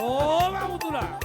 Oh, vamos tu lá.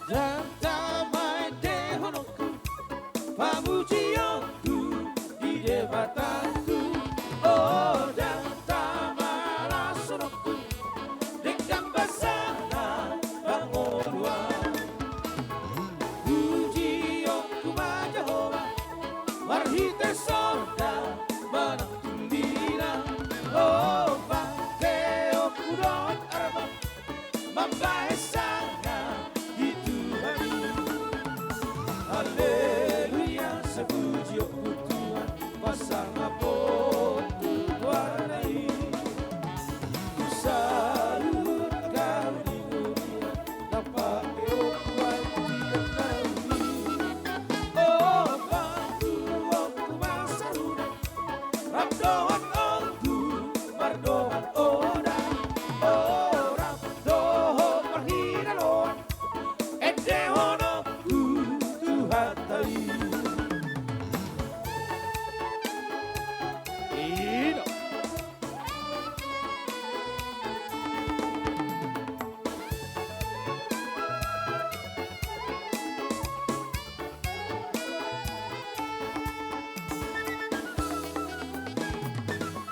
dan damai dehonoku pamujioku di debataku oh dan tamara sonoku dengan basana bangolua pujioku majahova marhite sorda manatundira oh bakeo kurot arba membaesana di Tuhan. Haleluya sepuji Tuhan pasang apotu warnai ku salut kau di dunia dapat kuat dia kami oh bantu aku masaruda rabdoan aku mardoan oda oh rabdoho marhinaloan edehonoku Tuhan tali Ino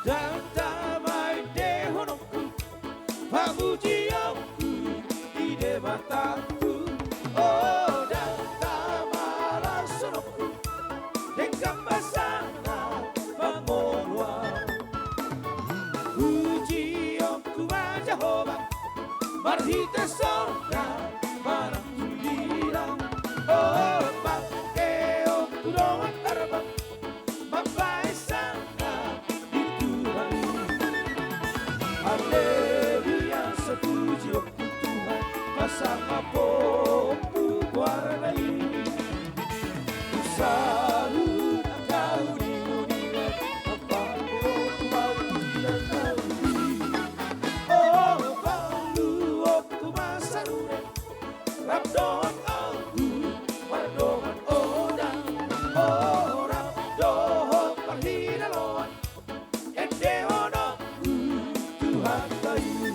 dan damai dehonoku pamujioku di debataku oh dan tamara sonoku dengan basana pangolwa pujioku majahova marhite sorda manatundira oh bakeo kudoan arba mabaesana di Tuhan. Haleluya sepuji Tuhan pasang apoku warnai ku salut kau di dunia apa aku mau tidak tahu oh balu aku masarure rabdoan aku mardoan oda oh rabdoho marhinaloan edehonoku Tuhan kayu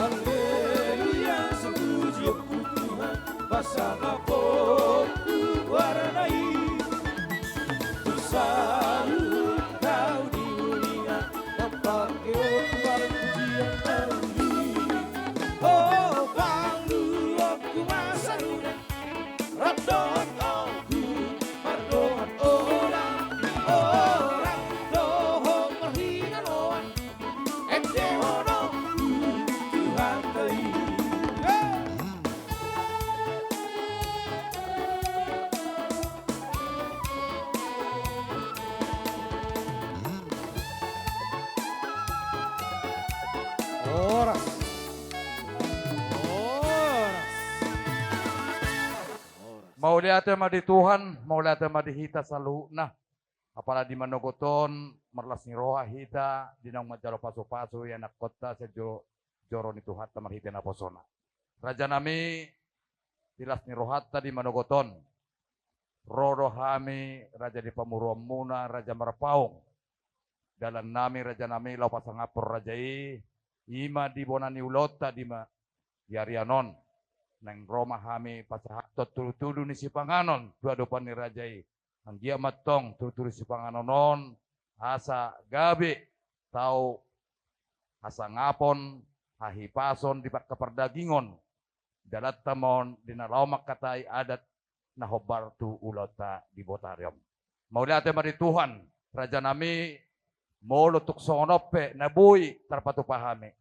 Haleluya sepuji Tuhan pasang apoku warnai ku salut kau di dunia dapat kuat pujian kami oh balu aku masaruda rabdoan aku mardoan oda oh rabdoho marhinaloan edehonoku Tuhan tali Oras. Mau lihat di Tuhan, mau lihat di hita selalu. Nah, apalagi di manogoton, merlas ni roha hita, di nang majalo paso-paso, yang nak kota sejo joro ni Tuhan, tamar hita na posona. Raja nami, tilas ni rohata di manogoton. Rodo hami, raja di pamuruan muna, raja marapaung. Dalam nami, raja nami, lau pasangapur rajai, ima di bonani ulota di ma yarianon. Nang Roma hami pasahatot tulu-tulu ni si panganon dua depan ni rajai ang dia matong tulu-tulu si panganonon asa gabi tau asa ngapon hahipason di keperdagingon dalat tamon dinalamak katai adat na hobartu ulota di botarium. Mau lihat mari Tuhan raja nami Molo tuksonope nabuy tarpatupahami.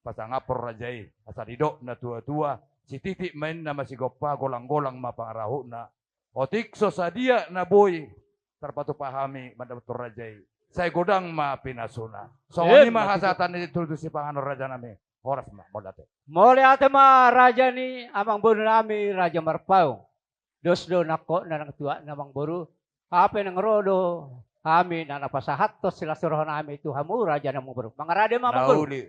Pasangapor rajay. Asa dido na tua-tua. Si titik main na masigopa golang-golang mapangaraho na. O tikso sa dia nabuy tarpatupahami madabator rajay. Sa godang mapinasuna. So Yes, ini mahasatan ni tuldo si Panganor Raja nami. Oras ma modate. Muli ate ma raja ni amang buru nami Raja Marpao. Dos do nako na nang tua namang buru. Ape nang rodo kami na napasahat to sila suruhan nami itu hamu raja namang buru. Mga rade mamang buru. Nauli.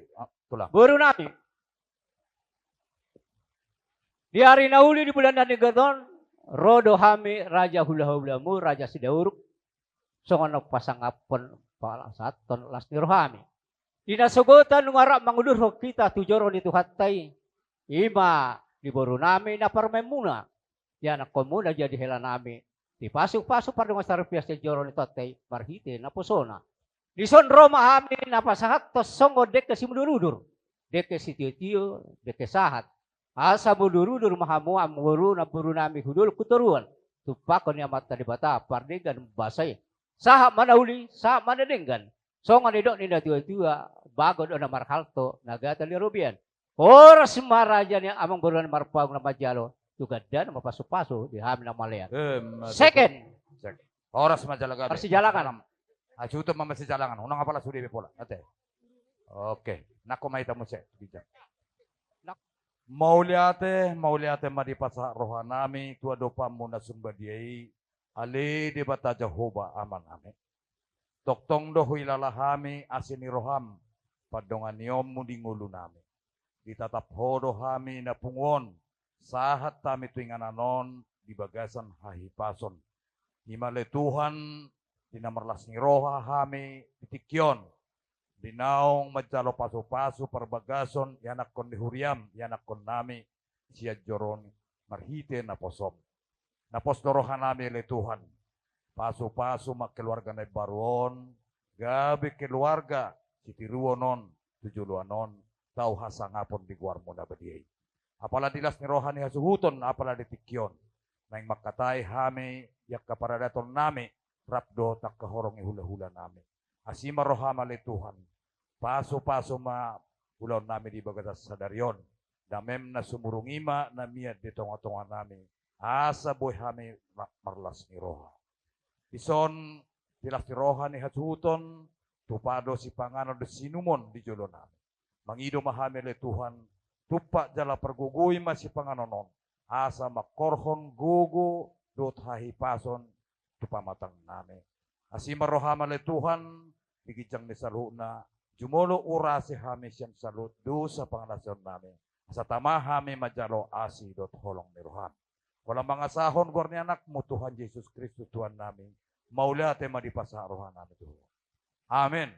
Tulang. Buru nami. Di hari nauli di bulan Nanigadon, rodo kami Raja Hula-Hulamu, Raja Sidauruk. So nga nagpasangapon palasaton las ni rohami. Dinasugutan ng harap mangulur kita tujoro nito hatay. Ima di buru nami na parmemuna. Yan ako muna jadi hela nami. Di pasok-pasok para ng sarapiyas sa joro nito hatay. Marhite na pusona. Di son Roma kami napasahat to songo dek si mulurudur. Dek si tiyo-tiyo, dek sahat. Asa mulurudur mahamu ang buru na buru nami hudul kuturuan. Tupakon niya mata di bata pardegan basay. Saha manahuli, saha manadenggan. So nga nidok ni tua-tua bago do na marhalto nagata ni Rubian. Oras maraja niya amang buruan marpag na majalo tugada na mapaso-paso di hamin na malayan. Second. Oras majalaga. Parsijalakan. Ajuto mamasijalangan. Unang nga pala sudi pola. Ate. Okay. Nako maita mo siya. Mauliate madipasa roha nami tua dopa muna sumbadiai ali di bata Jehovah aman ame. Toktong dohu ilalahami asini roham padongan niom mudi ngulu nami. Ditatap hodo hami na pungon sahat tami tuingananon di bagasan hahipason. Himale Tuhan dinamarlas ni roha hami itikyon. Dinaong majalo paso-paso perbagason yanak kon dihuriam yanak kon nami siya joron marhite na posom. Napos dorohan nami le Tuhan. Paso-paso keluarga na baruon, gabi keluarga, sitiruonon, tujuluanon, tau hasangapon di guar mo na badiyay. Apala dilas ni rohan ni hasuhuton, apala ditikyon, nang makatay hami, yak kaparadaton nami, rapdo tak kahorong ihula-hula nami. Asima rohama le Tuhan, paso-paso ma ulaw nami di bagatas sadaryon, damem na sumurungima na miat di tonga-tonga nami, asa boy hami marlas ni roha. Ison tilas ni roha ni hasuhuton, tupado si Panganor de sinumon di julo nami. Mangido mahami le Tuhan, tupa jala perguguy ma si Panganonon, asa makorhon gugu dot hahipason tupamatang nami. Asima rohama le Tuhan, bigijang ni saluna, jumolo urasi hami siyang salut do sa panganasyon nami. Sa tama hami majalo asi dot holong ni rohan. Walang mga sahon gor ni anak mo Tuhan Jesus Kristo Tuhan namin. Maula te madipasa rohan namin Tuhan. Amen.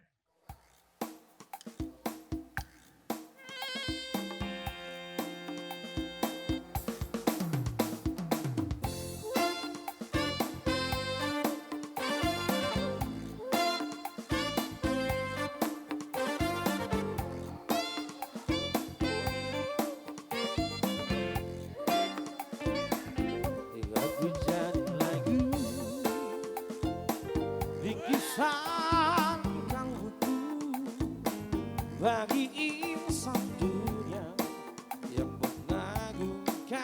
Bagi insan dunia yang mengagungkan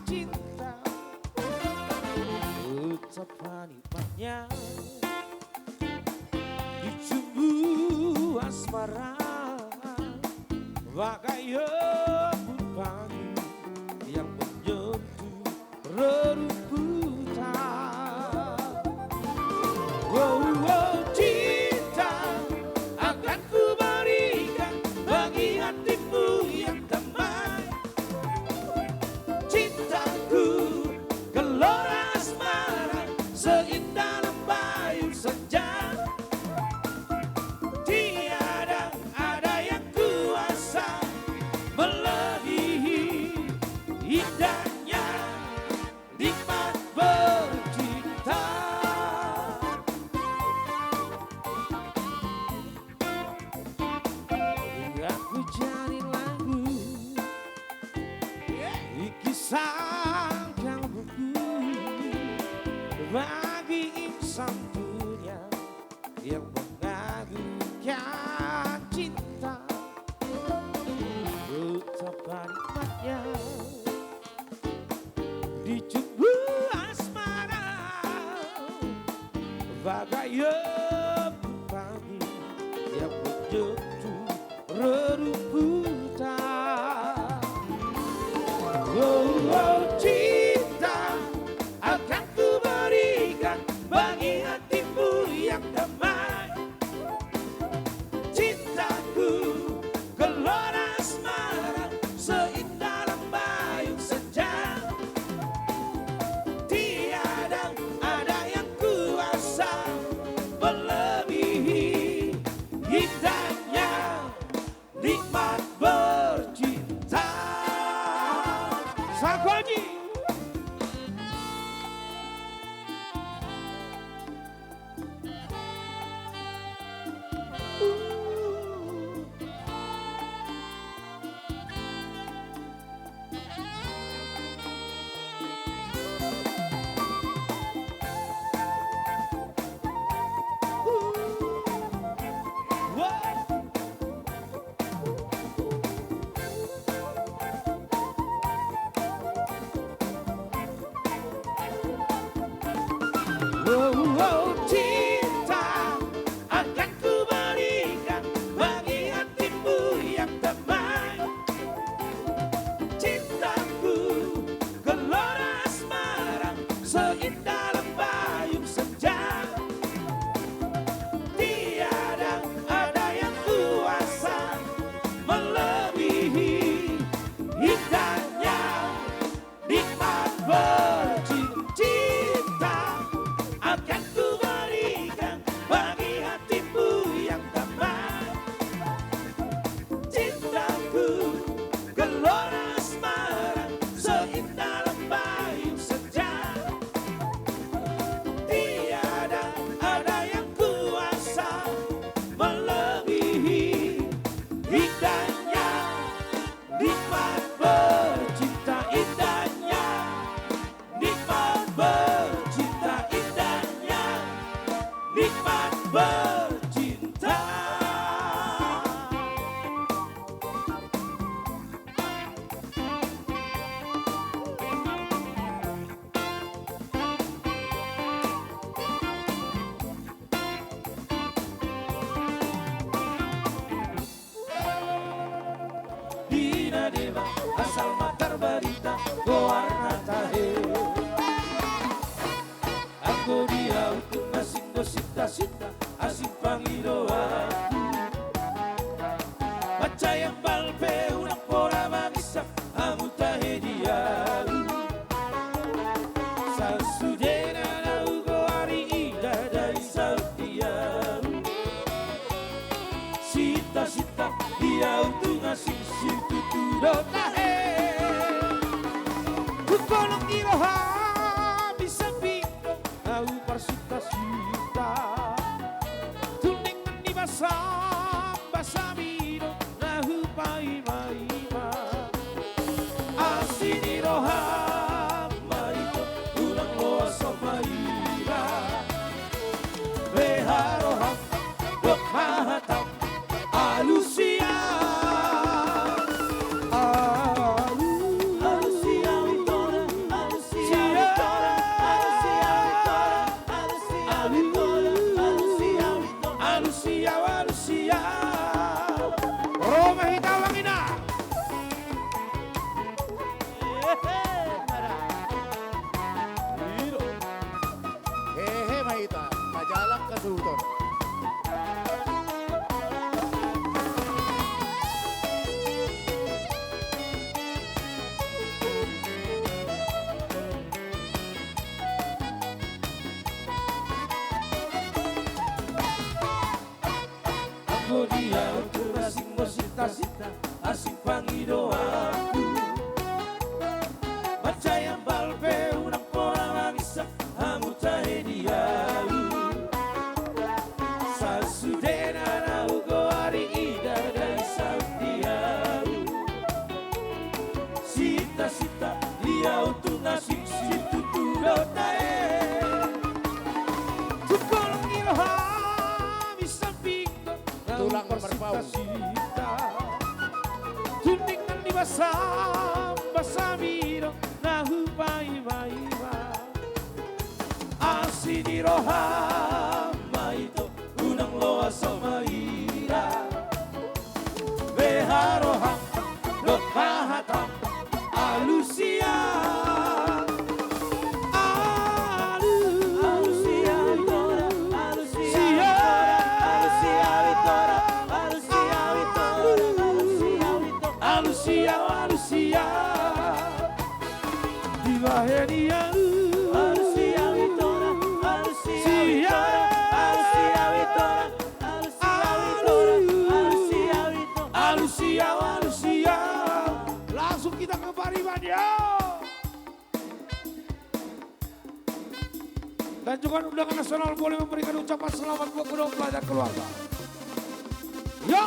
cinta, betapa nikmatnya dicumbu asmara bagai embun pagi yang menyentuh rerumputan. Oh, oh, cinta akan ku berikan bagi hatimu yang damai. Cintaku gelora asmara seindah lembayung senja. Tiada ada yang kuasa tiap pagi yang menjunjung rerumputan. Cinta akan ku berikan bagi hatimu yang damai. Cintaku gelora asmara seindah lembayung senja. Tiada ada yang kuasa melebihi indahnya nikmat bercinta. Sarkoji. Cinta akan ku berikan bagi hatimu yang damai. Cintaku gelora asmara seindah lembayung senja. Tiada ada yang kuasa melebihi indahnya nikmat bercinta. Akan ku berikan bagi hatimu yang damai. Cintaku gelora asmara seindah lembayung senja. Tiada ada yang kuasa melebihi indahnya nikmat bercinta. Indahnya nikmat bercinta. Indahnya nikmat bercinta. Dina deva asal matar barita warna tahe. Aku dia untuk asing gosita-sita asing panggil aku. Baca yang balpe ulang pora magisak amu tahe dia. Sasudena na ugo hari ida dari sautia. Sita-sita dia untuk asing situ tudo tahe. Kukolong iroha bisa bingung tahu persita-sita. Tuning ni basam basamiro nahu paima-ima. Asini roha maito ulang loa somaira. Leha roha dok mahatam alusia. Roma Hitawangina. Hehe Mahita, majalang kasuton. Aku dia untuk asing bersita-sita asing panggil aku. Baca yang balpe unang pora magisak amu tahe dia. Sasudena na ugo hari ida dari saudia. Sita-sita dia untuk asing situ tudo tahe. Kukolong iroha bisa bingung Tulang merpau. Tuning di basam basamiro nahu paima-ima. Asini roha Jawa Somaira Beharoham Lokahatam Alusia Alusia Vitora Alusia Vitora Alusia Vitora Alusia Alusia Diva genial Alusia Vitora Alusia Vitora Alusia langsung kita ke Pariban ya. Dan juga undangan nasional boleh memberikan ucapan selamat buat kedua mempelai dan keluarga. Yo.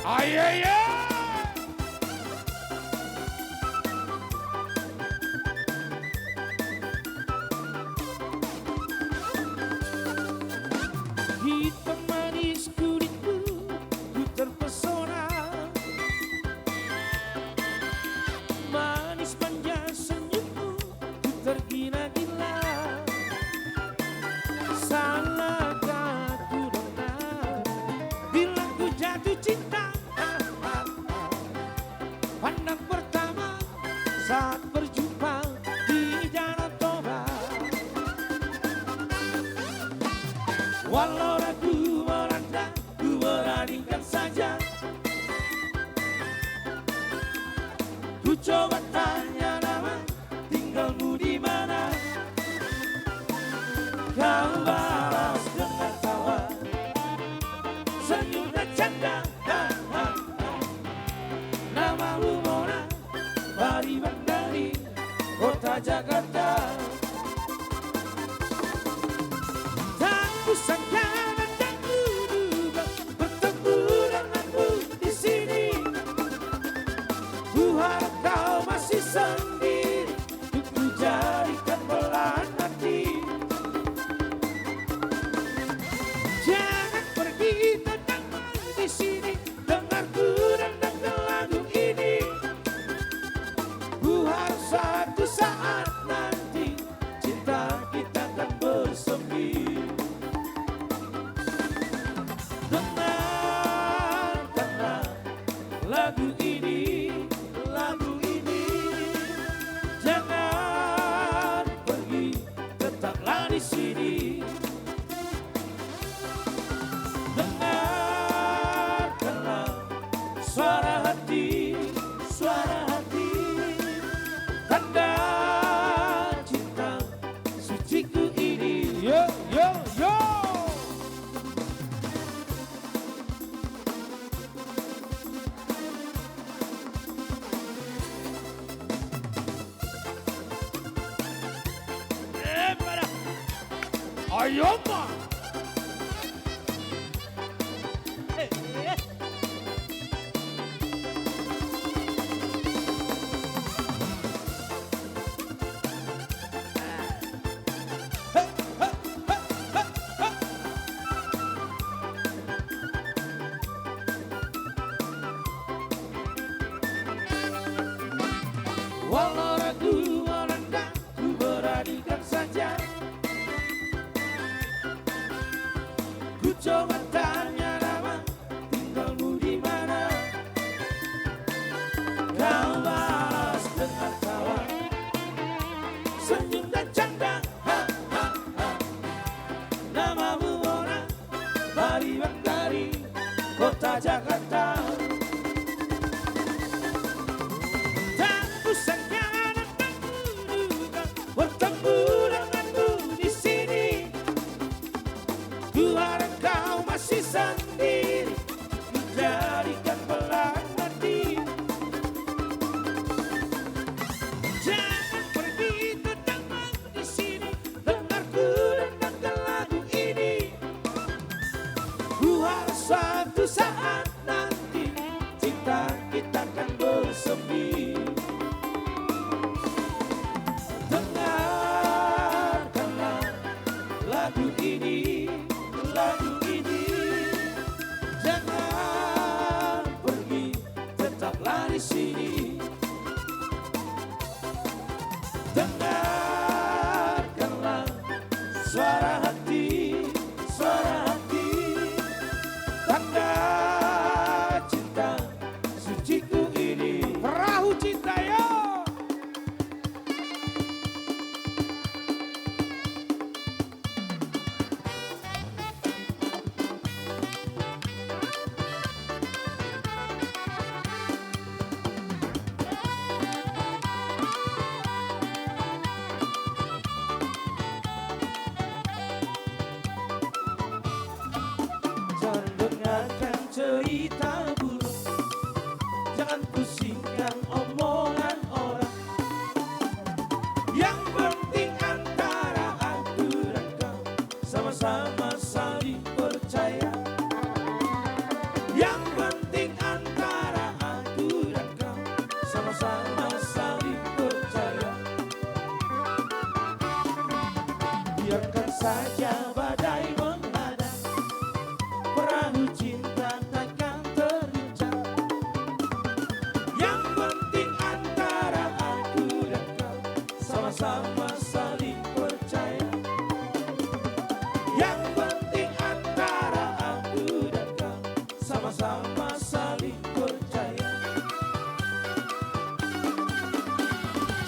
Ay, ay, ay. Hitam manis kulitmu, ku terpesona. Manis manja senyummu, ku tergila-gila. Salahkah ku dengar bila ku jatuh cinta? Pandang pertama saat berjumpa di Danau Toba. Walau ragu melanda, ku beranikan saja. Ku coba tanya nama, tinggalmu di mana? Kau balas dengan tawa, senyum dan canda. Namamu Mona, Pariban dari kota Jakarta. Tak kusangka dan tak kuduga bertemu denganmu di sini. Ku harap kau masih sendiri, untuk ku jadikan belahan hati. Jangan pergi tetap di sini, dengarku dan dengar lagu ini. Ku harap suatu saat nanti cinta kita akan bersemi. Dengarkanlah lagu ini, lagu ini. Jangan pergi, tetaplah di sini. Dengarkanlah suara hati, suara hati. Tanda cinta suciku ini. Yo, yo, yo. Para. Ayo, ma. Walau ragu melanda, ku beranikan saja. Ku coba tanya nama, tinggalmu di mana? Kau balas dengan tawa, senyum dan canda. Ha, ha, ha. Namamu Mona, Pariban dari kota Jakarta. Tak kusangka dan tak kuduga bertemu denganmu di sini. Ku harap kau masih sendiri, menjadikan belahan hati. Jangan pergi, tetaplah di cerita buruk, jangan pusingkan omongan orang. Yang penting antara aku dan kau sama-sama saling percaya. Yang penting antara aku dan kau sama-sama saling percaya. Biarkan saja badai menghadang, perahu cinta takkan terguncang. Yang penting antara aku dan kau sama-sama saling percaya. Yang penting antara aku dan kau sama-sama saling percaya.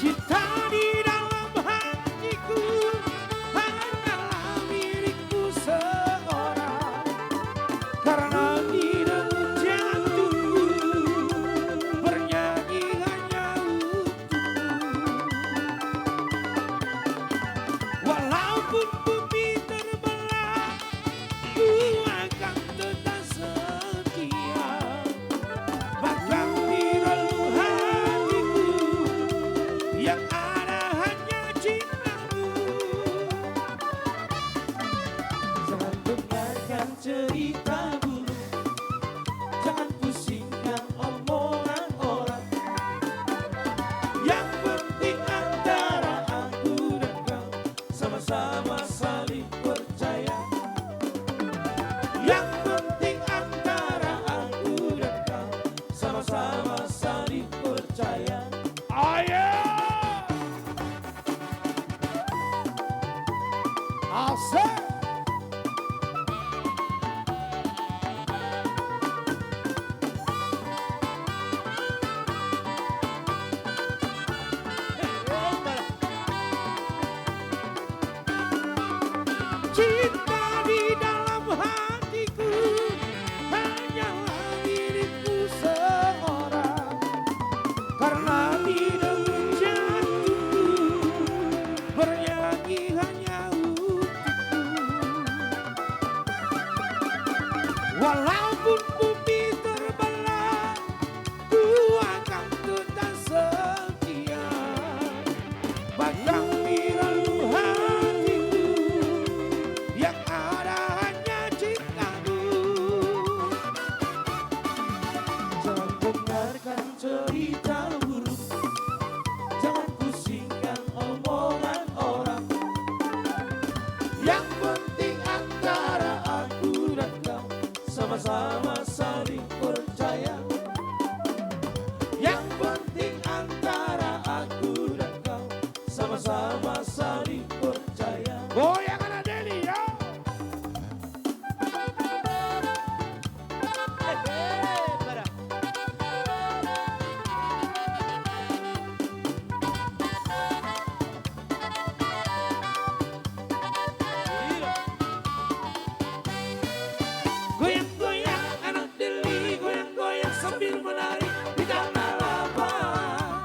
Cinta di dalam hatiku hanyalah milikku seorang, karena di dalam jantungku bernyanyi hanya untukmu. Walaupun bumi terbelah, ku akan tetap setia. Bahkan di dalam hatiku yang ada hanya cintamu. Jangan dengarkan cerita buruk, jangan pusingkan omongan orang. Yang penting antara aku dan kau sama-sama saling percaya. Yang penting antara aku dan kau sama-sama saling percaya. Ayo! Asik! Cinta di dalam hatiku hanyalah milikku seorang, karena di dalam jantungku bernyanyi hanya untukmu. Walaupun bumi terbelah, ku akan tetap setia. Bahkan di dalam hatiku yang ada hanya cintamu. Jangan dengarkan cerita buruk, jangan pusingkan omongan orang. Yang penting antara aku dan kau sama-sama saling percaya. Yang penting antara aku dan kau sama-sama saling percaya. Goyang anak Deli ya. Goyang-goyang anak Deli, goyang-goyang sambil menari di tanah lapang.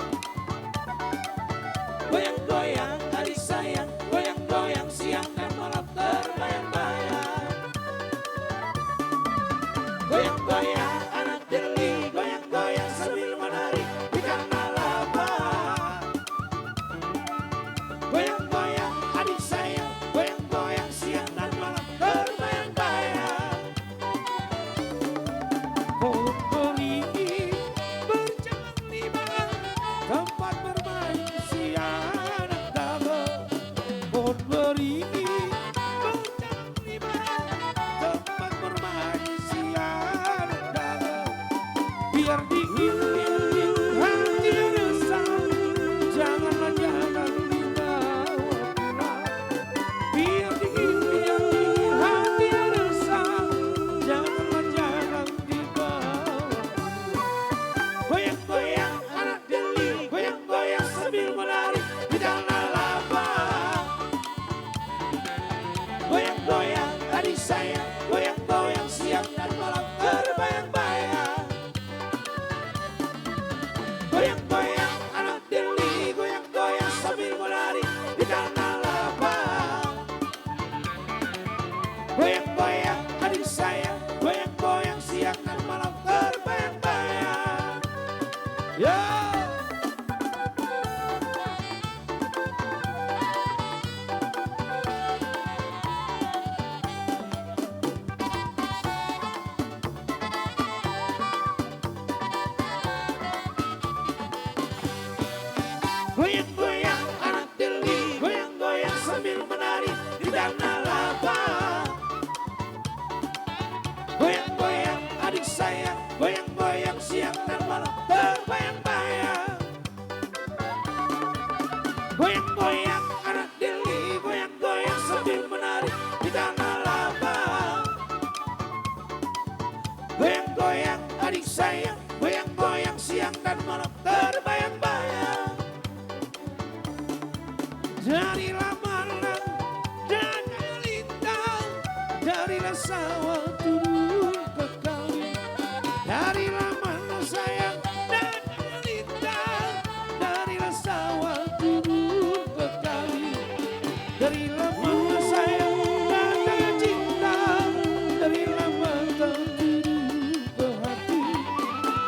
Goyang-goyang adik sayang, goyang-goyang siang dan malam terbayang-bayang. Goyang-goyang anak Deli, goyang-goyang sambil menari di tanah lapang. Goyang-goyang adik sayang, goyang-goyang siang dan malam terbayang-bayang. Pohon beringin berjalan limbah, tempat bermain si anak daba. Pohon beringin berjalan limbah, tempat bermain si anak daba. Biar dingin hati resah, janganlah tinggal Goyang-goyang anak deli, goyang-goyang sambil menari di tanah lapang. Goyang-goyang adik sayang, goyang-goyang siang dan malam terbayang-bayang. Goyang-goyang anak deli, goyang-goyang sambil menari di tanah lapang. Goyang-goyang adik sayang, goyang-goyang siang dan malam terbayang-bayang. Darilah malam dan lintang, darilah sawah turun ke kali. Darilah mana sayang dan lintang, darilah sawah turun ke kali. Darilah mana sayang dan cinta, darilah mata turun ke hati.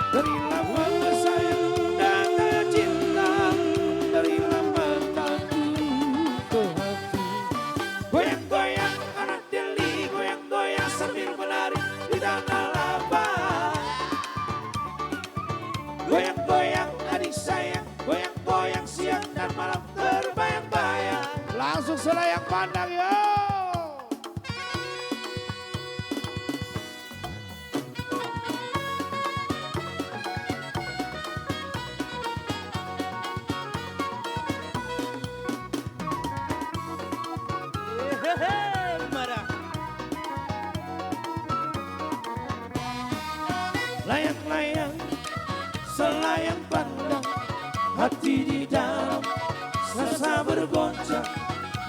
Darilah mana sayang dan cinta, darilah mata turun ke hati. Goyang-goyang anak deli, goyang-goyang sambil menari di tanah lapang. Goyang-goyang adik sayang, goyang-goyang siang dan malam terbayang-bayang. Langsung selayang pandang yo. Layang-layang, selayang pandang, hati di dalam rasa bergoncang.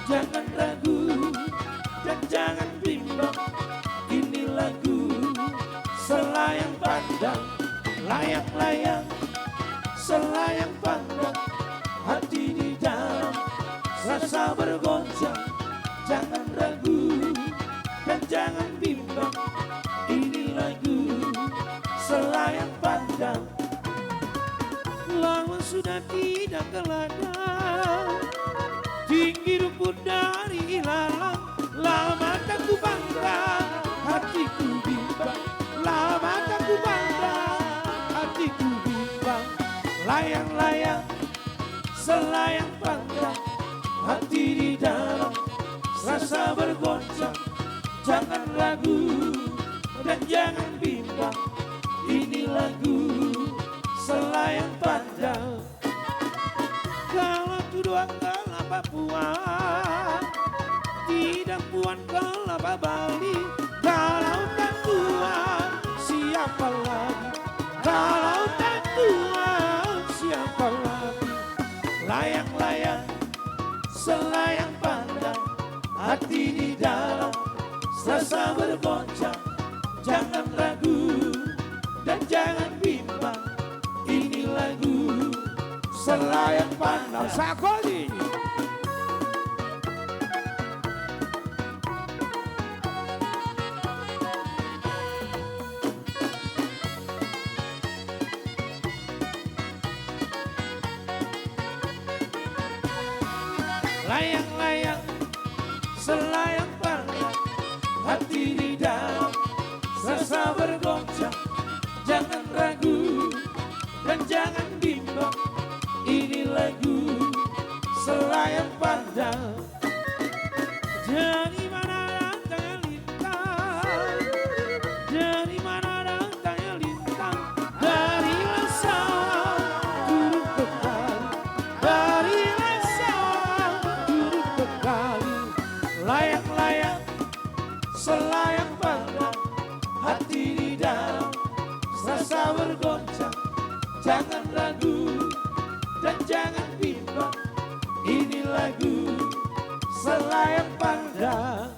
Jangan ragu dan jangan bimbang, ini lagu selayang pandang. Layang-layang, selayang pandang, hati di dalam rasa bergoncang. Jangan ragu dan jangan bimbang, ini lagu selayang pandang. Lama sudah tidak ke ladang, tinggi rumput dari ilalang. Lama tak ku bangga, hatiku bimbang. Lama tak ku bangga, hatiku bimbang. Layang-layang, selayang pandang, hati di dalam rasa bergoncang. Jangan ragu dan jangan bimbang, ini lagu selayang pandang. Kalau tuduhan kelapa puan, tidak puan kelapa Bali. Kalau tak tuan, siapa lagi? Kalau tak tuan, siapa lagi? Layang-layang, selayang pandang, hati di dalam rasa bergoncang. Jangan ragu dan jangan bimbang, ini lagu selayang pandang. Sakoli. Layang-layang, selayang pandang, hati di dalam rasa bergoncang. Jangan ragu dan jangan bimbang, ini lagu selayang pandang. Dari mana datangnya lintang, dari mana datangnya lintang, dari sawah turun ke kali, dari sawah turun ke kali. Layang-layang, selayang pandang, hati di dalam rasa bergoncang. Jangan ragu dan jangan bimbang, ini lagu selayang pandang.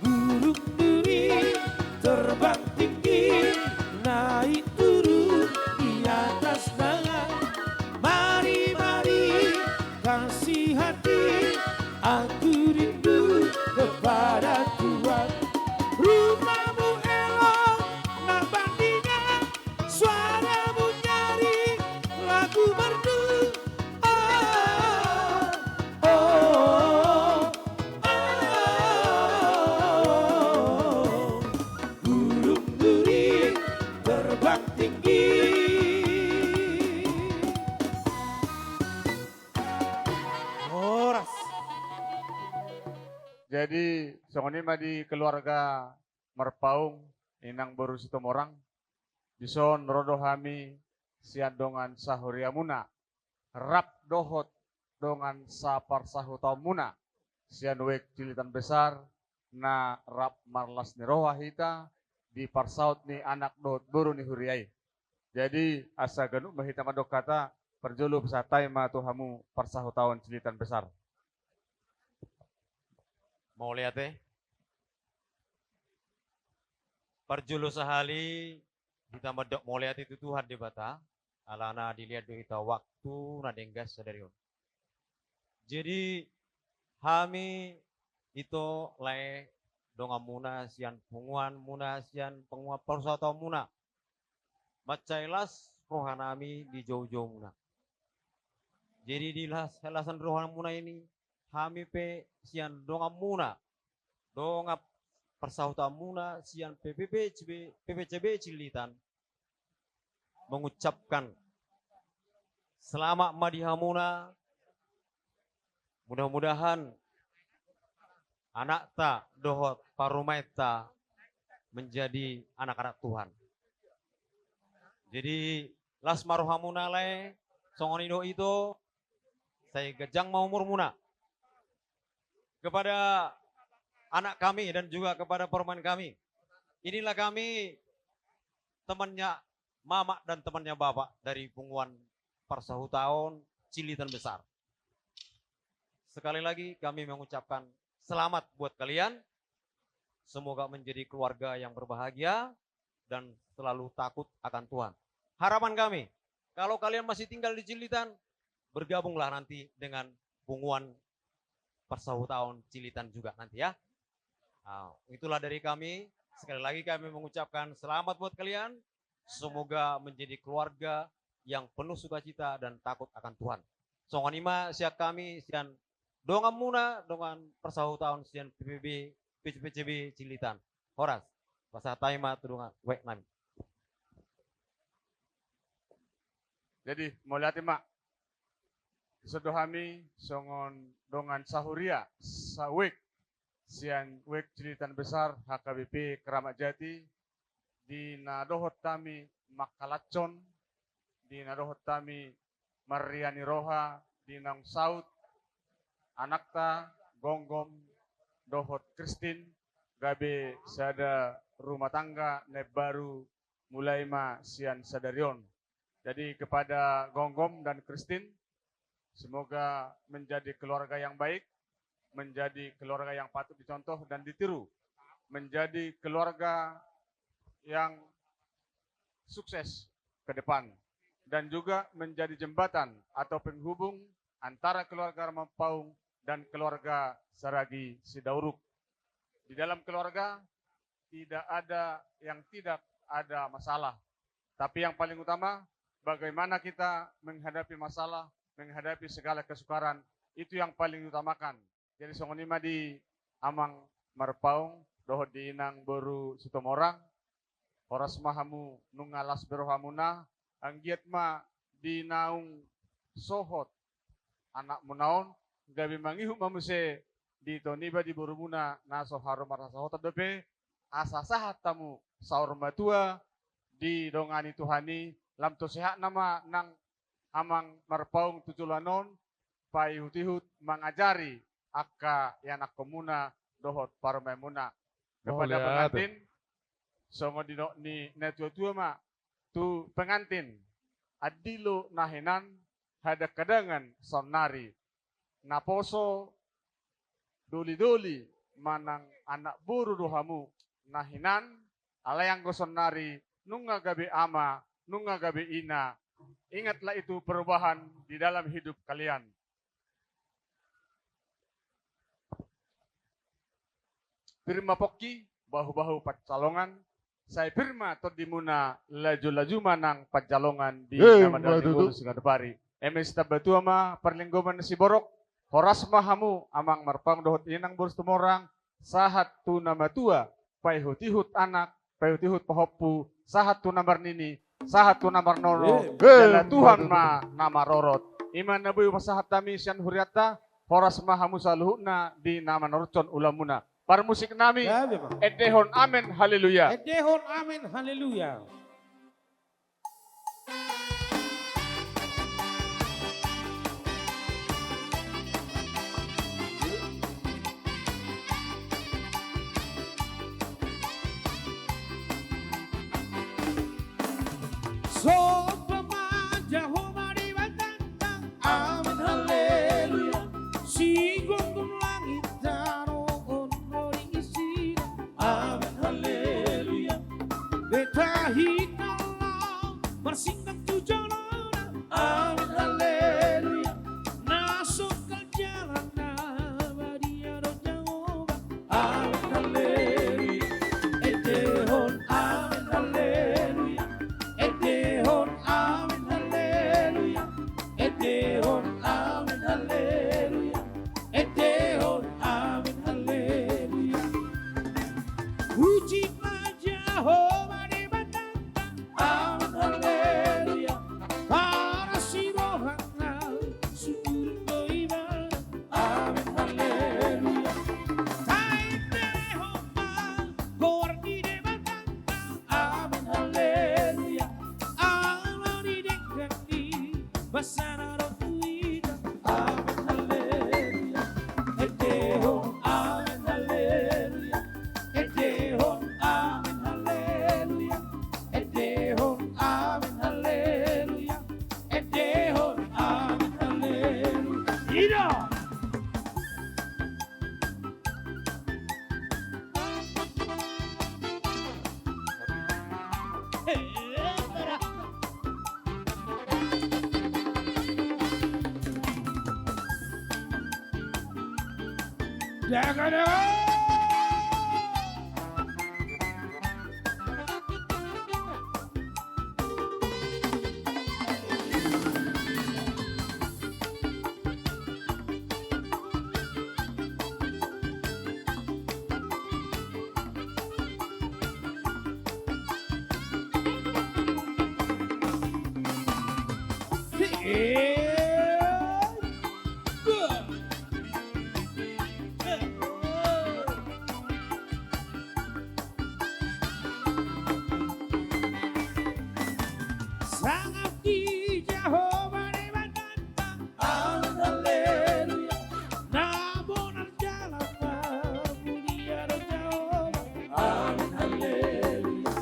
Burung duri terbang tinggi, naik turun di atas dahan. Mari, mari kasih hati, aku rindu kepada Tuhan. Rupamu elok, nak bandingkan, suaramu nyaring, lagu merdu. Oh, oh, oh. Burung duri terbang tinggi. Jadi songoni mah di keluarga Merpaung inang baru sitomorang dison rodo hami sian dongan sahuria muna rap dohot dongan sapar sahutau muna sian wek cilitan besar na rap marlas ni roha hita di parsaut ni anak dohot buru ni huriai. Jadi asa ganu mahita madok kata perjulu pesatai ma tuhamu parsahutauan cilitan besar. Mau lihat perjulu sehali kita medok mau lihat itu Tuhan di bata alana dilihat do kita waktu nadenggas sadarion. Jadi kami itu le donga muna sian punguan muna sian penguap persatu muna macailas rohanami di jauh-jauh muna. Jadi di lasan rohan muna ini kami pe sian donga muna donga persauta muna sian PPCB Cilitan mengucapkan selamat madihamuna, mudah-mudahan anak ta dohot parumeta menjadi anak-anak Tuhan. Jadi las maruhamuna le songonido itu saya gejang mau murmuna kepada anak kami dan juga kepada perempuan kami. Inilah kami temannya mama dan temannya bapak dari Punguan Parsahutauan Cilitan Besar. Sekali lagi kami mengucapkan selamat buat kalian. Semoga menjadi keluarga yang berbahagia dan selalu takut akan Tuhan. Harapan kami, kalau kalian masih tinggal di Cilitan, bergabunglah nanti dengan Punguan Parsahutauan Cilitan juga nanti ya. Nah, itulah dari kami. Sekali lagi kami mengucapkan selamat buat kalian. Semoga menjadi keluarga yang penuh sukacita dan takut akan Tuhan. Songanima siap kami sian dongan muna dongan persahutauan sian PCB Cilitan. Horas pasah taima tudungan wek nami. Jadi mau lihat mak sedohami songon dongan sahuria sawik sian wek Cilitan Besar HKBP Keramat Jati di nadohot kami Makalacon di nadohot kami Mariani Roha di Nang Saud anakta Gonggom dohot Kristin gabe sada rumah tangga nebaru mulai ma sian sadarion. Jadi kepada Gonggom dan Kristin semoga menjadi keluarga yang baik, menjadi keluarga yang patut dicontoh dan ditiru, menjadi keluarga yang sukses ke depan dan juga menjadi jembatan atau penghubung antara keluarga Merpaung dan keluarga Saragi Sidauruk. Di dalam keluarga tidak ada yang tidak ada masalah, tapi yang paling utama bagaimana kita menghadapi masalah, menghadapi segala kesukaran, itu yang paling utamakan. Jadi songonima di amang Merpaung dohot di inang boru sitomorang horas mahamu nungalas berohamuna anggiat ma di naung sohot anak munaon gabi mangihu mamuse di toniba di borumuna naso harum marasa sohot dope asa sahat tamu saur matua di dongani tuhani lam to sehat nama nang amang Merpaung tujulanon pai hutihut mangajari akka yanak komuna dohot parmemuna kepada pengantin songo dino ni netua ma tu pengantin adilo nahenan hada kadangan sonari naposo doli-doli manang anak buru dohamu nahinan alayang gosonari nunga gabe ama nunga gabe ina. Ingatlah itu perubahan di dalam hidup kalian. Firma Poki bahu-bahu pacalongan. Saya firma todimuna laju-laju manang pacalongan di nama dulu Singadepari. MS Tabatuama perlinggoman si borok. Horas mahamu amang Merpaung dohot inang burus tumorang. Sahat tu nama tua. Paihutihut anak. Paihutihut pahopu. Sahat tu namar nini. Sahat tu namar nono. Jala Tuhan ma nama rorot. Iman nabuy masahat tami sian huriata. Foras Mahamusa luhukna di nama norcon ulamuna. Para musik nami, Ya, Bang. edehon amen haleluya. Edehon amin haleluya. Amin haleluya. Sigong langit daroon isi. Amin haleluya. Betahit Allah bersingkat tujuan. Amin haleluya. Nasuk ke jalan nabadia do Jehovah. Amin haleluya. Edehon amin haleluya. Edehon amin haleluya. Edehon amin haleluya. Edehon amin haleluya. Puji Jehovah di batanta. Amin haleluya. Para si rohana syukur beribadah. Amin haleluya. Taib Jehovah gor di batanta. Amin haleluya. Allah di dekati basana rotuida. Amin haleluya. Edehon amin haleluya. Edehon amin haleluya. Edehon amin haleluya. Edehon amin haleluya. Ida. Jangan. Sangat di Jehovah di batanta. Amin haleluya. Nabonar jalan nabudia do Jehovah. Amin haleluya.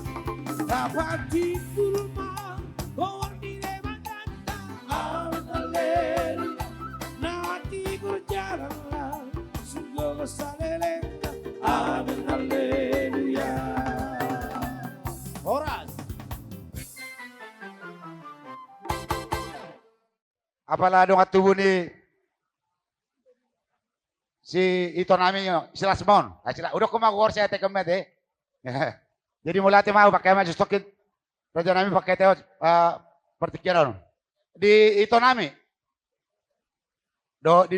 Dapat dikulma gor di batanta. Amin haleluya. Nati berjalan sungguh salelengka. Amin haleluya. Horas. Apalah dong tubuh ni si ito namin yung sila Simon. Sila udah kumagor saya tekemet eh. Jadi mulai mau pakai maju stokin. Raja namin pakai teo pertikiran. Di ito namin. Di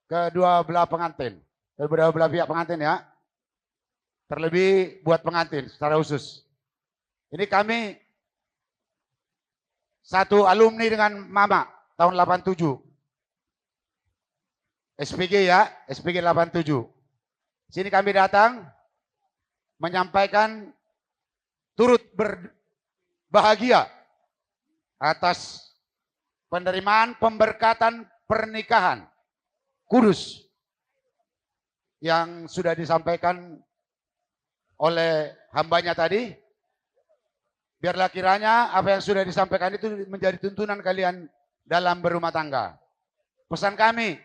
kedua belah pengantin. Kedua belah pihak pengantin ya. Terlebih buat pengantin secara khusus. Ini kami satu alumni dengan Mama tahun 87. SPG ya, SPG 87. Sini kami datang menyampaikan turut berbahagia atas penerimaan pemberkatan pernikahan kudus yang sudah disampaikan oleh hambanya tadi. Biarlah kiranya apa yang sudah disampaikan itu menjadi tuntunan kalian dalam berumah tangga. Pesan kami,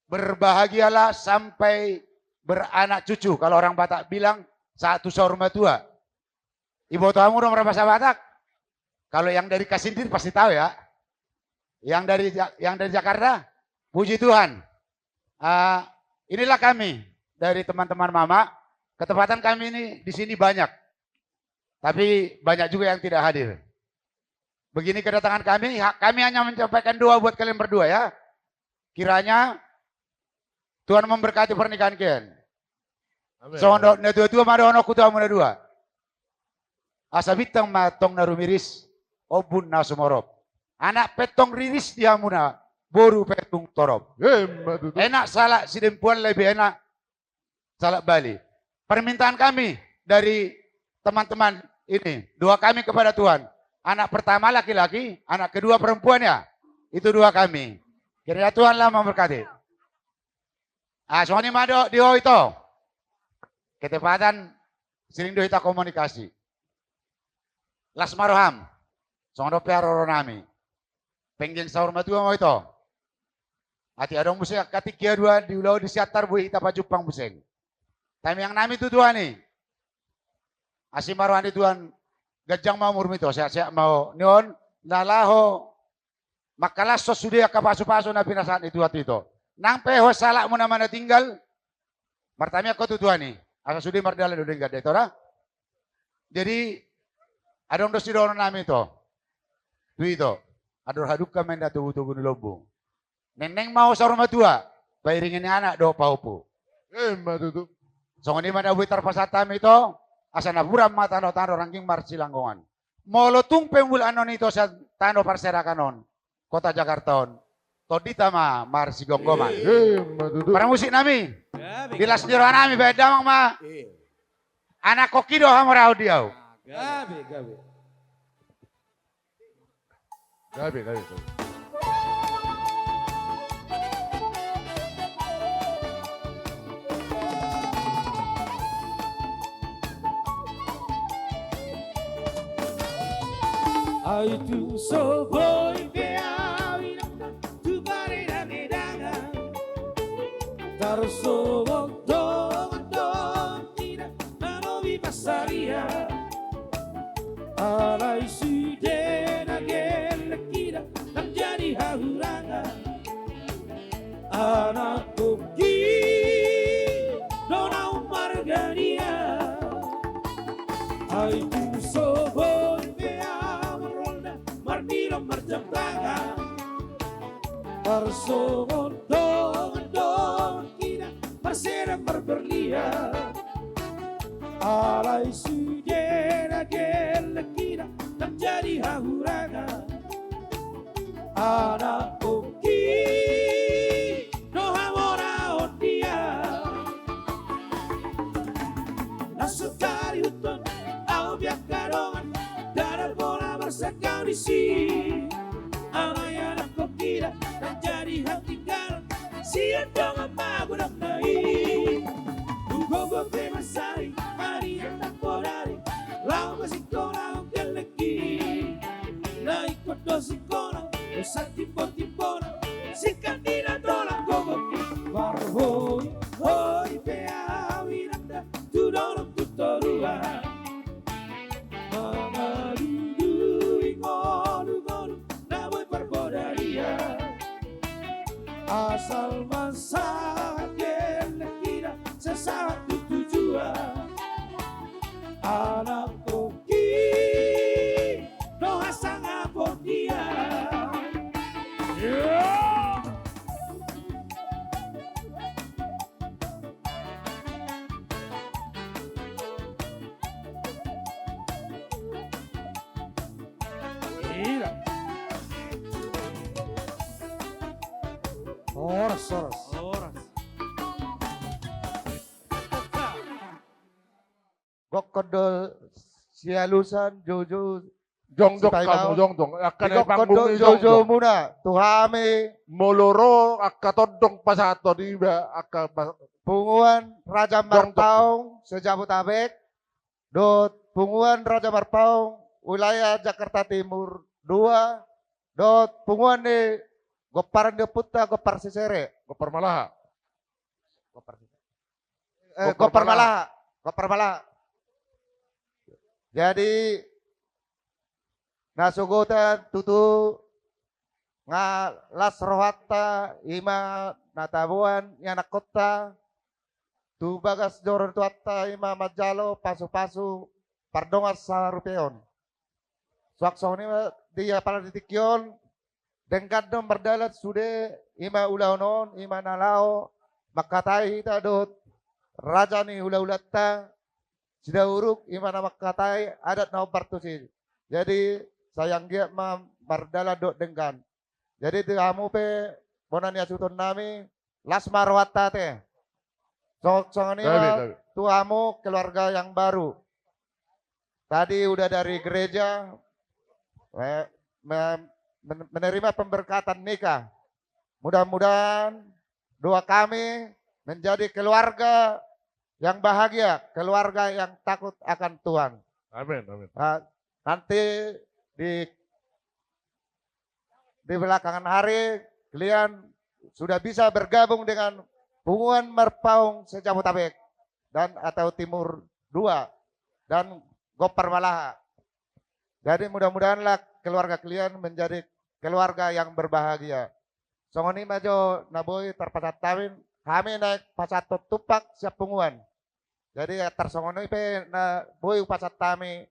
berbahagialah sampai beranak cucu. Kalau orang Batak bilang, satu sorma tua. Ibu tamu nomor bahasa Batak. Kalau yang dari Kasintir pasti tahu ya. Yang dari Jakarta, puji Tuhan. Inilah kami dari teman-teman Mama. Ketepatan kami ini di sini banyak. Tapi banyak juga yang tidak hadir. Begini kedatangan kami hanya menyampaikan doa buat kalian berdua ya. Kiranya Tuhan memberkati pernikahan kalian. Sondo na tua madono kutua muna dua. Asabitang matong narumiris obun na sumorop. Anak petong riris dia muna boru petung torop. Matutu. Enak salak sidempuan lebih enak salak Bali. Permintaan kami dari teman-teman ini, doa kami kepada Tuhan. Anak pertama laki-laki, anak kedua perempuan ya. Itu doa kami. Kiranya Tuhanlah memberkati. Soalnya mado dio itu. Ketepatan sering do kita komunikasi. Las maroham. Soalnya piaro nami. Pengen sahur matua mau itu. Ati adong musik katikia dua di ulau di siatar bu kita pajupang museng. Time yang nami itu dua nih. Asim marohan di Tuhan gajang mau murmito. Saya mau nion nalaho makalas sudah kapasu-pasu na pinasaan itu hati itu. Nang peho salak mo naman na tinggal. Martami ako tutuan nih. Asa sudah mardala do dengar dito na. Jadi adong dosi dono nami itu. Tu itu. Ador haduk kami na tugu-tugu ni lobo. Neneng mau sa rumah tua. Pairingin ni anak do paupo. Matutu. So ni mana buitar pasatam ito. Asa na buram mata no tano rangking marsilanggongan. Molotung pembulan non ito sa tano parsera kanon. Kota Jakarta on. Todita ma marsi gonggoman. Matutu. Para musik nami. Dilas jero nami beda mang ma. Anak kokido hamorao diau. Gabi. Ai tu so voi che avina tu pare da medanga Tarso montón tira ma non vi passaria Alai sudena gelle kira terjadi hahuranga Anakku ki dona margania Ai tu so voi Marmilo marjambranga Tarso montong kina Marsera marberlia Alai sudena gelle kina Terjadi hahuranga Anak koki No hamora ondia Nasukari huton Au biakarongan Darat bola bersakau di sini Anak kokira Dan jadi hak tinggal Siap dong apa budak naik Ugo prima sari Hari yang tak kodari Lau masih korang keleki Naik kodo si korang Dosa tipe-tipona Si kandidat orang gogoki Warhoi Hoi pea winanda Tu dorong tutoruan Asal masak kira sesatu tujuan Anak koki doa sangat dia Gila Horas. Gokodo sialusan jojo Jongjong Tayo. kamu jongjong. Akan ay Gokodo panggung ni jojo jongjong. muna. Tuhame Moloro akatodong pasato di ba punguan Raja Marpaung sejabotabek. Dot punguan Raja Marpaung wilayah Jakarta Timur 2. Dot punguan di Gopar Deputa Gopar Sisere. Gopar Malaha. Gopar Malaha. Jadi nasugotan tutu nga las rohata ima natabuan yanak kota tu bagas joron tuata ima majalo pasu-pasu pardongas sa rupeon. Suaksoni dia para ditikyon dengkadom berdalat sude ima ulaonon ima nalao makatai tadot raja ni ula-ulata sida uruk ima na makatai adat na opartusi. Jadi sayang dia berdala dot dengkan. Jadi kamu pe bonan ya sutun nami Lasmar Watate. Songon ini Dabi. tuamu keluarga yang baru. Tadi udah dari gereja menerima pemberkatan nikah. Mudah-mudahan doa kami menjadi keluarga yang bahagia, keluarga yang takut akan Tuhan. Amin. Nanti di belakangan hari kalian sudah bisa bergabung dengan Punguan Merpaung Sejabotabek dan atau Timur 2 dan Gopar Malaha. Jadi mudah-mudahanlah keluarga kalian menjadi keluarga yang berbahagia. Songoni majo naboy terpasat tawin kami naik pasatot tupak siap punguan. Jadi tersongoni pe na boy pasat tami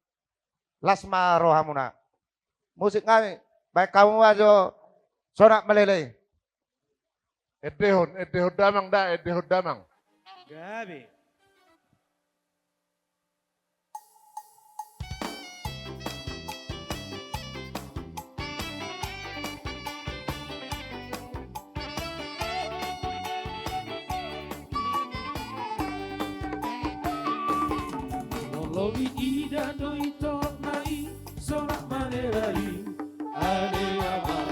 Lasma Rohamuna. Musik kami baik kamu majo sonak meleleh. Edehon damang da, edehon damang. Gabi. Lobi ida no ito mai sorak manerai ade amar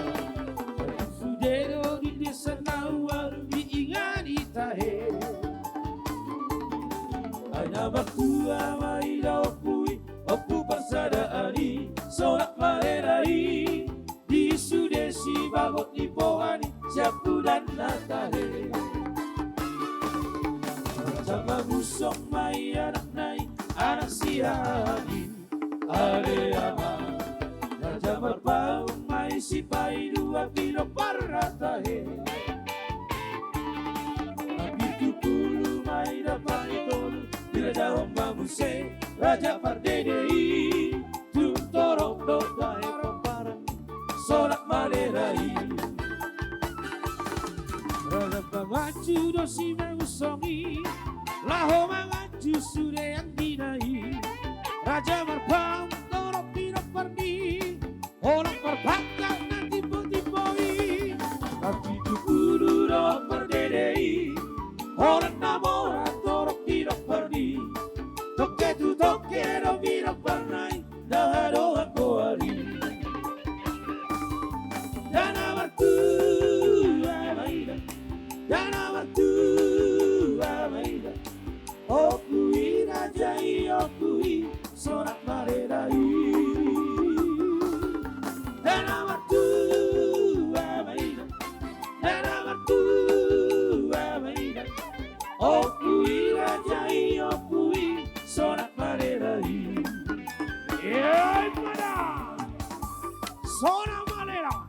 sudero di desa nawar bi ingani tahe ana bakua mai da opu pasada ani sorak manerai di sudesi bagot di pohani siapu dan natahe sama busok mai anak nai anak siagi ale ama raja merpaung mai sipai dua pino parata he tapi tupulu mai dapat itolu bila daun bamuse raja pardedei tum torong do dae pamparan sorak malerai raja pamaju do si mengusongi laho mangaju sude yang dinai Raja Merpaung torok pino perni orang perbakal nanti putih-putih tapi tukulu do perdedei orang namora torok pino perni toke tu toke do pino pernai dahado aku hari dana waktu amaida dana waktu amaida okui rajai okui sorak marerai dana waktu amaida dana waktu amaida okui rajai okui sorak marerai ya mana sorak marerai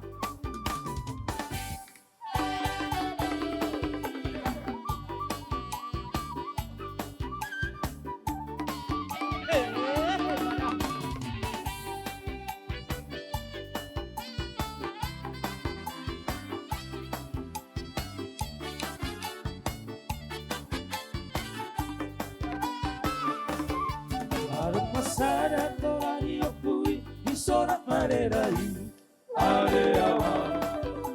Arung masada torani opui isorak marerai ade awa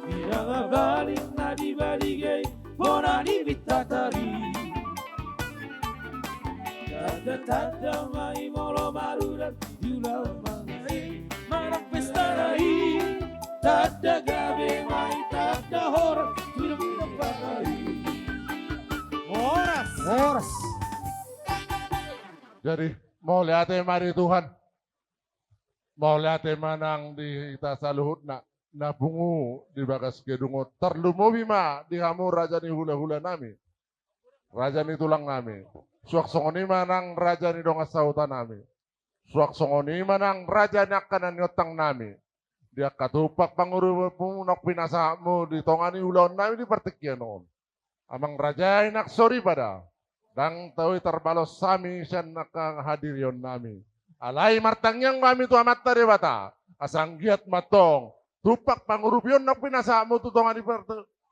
biranga balik nadi baligay bonani bitatari tanda mai molo marudan yulau mangai marak pestarai tanda gabe mai tanda horas tulang pakai horas Jadi mau lihat mari Tuhan. Mau lihat manang di kita saluhut na bungu di bagas kedungo terlumo bima di kamu raja ni hula-hula nami. Raja ni tulang nami. Suak songoni manang raja ni donga sautan nami. Suak songoni manang raja ni akan nyotang nami. Dia katupak panguru punok pinasamu di tongani hulaon nami di pertikian on. Amang raja inak sorry pada. Dang tahu terbalos sami sian nakang hadirion nami. Alai martangyang kami tu amat tari bata. Asang giat matong. Tupak pangurupion nak pinasamu tu tongan di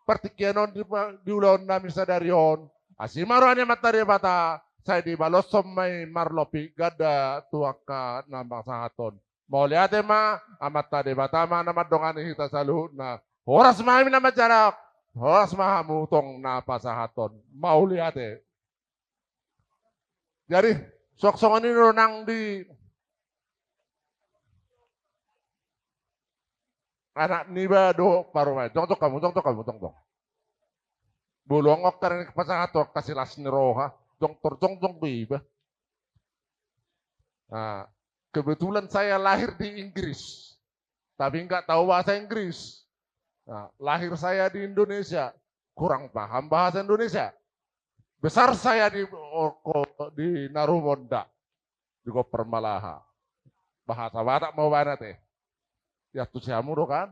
pertikianon di ulaon nami sadarion. Asimaruannya matari bata. Saya di balos somai marlopi gada tuaka nambang sangaton. Mau lihat ma amat tari bata ma nama dongani kita saluhut na. Horas mami nama jarak. Horas mahamutong napasahaton. Maulihat eh. Jadi, sok-sokan ini nang di anak niba do parumay. Tong kamu. Bulongok karena pasahaton kasih las ni roha. Tong biba. Nah, kebetulan saya lahir di Inggris, tapi nggak tahu bahasa Inggris. Nah, lahir saya di Indonesia, kurang paham bahasa Indonesia. Besar saya di Narumonda, juga Permalaha. Bahasa Batak mau banget teh. Ya tuh siamu do kan?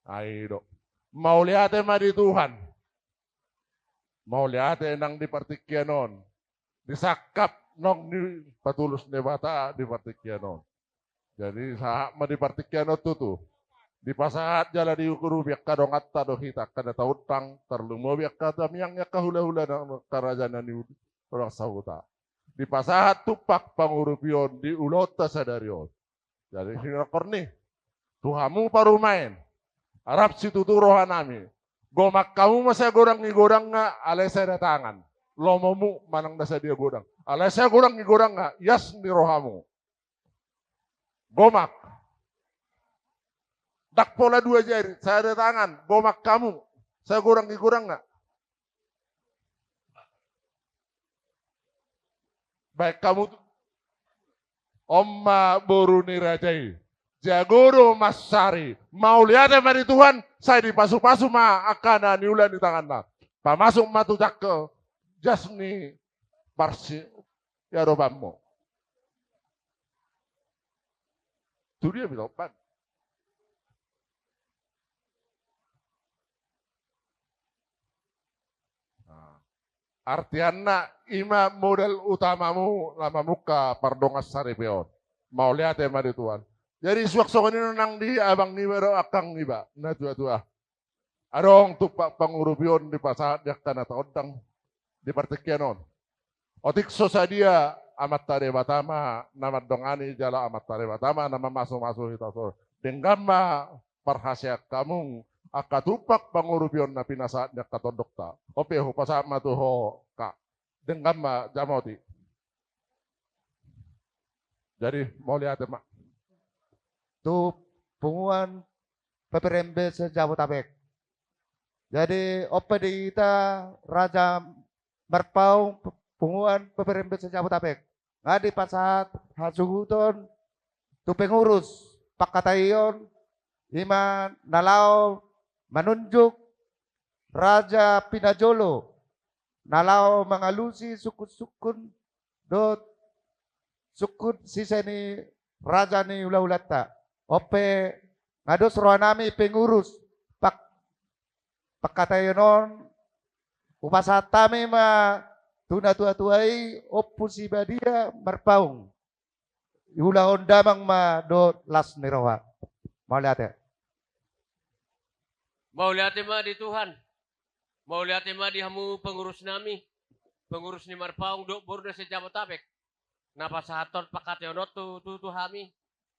Ayo, mau lihat emang di Tuhan. Mau lihat nang di partikianon. Disakap nong di patulus ne bata di partikianon. Jadi saat ma di partikianon tuh. Di pasahat jala di ukuru biak kadong atta do hita kada tautang terlumo biak kada miangnya kahula-hula na karajana ni orang sahuta. Di pasahat tupak pangurupion di ulota sadarion. Jadi hinakor nih. Tuhamu parumain. Arab situ tu rohanami. Gomak kamu masa godang nga alay sa datangan. Lomomu manang nasa dia godang. Alay sa godang nga yas ni rohamu. Gomak. Dak pola 2 jari, saya ada tangan, gomak kamu, saya gorang nggak? Baik kamu, Omma Boruni Rajai, Jagoro Masari, mau lihat sama di Tuhan, saya dipasu-pasu ma akan niulan di tangan ma, pamasuk matu ke jasni parsi ya robamu. Itu dia bilang, Pak. Artiana ima modal utamamu lama muka pardongas saripeon. Mau lihat ya mari Tuhan. Jadi suak-suak ini nang di abang ni baru akang ni ba. Na tua-tua. Adong tupak pangurupion di pasahat yak tanah taodang di partikianon. Otik sosadia amat tare batama nama dongani jala amat tare batama nama masuk-masuk kita so. Denggama parhasya kamu akatupak pangurupion na pinasaat yak katodokta. Ope ho pasama tu ho ka. Denggama jamoti. Jadi mau lihat mak. Itu punguan peperembe sejabotabek. Jadi ope di kita Raja Marpaung punguan peperembe sejabotabek. Ngadi pasat hasuguton tu pengurus pakatayon iman nalau menunjuk Raja Pinajolo nalau mengalusi sukun-sukun dot sukun siseni Raja ni ulah-ulata. Ope ngados rohanami pengurus pakatayonon upasatami ma tuna tua-tuai opusi badia Marpaung. Ulah ondamang ma do las niroha. Mau lihat ya? Mau lihat ma di Tuhan. Mau lihat ma di hamu pengurus nami. Pengurus ni Marpaung do borda sejabotabek. Napa sahaton pakatayonon tu hami.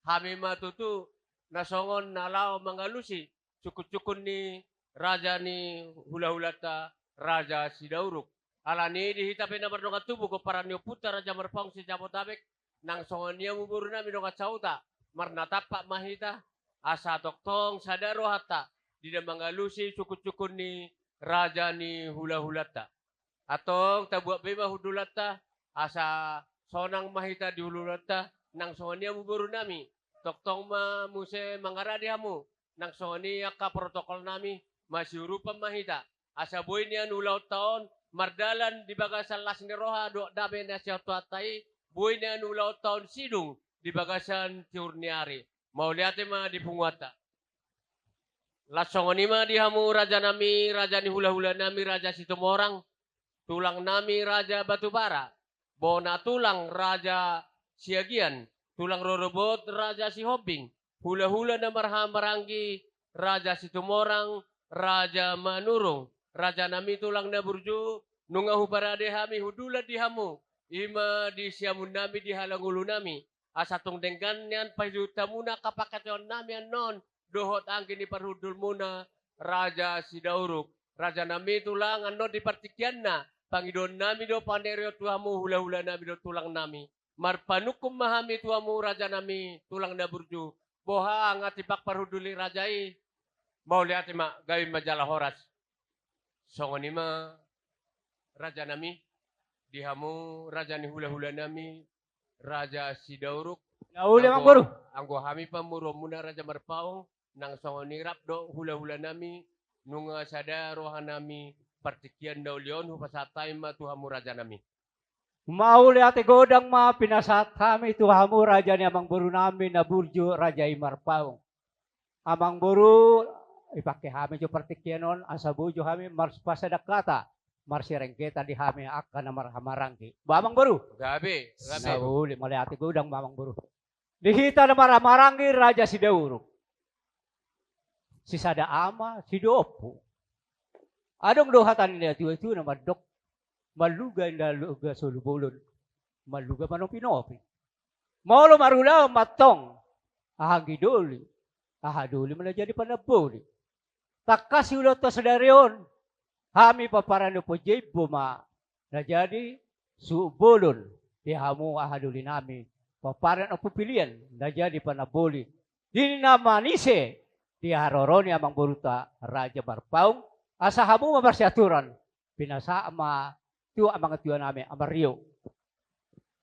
Hami matutu nasongon nalau mangalusi cukun-cukun ni raja ni hula-hulata Raja Sidauruk. Alani dihitapin na berdongat tubuh ko para niyo puta Raja Marpaung si Jabotabek nang songon niya muburo na minongat sauta marnatapak mahita asa toktong sadaro hata di na mangalusi cukun-cukun ni raja ni hula-hulata. Atong tabuak bema hudulata asa sonang mahita di hululata nang sonia muburu nami toktong ma muse mangaradi hamu nang sonia ka protokol nami masih rupa mahita asa boy niya nulaw taon mardalan di bagasan las ni roha do dabe na siya tuatay boy niya nulaw taon sidung di bagasan tiurniari mau lihat ma di punguata lasongon ma di hamu raja nami raja ni hula-hula nami raja Situmorang tulang nami raja Batubara bona tulang raja Siagian tulang rorobot Raja Sihobing, hula-hula na marhambaranggi Raja Situmorang, Raja Manurung, Raja nami tulang na burju, nunga hubarade hami hudula di hamu, ima di siamun nami di halangulu nami, asatong denggan niyan pajuta muna kapakatyon nami anon, dohot angkin ni parhudul muna Raja Sidauruk. Raja nami tulang ano di partikian na. Pangidon nami do panderio tuamu hula-hula nami do tulang nami. Marpanukum mahami tuamu raja nami tulang na burju. Boha ngatipak paruduli rajai. Mau lihat ma gawin majalah horas. Songon ima raja nami. Dihamu raja ni hula-hula nami. Raja Sidauruk. Nauli mang buru. Anggo hami pamuro muna raja Marpaung. Nang songon nirap do hula-hula nami. Nunga sada rohan nami. Partikian daulion hupasatay matuhamu raja nami. Mauli ate godang ma pinasat kami tuhamu raja ni amang buru namin na burju raja Marpaung. Amang buru ipake kami jo partikianon asa bujo kami mars pasadakata. Marsirengketa di kami akan na marhamarangki. Bamang buru. Gabi. Nauli mali ate godang mamang buru. Dihita na marhamarangki raja Sidauruk. Si sada ama si Dopo. Adong dohatan nila itu na madok maluga na luga sa lubulon. Maluga manong pinopi. Maulo marulaw matong. Ahagiduli. Ahaduli man na jadi panabuli. Takas ulot to sa darion. Hami paparano po jay buma. Na jadi subulon. Di hamu ahaduli namin. Paparan o pupilian. Na jadi panabuli. Di namanise. Di haroroni amang buruta Raja Marpaung. Asa hamu mamarsyaturan. Pinasama. Ito ang mga tuwa namin, Amario.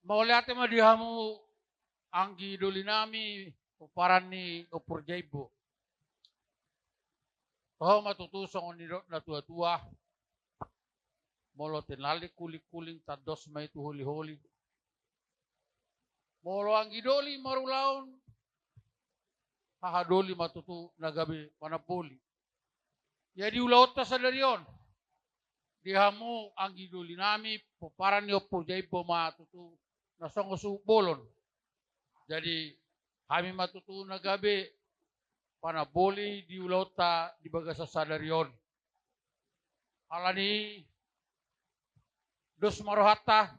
Maulate madihamu anggi duli nami uparan ni Opurjaibo. Tahu matutusong ni na tua-tua. Molo tinali kuling-kuling tados may tu huli-huli. Molo anggi doli marulaon. Hahadoli matutu nagabi panapuli. Jadi ulaot ta sa darion. Dihamu ang giduli nami, paparan niyo po jay po matutu na bolon. Jadi kami matutu na gabi, panaboli di ulota di baga sa salaryon. Alani, dos marohata,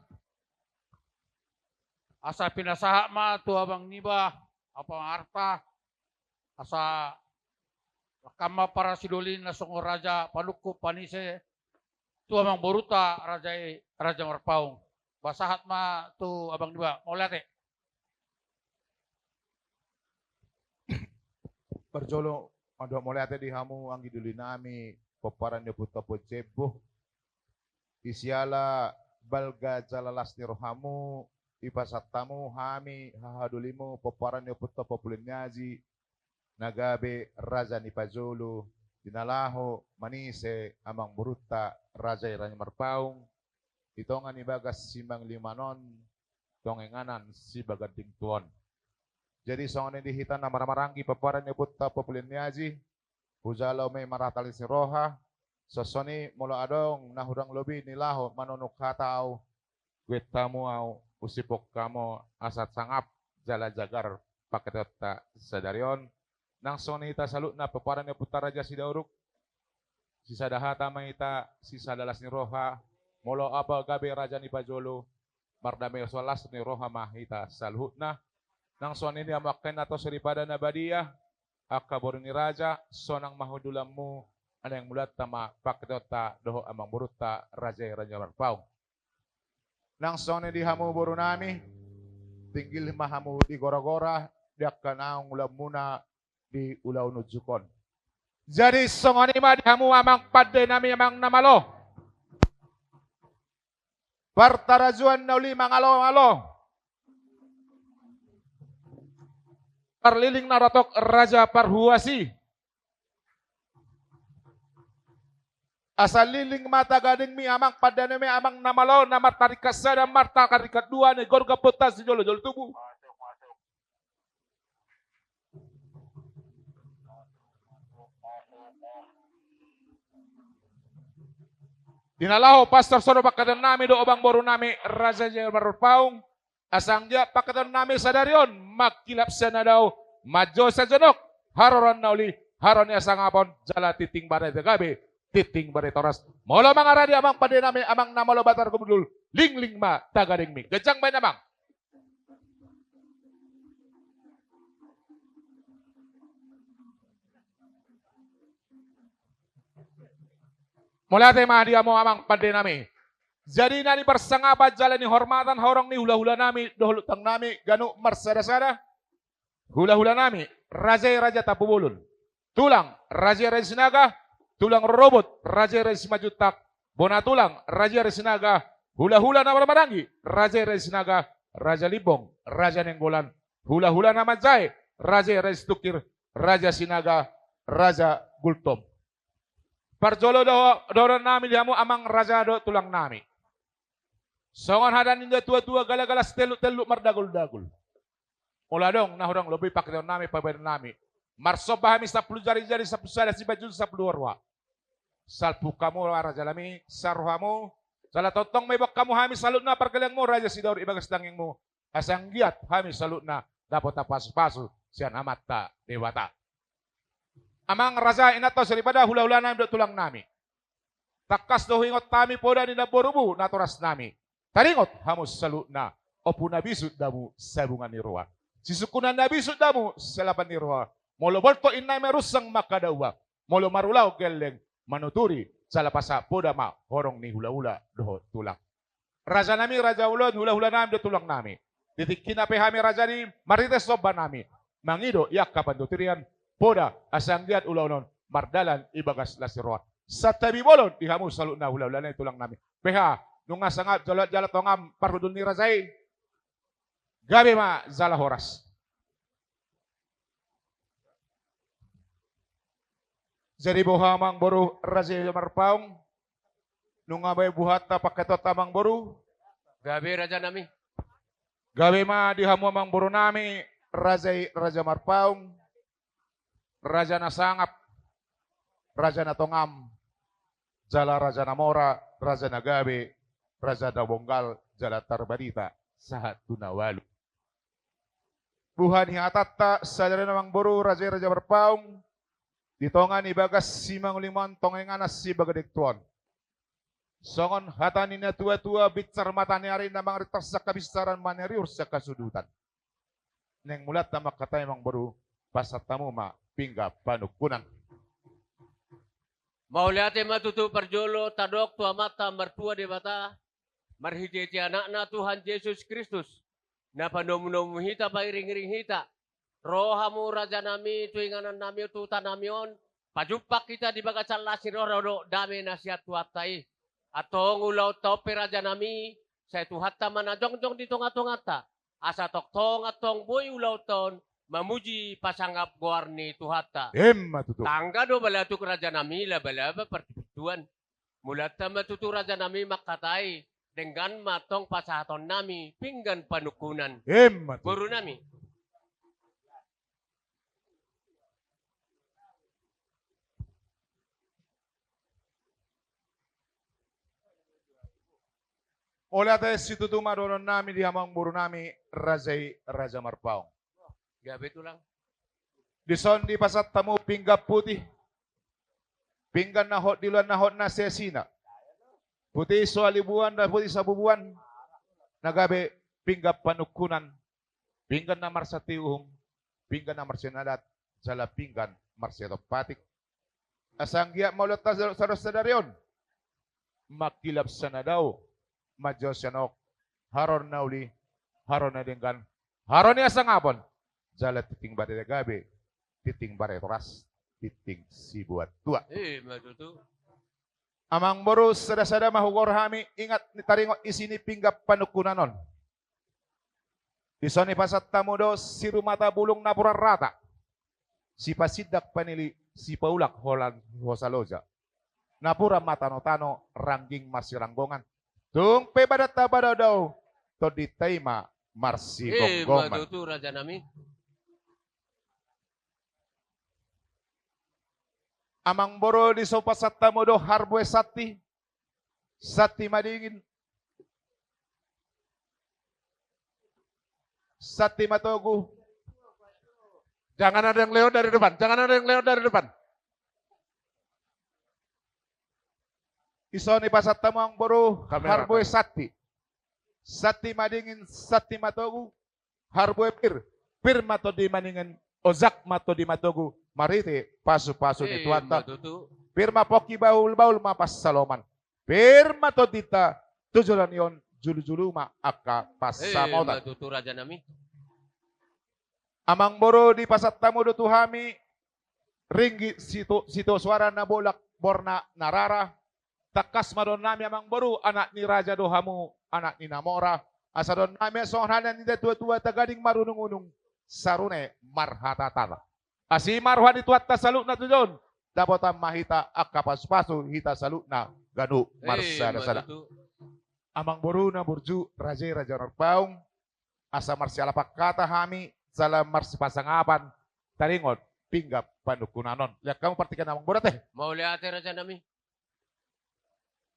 asa pinasaha ma tu abang niba, apa arta, asa kama para sidolin na songo raja panuko panise, tu amang boruta Raja Marpaung. Basahat ma tu abang dua. Mau lihat Perjolo ando mulai di hamu anggi dulu nami peparan yo puta pojebo. Isiala balga jalalas ni rohamu ipasatamu hami hahadulimu peparan yo puta populin nyaji nagabe raja ni pajolo dinalaho manise amang buruta Raja Marpaung itongan ibagas simang limanon tongenganan si bagading tuon. Jadi songon dihita na maramarangi paparan niya putta populin niyaji hujalaw may maratali si roha sosoni mula adong nahurang lobi nilaho manunuk hataw gwetamu au usipok kamo asat sangap jala jagar paketota sadaryon nang sonita salut na paparan niya putta Raja Sidauruk sisa dahata mahita sisa dalas ni roha molo apa gabe raja ni pajolo mardame solas ni roha mahita salhut na nang son ini amakken atau seripada nabadia akabor ni raja sonang mahudulammu ada yang mulat tama paketota doho amang buruta Raja Marpaung nang son ini hamu borunami tinggil mahamu di gora-gora diakanaung ulam muna di ulau nujukon. Jadi songon ima dihamu amang pade nami amang namalo. Partarajuan nauli mangalo-ngalo. Parliling naratok Raja Parhuasi. Asal liling mata gading mi amang pada nami amang namalo namar tarikat sada marta tarikat dua ni gorga potas jolo-jolo tubuh. Dinalaho pastor sono pakatan nami do obang boru nami Raja Marpaung asang dia pakatan nami sadarion makilap sana daw majo sa jonok haroran nauli haron ya sangapon jala titing bare gabe titing bare toras molo mga radi amang pade nami amang namalo batar kubudul ling ma tagading mi gejang bay namang Mulai tema dia mau amang pada nami. Jadi nani bersangapa jalani hormatan horong ni hula-hula nami dohlu tang nami ganu marsada-sada. Hula-hula nami raja tapubulun. Tulang raja sinaga, tulang robot raja simajutak. Bona tulang raja sinaga, hula-hula nama marangi raja sinaga, raja libong, raja nenggolan. Hula-hula nama jai raja tukir, raja sinaga, raja gultom. Parjolo do nami diamu amang raja do tulang nami. Songon hadan inda tua-tua gala-gala telu mardagul-dagul. Ola dong nah orang lebih pakai nami pabai nami. Marso bahami 10 jari-jari 10 sada si baju 10 warwa. Salpu kamu raja lami sarhamu. Salah totong mebak kamu hami salutna perkaliangmu raja sidaur ibagas dangingmu. Asang giat hami salutna dapat pasu-pasu sian amata dewata. Amang raja inato daripada hula-hula nami do tulang nami. Takas do hingot tami poda ni borubu naturas nami. Taringot hamus salutna opuna bisut damu sabungan nirwa. Sisukunan na bisut damu selapan nirwa. Molo bolto inay merusang makadawa. Molo marulaw geleng manuturi salapasa poda ma horong ni hula-hula doho tulang. Raja nami raja ulon hula-hula nami do tulang nami. Titik kinape hami raja ni marites soba nami. Mangido yak kapandutirian poda asang giat ulaunon mardalan ibagas lasirwa. Sa tabi bolon dihamu salutna hula-hula na tulang nami. Peha nung sangat jalat tongam parudun ni razai. Gabi ma zala horas. Jadi bohamang boru razai marpaung. Nung abay buhat paketot tamang boru. Gabi raja nami. Gabi ma dihamu amang boru nami razai raja marpaung. Raja na sangap. Raja na tongam. Jala raja na mora. Raja na gabi. Raja Dabonggal Jala Tarbarita sahat tunawalu. Buhan hiatatta sadara namang boru raja berpaung. Ditongan ibagas simang limon tongenganas si bagadektuan. Songon hatanina tua-tua bicar matani ari namang ritas sa kabisaran maneriur sa kasudutan. Neng mulat tamak kata emang boru pasat tamu ma pingga panukunan. Mauliate matutu perjolo tadok tua mata mertua de mata. Marhijeti anakna Tuhan Yesus Kristus. Na panom-nom hita pairing-ring hita. Rohamu raja nami tuinganan nami tu tanamion. Pajupak kita di bagasan lasir rodo dame nasihat tuatai. Atong ulau tope raja nami. Saya tuhatta manajong-jong di tonga-tongata. Asa toktong atong boy ulau ton. Memuji pasanggap goarni tuhatta. Matutu. Tangga do balatuk raja nami laba-laba pertuan. Mulata matutu raja nami makatai. Dengan matong pasahaton nami pinggan panukunan. Guru nami. Oleh atas situ madonon nami di hamang buru nami razai raja marpaung. Gabi tulang. Dison di pasat tamu pinggap putih. Pinggan nahot di luar nahot na sesina. Putih soalibuan dan putih sabubuan. Nagabe pinggap panukunan. Pinggan na marsatiuhong. Pinggan na marsenadat. Jala pinggan marsetopatik. Asanggia maulot saros-sadarion. Makilap sana daw. Madyo siyanok. Haron na uli. Haron na dinggan. Haron niya sa ngapon. Jala titing bare gabe. Titing bare toras. Titing sibuat tua. Matutu. Amang boru sada-sada mahugor hami ingat ni taringo isini pinggap panukunanon. Isoni pasat tamudo si rumata bulung napura rata. Si pasidak panili si paulak holan hosaloja. Napura matano-tano rangging masiranggongan. Tung pe badat tabadaw daw to ditaima marsi gonggoman. Matutu raja nami. Amang boro di sopasat tamudo harbue sati. Sati madingin. Sati matogu. Jangan ada yang lewat dari depan. Jangan ada yang lewat dari depan. Isoni pasat tamang boro harbue sati. Sati madingin sati matogu. Harbue pir. Pir mato di maningin. Ozak mato di matogu. Mariti pasu-pasu di tuanta. Pirma poki baul mapas saloman. Pirma todita tujulan yon julu-julu ma aka pasamota. Matutu raja nami. Amang boro di pasat tamu do tuhami ringgi sito suara na bolak borna narara. Takas madon nami amang boro anak ni raja dohamu anak ni namora. Asa don nami songhana ni tua-tua tagading marunung-unung sarune marhatatata. Asi marwan itu atas saluk na tujon. Dapat mahita akapas-pasu hita saluk na ganu marsada-sada. Amang boru na burju raja Marpaung asa marsiala kata hami salam marsi pasangapan taringot pinggap panukunanon. Lihat kamu partikan amang boru teh. Mau lihat raja nami.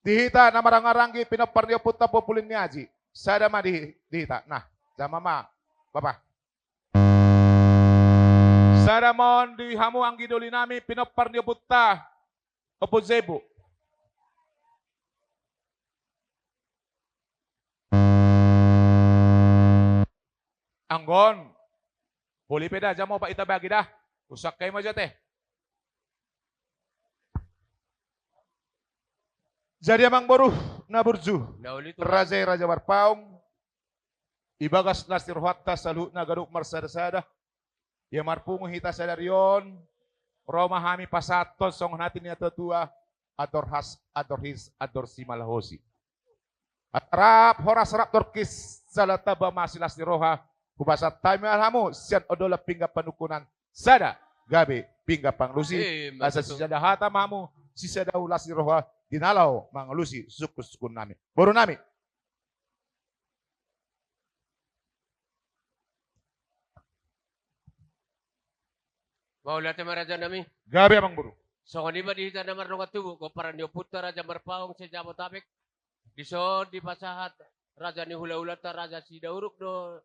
Dihita na marangaranggi pinaparniyo puta populin ni Aji. Sada ma dihita. Nah, sama ma. Bapak. Sada mon di hamu ang gidoli nami pinaparniyo puta opo zebu. Anggon. Puli peda jamo pa itabagi dah. Usak kayo mo jate. Jadi amang boru na burju. Raja Marpaung. Ibagas nasir hatta salu na garuk marsada-sada. Ya marpungu hita sadarion. Roma hami pasaton song natin niya tua. Ador has, ador his, ador si malahosi. Atrap horas rap torkis salataba masilas ni roha. Kubasat tayo alhamu siyan odola pingga panukunan. Sada gabi pingga panglusi. Asa si sada hata mamu si sada ulas ni roha. Dinalaw mga lusi sukus-sukun namin. Boro namin. Mau lihat raja nami. Gabi amang buru. So kani ba dihita na marunong tubo ko para niyo puta raja Marpaung sa Jamo Tapik. Diso di pasahat raja ni hula-hula ta raja si Dauruk do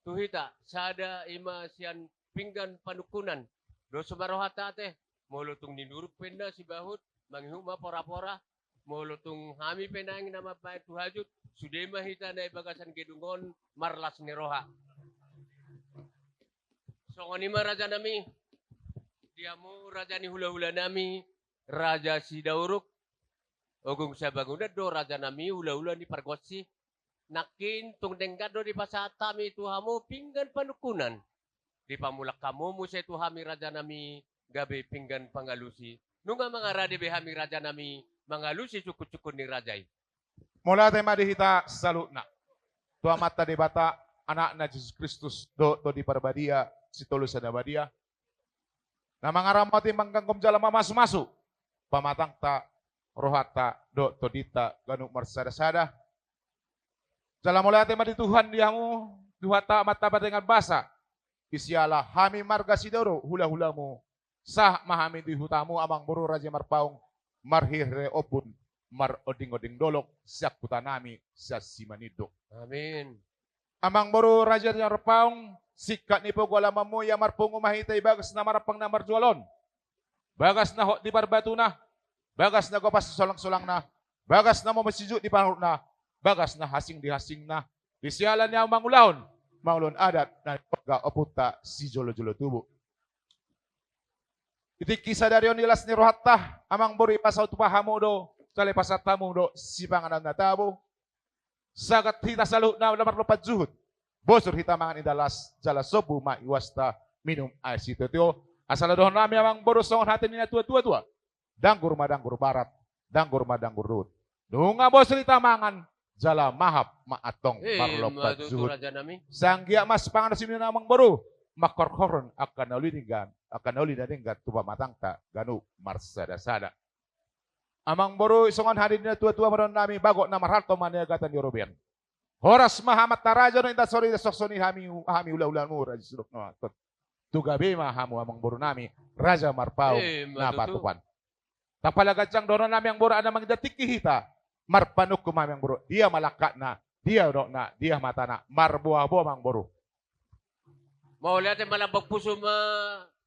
tuhita sada ima sian pinggan panukunan do sumarohata teh mulutung ninuruk penda si bahut manghuma pora-pora mulutung hami penang nama baik tuhajut sudema hita na bagasan gedungon marlas ni roha. So ngani raja nami diamu raja ni hula-hula nami raja si Dauruk ogung sa bangunan do raja nami hula-hula ni pargosi nakin tung denggado di pasatami tuhamu pinggan panukunan di pamulak kamu mo sa tuhami raja nami gabi pinggan pangalusi nunga mga radi behami raja nami mangalusi cukup-cukup ni rajai. Mula tayo madihita salutna. Tua mata di bata anak na Jesus Kristus do di parbadia si tulus na badia. Na mga ramati manggangkom jala mamasuk-masuk. Pamatang ta rohata do todita ganuk marsada-sada. Jala mula tayo madituhan diamu duhata mata dengan basa. Isiala hami marga sidoro hula-hula mo. Sah mahami di hutamu amang buru Raja Marpaung marhire opun mar oding-oding dolok siak putanami sa simanidok. Amin. Amang buru Raja Marpaung sikat ni pogwala mamu ya marpungu mahitay bagas na marapang na marjualon. Bagas na ho di barbatu na. Bagas na gopas solang-solang na. Bagas na mo masiju di panurut na. Bagas na hasing di hasing na. Disialan niya mangulahon. Mangulon adat na pagka oputa si jolo-jolo tubo. Iti kisah dari nilas ni rohatta amang buri pasaw tupahamu do kali pasatamu do si panganan na tabo sagat hita salu na lamar lupat zuhud bosur hita mangan idalas jala sobu ma iwasta minum air situ tio asal dohon nami amang buru songon hati nina tua danggur madanggur barat danggur madanggur rut dunga bosur hita mangan jala mahap ma atong marlopat zuhud sanggia mas panganan sini amang buru makor-koron akan nauli ninggan tuba matang ta ganu marsada-sada. Amang boru isongan hadin na tua-tua maron nami bago na marhalto maniagatan ni Ruben. Horas mahamat na raja no inda sorry soksoni hami ula-ulan mo raja sulok no. Tugabi mahamu amang boru nami Raja Marpaung na patupan. Tapalagatsang dono nami ang boru ada mangdatik hita marpanuk kumami ang boru. Dia malaka na, dia dok na, dia mata na, marbuah-buah mang boru. Mau lihat yang malabag puso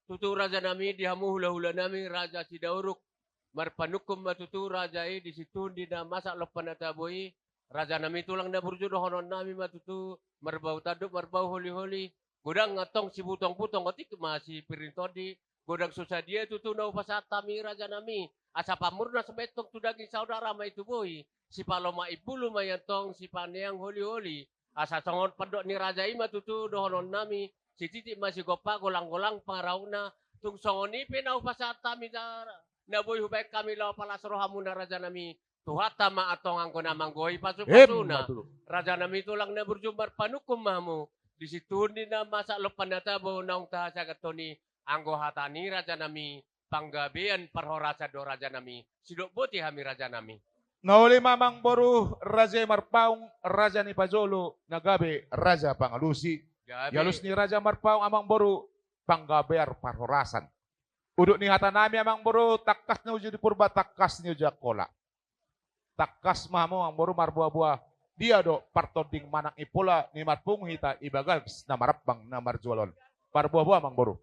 tutu raja nami dihamu hula-hula nami raja si Dauruk marpanukum matutu raja di situ di na masak lopan ataboy raja nami tulang na burjo honon nami matutu marbau taduk marbau holi-holi gudang ngatong si butong-butong otik masih pirintodi Godang susah dia tutu na upasatami raja nami. Asa pamurna sebetong tu daging saudara ma itu boy. Si paloma ibulu mayantong si paneang holi-holi. Asa songon padok ni raja ima tutu dohonon nami. Si titik masih gopa golang-golang pangarauna. Tung songon ipe na upasatami na boy hubay kami lau palas rohamu na raja nami. Tuhata ma atong angko namang goy pasu-pasuna. Raja nami tulang na berjumbar panukum mamu. Di situ ni na masa lopan natabo naung tahasa katoni. Anggo hatani raja nami, panggabean parhorasa do raja nami, sidok boti hami raja nami. Nauli mamang boru raja marpaung raja ni pajolo nagabe raja pangalusi. Yalus ni raja marpaung amang boru panggabear parhorasan. Uduk ni hatanami amang boru takas ni uji di purba takas ni uji kola. Takas mamu amang boru marbuah-buah. Dia do partoding manang ipula ni marpung hita ibagas na marapang na marjualon. Parbuah-buah amang boru.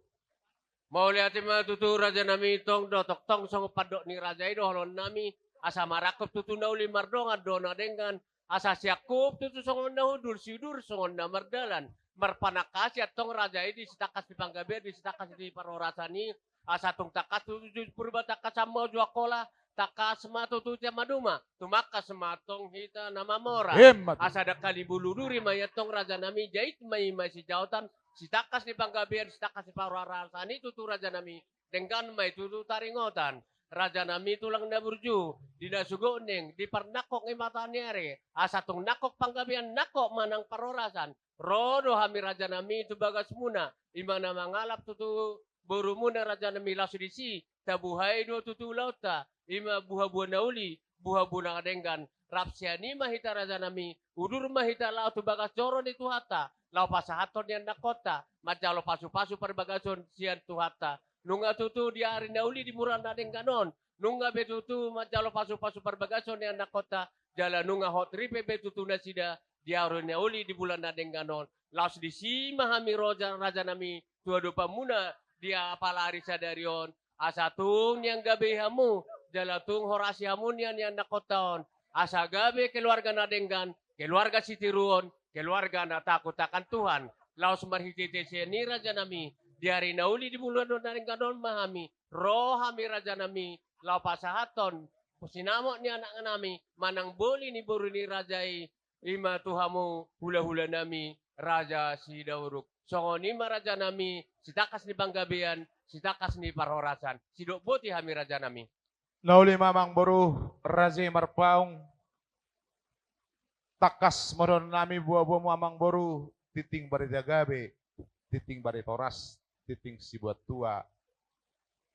Mau lihat tutu raja nami tong dotok tong song padok ni raja itu holon nami asa marakop tutu nauli mardongan dona dengan asa siakup tutu songon nahudur sidur songon na mardalan marpanakasi atong raja ini sitakas di panggabe di sitakas di parorasani asa tong takas tutu purba takas sama jua kola takas ma tutu tia maduma tumaka sematong hita nama mora asa dakali buluduri mayatong raja nami jait mai si jautan si takas ni panggabean, si takas ni parwarasani tutu raja nami. Dengan may tutu taringotan. Raja nami tulang na burju. Di nasugo neng, di parnakok ng mata niyari. Asa tong nakok panggabean, nakok manang parorasan. Rodo hami raja nami itu bagas muna. Imana mangalap tutu buru muna raja nami lasu disi. Tabuhay do tutu lauta. Ima buha-buha nauli. Buha-buha nakadenggan. Rapsiani mahita raja nami. Udur mahita lau tu bagas joron itu hata. Lau pasahaton yang nakota, macam lau pasu-pasu perbagason sian tuhata. Nunga tutu di hari nauli di murah nadeng ganon. Nunga betutu macam lau pasu-pasu perbagason yang nakota. Jalan nunga hot ripe betutu nasida di hari nauli di bulan nadeng ganon. Lau sedisi mahami raja nami tua dopa muna dia apalari sadarion. Asatung yang gabe hamu, jalatung horasi hamun yang nakotaon. Asa gabe keluarga nadenggan, keluarga sitiruon. Keluarga na takut akan Tuhan. Laos marhitite ni raja nami. Di hari nauli di bulan naring ganon mahami. Rohami raja nami. Lau pasahaton. Pusinamok ni anak nami. Manang boli ni buru ni rajai. Ima tuhamu hula-hula nami. Raja si dauruk. Songon ima raja nami. Sitakas ni panggabean. Sitakas ni parhorasan. Sidok boti hami raja nami. Nauli mamang boru raja marpaung. Takas moron nami buah-buah mamang boru titing bari jagabe, titing bari toras, titing si buat tua,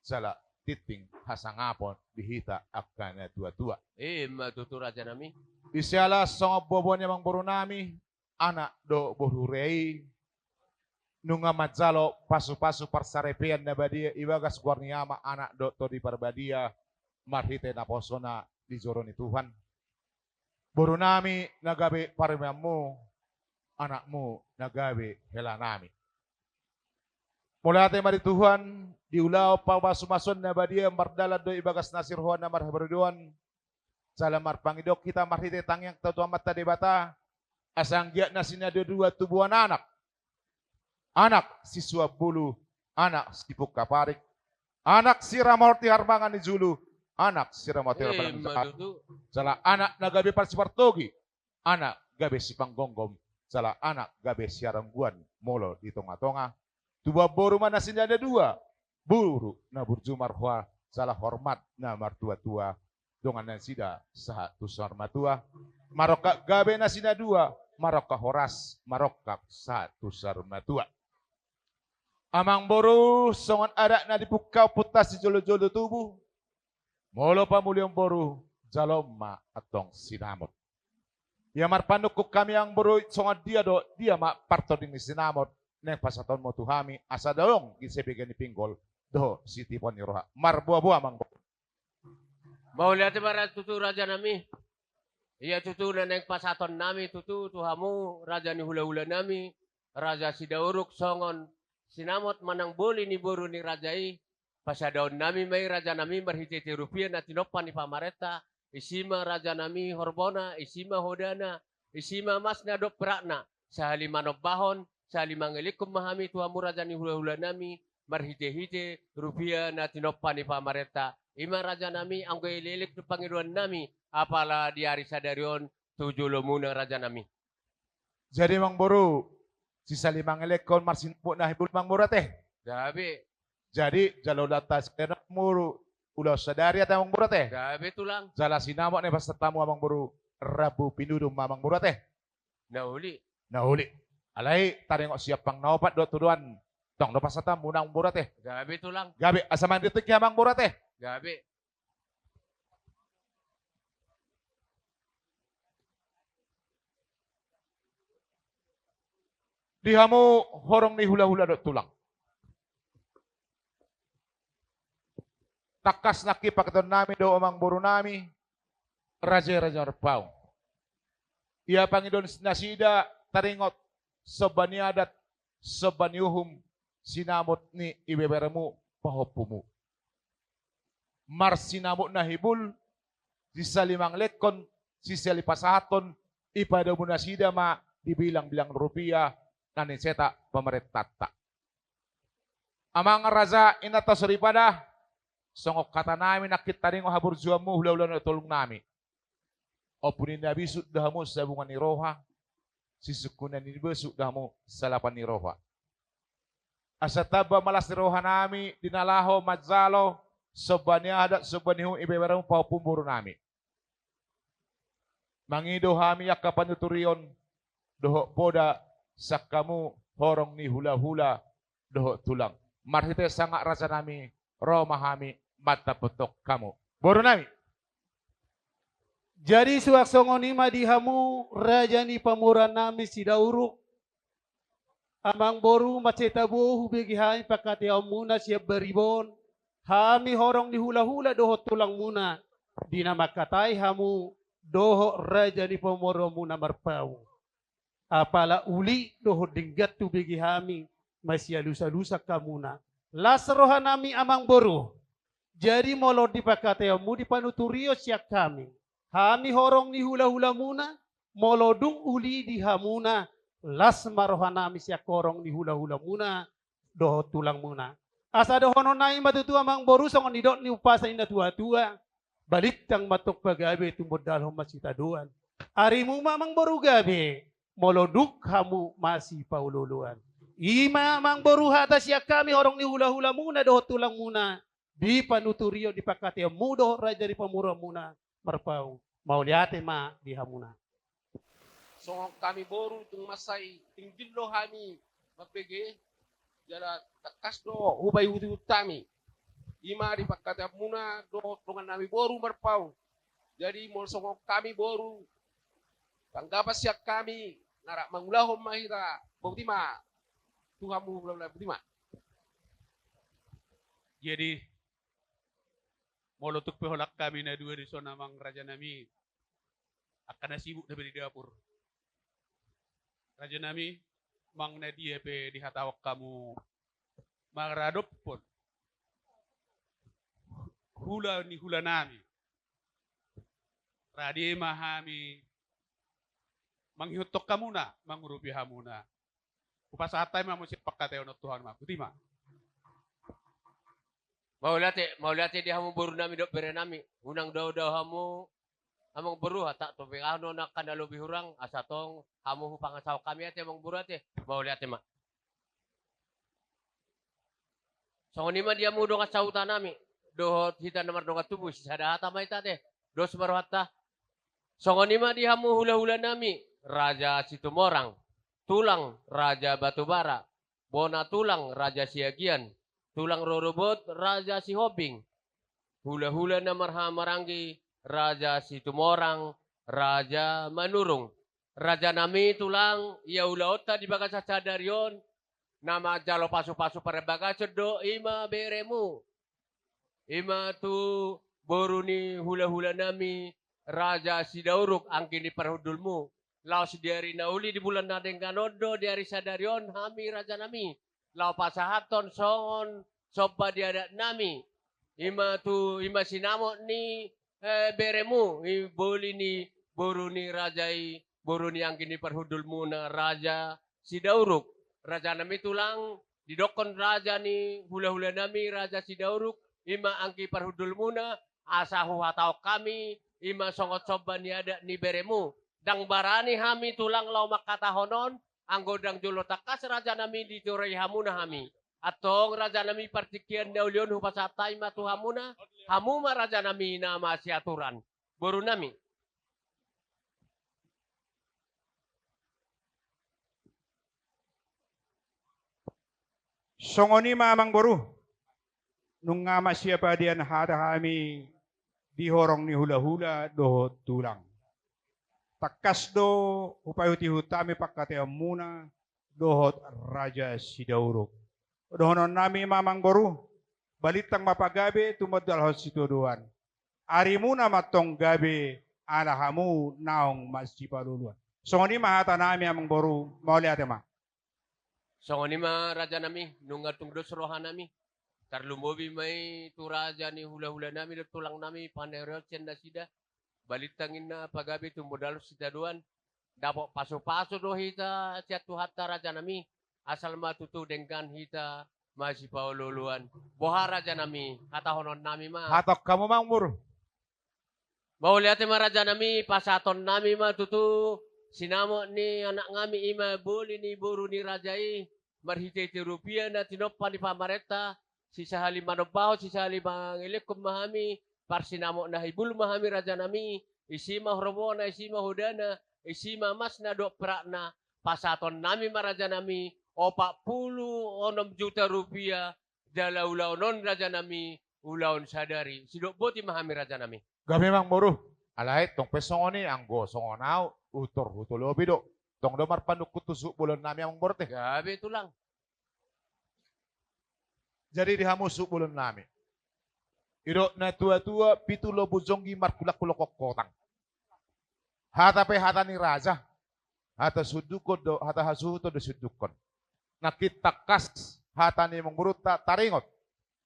sala titing hasangapon dihita akana tua-tua. Matutu raja nami. Isiala song buah-buahnya mamang boru nami, anak do boru rei, nunga majalo pasu-pasu parsarepean na badia, ibagas guarniama anak do to di parbadia, marhite na posona di joroni Tuhan. Buru nami nagabe parimiamu, anakmu nagabe hela nami. Mulai mari Tuhan, diulau pawasumason na badia mardalad do ibagas nasirhuan na marhabaruduan. Salam marpangidok kita marhite tangyang tatu amat tadi bata. Asang giat na sinado dua tubuhan anak. Anak siswa bulu, anak sipuk kaparik. Anak siramorti harmangan ni Zulu. Anak siramorti harmangan ni salah anak na gabi parsipartogi, anak gabi si panggonggom, salah anak gabi siarangguan molo di tonga-tonga. Dua boru mana sinada dua, buru na burjumarhua, salah hormat na martua-tua, dongan na sida saha tusar matua. Maroka gabi na sina dua, maroka horas, maroka saha tusar matua. Amang boru songan adak na dipukau putas si jolo-jolo tubuh, molo pamuliang boru, jaloma atong sinamot. Ya marpanuk ko kami ang buru songa dia do dia ma parto ding sinamot neng pasaton mo tuhami asa daong gisebigan ni pinggol do si tipon ni roha marbuah-buah mang. Mau lihat bara tutu raja nami. Iya tutu na neng pasaton nami tutu tuhamu raja ni hula-hula nami raja si dauruk songon sinamot manang boli ni buru ni rajai pasadaon nami may raja nami berhititi rupiah na tinopan ni pamareta. Isima raja nami horbona, isima hodana, isima masna dok perakna. Sahali manok bahon, sahali mangelikum mahami tuhamu raja ni hula-hula nami, marhite-hite rupiah na tinoppa ni pamarenta. Ima raja nami ang ililik ng Panginoon nami apala di hari sadarion tujulo muna raja nami. Jadi Mang Boru, sisa 5 elekon marsin po na hibul Mang Boru teh. Gabi, Jadi jalo datas kena muru ulah sadari atau Mang Boru teh. gabi tulang. Jala sinamok nih pas tamu Mang Boru Rabu Pindudum Mang Boru teh. Nauli. Nah uli. Alai tarengok siap pang naopat do tuduan. Tong do pasata munang Mang Boru teh. Gabi tulang. Gabi asaman detik ya Mang Boru teh. Gabi. Dihamu horong ni hula-hula do tulang. Takas naki paketon nami do Mang Boru nami. Raja-raja Repau. Ia pangidon nasida taringot sebaniadat sebaniuhum sinamot ni ibeberemu pahopumu. Mar sinamot na hibul sisa 5 lekon sisa 5 sahaton ipada munasida ma dibilang-bilang rupiah naniseta pemerintah. Amang raza inata suripada songok kata nami nakit taringo habur juamu hula-hula na tolong nami. Opunin nabi sudahamu sabungan ni roha sisukunan ni besuk dahamu salapan ni roha. Asataba malas ni roha nami dinalaho madzalo sobania adat sobanihu ibebaramu pau pumburu nami. Mangido hami yakka panuturion dohok poda sakamu horong ni hula-hula dohok tulang. Marhite sangak rasa nami roh mahami mata petok kamu. Boru nami. Jadi suaksongoni madihamu raja ni pamuran nami sidauruk. Amang Boru maceta buhu begi hai pakati muna siap beribon. Hami horong di hula-hula doho tulang muna. Dina makatai hamu doho raja ni pamuran muna marpau. Apala uli doho dinggat tu begi hami masih lusa-lusa kamuna. Lasroha nami Amang Boru. Jadi molo di pakati mu di panuturio siak kami. Hami horong ni hula-hula muna, molodung uli di hamuna, las marohanami siya korong ni hula-hula muna, doho tulang muna. Asa doho nonay matutua Mang Boru song nidot ni upasa ina tua-tua, balik tang matok pagabi tumod dalhom masitaduan. Ari mo Mang Boru gabi, moloduk hamu masih paululuan. Ima Mang Boru hata siya kami horong ni hula-hula muna, doho tulang muna, di panuturio di pakati mu doho raja di pamura muna. Marpau mau lihat ma di hamuna. Songong kami Boru tung masay tingdin lo hami mapege jala takas do ubay utami. Ima di pakata muna do tungan nami Boru marpau. Jadi mol songong kami Boru tanggapas siak kami narak mangulahom mahira buktima tuhamu buktima. Jadi molotuk peholak kami na dua di zona Mang Raja nami akan sibuk dari dapur. Raja nami Mang Nadia pe dihatawak kamu magradop pun hula ni hula nami. Radi mahami manghiutok kamu na mangurupi hamuna. Upasatay mamusip pakateo no Tuhan ma. Kutima. Maulate di hamu Boru nami dok bere nami. Unang daw hamu amang Boru tak topeng ano na kanalo bihurang asatong hamu pangasaw kami ate amang Boru ate. Maulate ma. So ni ma dia mu dong asauta nami. Dohot hita namar dong tubuh sada hata mai tate. Dos marohata. So ni ma dia hamu hula-hula nami. Raja Situmorang, tulang Raja Batubara, Bona tulang Raja Siagian. Tulang rorobot Raja si Hobing. Hula-hula na maranggi Raja si Tumorang, Raja Manurung. Raja nami tulang ia ulaota di baga sa cadarion. Nama jalo pasu-pasu para baga cedo ima beremu. Ima tu Boru ni hula-hula nami Raja si Dauruk angkin di perhudulmu. Laos diari nauli di bulan nadeng kanodo diari sadarion hami Raja nami. Lau pasahaton songon sopa diadat nami. Ima sinamo ni beremu. Boli ni Boru ni rajai. Boru ni angkin di perhudul muna Raja si Dauruk. Raja nami tulang Didokon raja ni hula-hula nami raja Sidauruk ima angki parhudul muna asahu hatau kami ima songot soban ni ada ni beremu dang barani hami tulang lau makata honon anggodang jolo takas raja nami diturai hamuna hami atong raja nami partikian daulion hupasatai matu hamuna hamuma raja nami nama siaturan boru nami. Songoni mamang boru. Nung ngama siapa dian hada kami dihorong ni hula-hula do tulang. Takas do upayuti hutami pakate muna dohot Raja Sidauruk. Dohonon nami mamang boru. Balitang mapagabe tumadal hot situduan. Ari muna matong gabe anahamu naong masjipaluluan. Songoni mahata nami amang boru mauli atema. Songoni ma raja nami nungatung dos roha nami. Tarlumbobi may tu raja ni hula-hula nami tulang nami panero cenda sida. Balitangin na pagabi tu modal sida duan. Dapat paso-paso do hita ciatu hatta raja nami. Asal matutu dengan hita masih paululuan. Boha raja nami kata honon nami ma. Hatok kamu mang buru. Mau lihat ma raja nami pasaton nami ma tutu. Sinamo ni anak ngami ima boli ni buru ni rajai. Marhiti rupiah na tinopan di pamareta. Sisa halima nobaho, sisa halima ngilikum mahami. Parsinamo na hibul mahami raja nami. Isima hormona, isima hudana. Isima mas na do prakna. Pasaton nami maraja nami. 46 juta rupiah. Jala ulaonon raja nami. Ulaon sadari. Sidok boti mahami raja nami. Gami mang buru. Alay tong pesongoni anggo songonau utor hutulobi do. Tong domar panduk kutusuk bulan nami amang borte. Gabi tulang. Jadi dihamusuk bulan nami. Iro na tua-tua pitulo bujonggi markulak-kulok kotang. Hata pe hata ni raja. Hata sudukon do hata hasuto do sudukon. Nakita kas hata ni mong buruta taringot.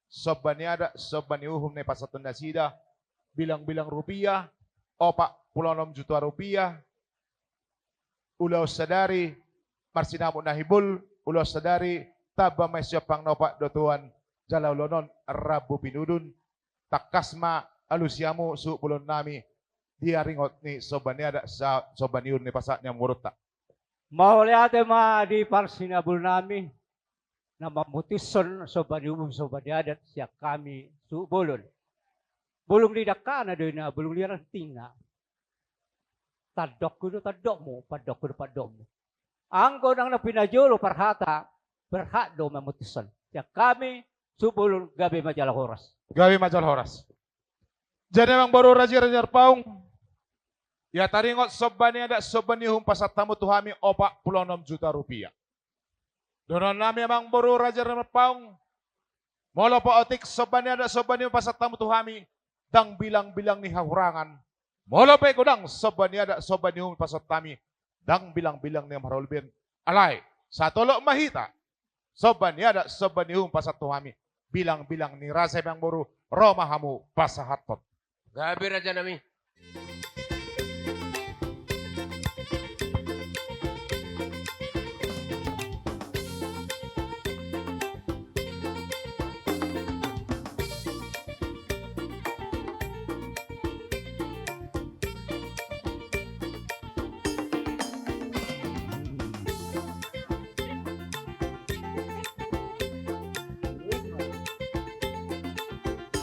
Sobani ada sobani uhum ne pasatun nasida. Bilang-bilang rupiah. 46 juta rupiah. Ulau sadari marsinamo nahibul. Ulau sadari taba may siyapang nopak dotuan jalaw lonon rabu pinudun takasma alusyamu su bulon nami diaringot ni sobaniada sa sobaniun ni pasak niya muruta. Mauliate ma di parsinabul nami na mamutison sobanium sobaniadat siya kami su bulon. Bulong lidakana doy na bulong liran tinga. Tadok kudo tadok mo, padok kudo padok mo. Ang konang na pinajolo parhata berhak do memutison. Ya kami subulun gabi majalah horas. Gabi majalah horas. Jadi memang baru raja paung. Ya taringot sobani ada sobani hum pasat tamu tuhami 46 juta rupiah. Donon nami memang baru raja paung. Molo pa otik sobani ada sobani hum pasat tamu tuhami dang bilang-bilang ni hahurangan. Molo pa ikudang sobani ada sobani hum pasat tami dang bilang-bilang ni marolbin. Alay, satolok mahita. Soban ada soban nium pasat tuhami bilang-bilang ni rasa yang baru Roma hamu pasahatot. Gabi raja nami.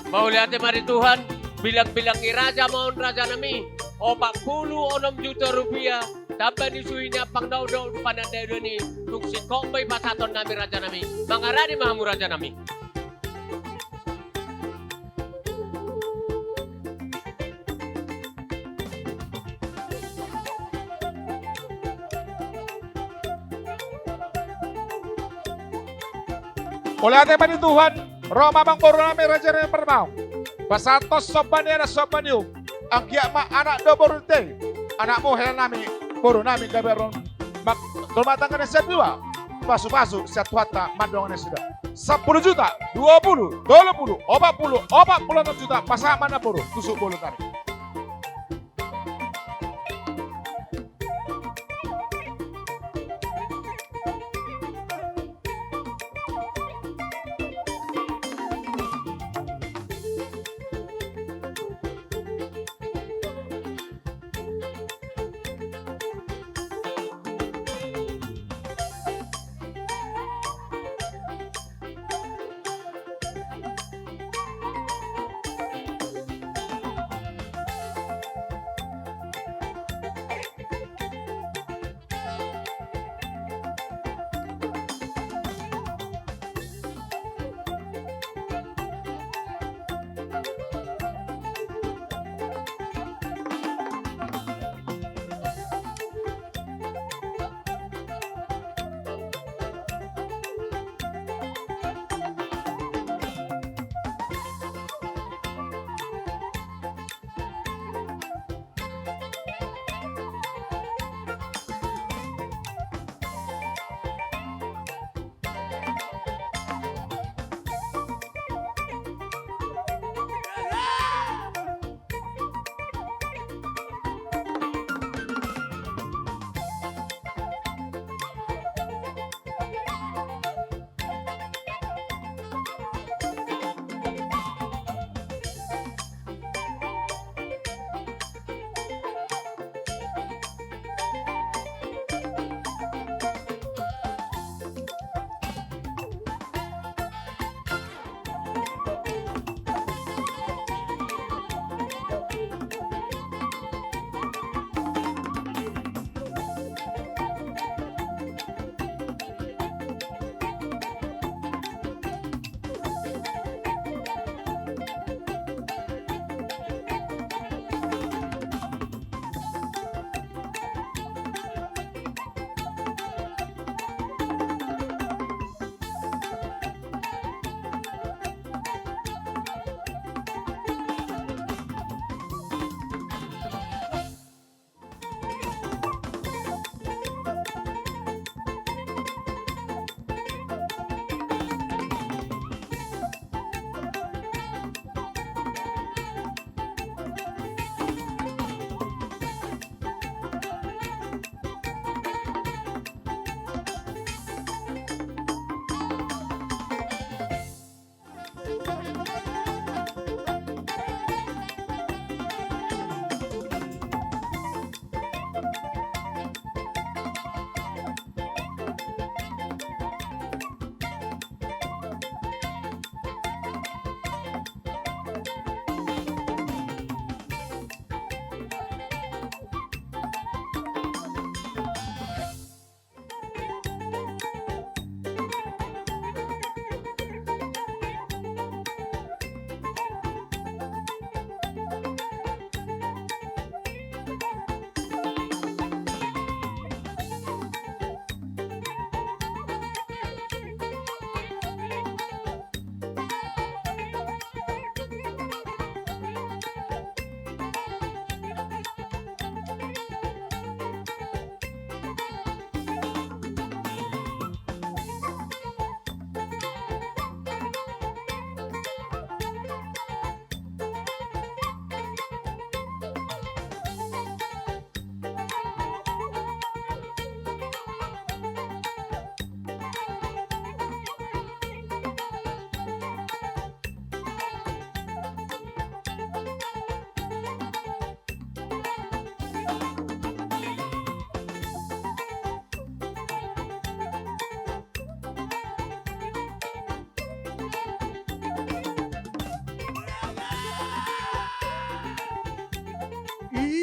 Mau lihat mari Tuhan, bilang-bilang raja maun raja nami, 46 juta rupiah, dapat disuinya pang daw-daw panandai ni, tung si kombay pasaton nami raja nami, mangarani mahamu raja nami. Oleh mari Tuhan, Roma mang baru nami raja yang permau. Pasatos sobani ada sobani ang kiama anak do borute. Anakmu hel nami baru nami gaberon. Mak tumatang sa dua. Pasu-pasu sa tuata madongan sudah. 10 juta, 20, 20, 40, 46 juta pasama na puro tusuk bolu kami.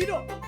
Sido.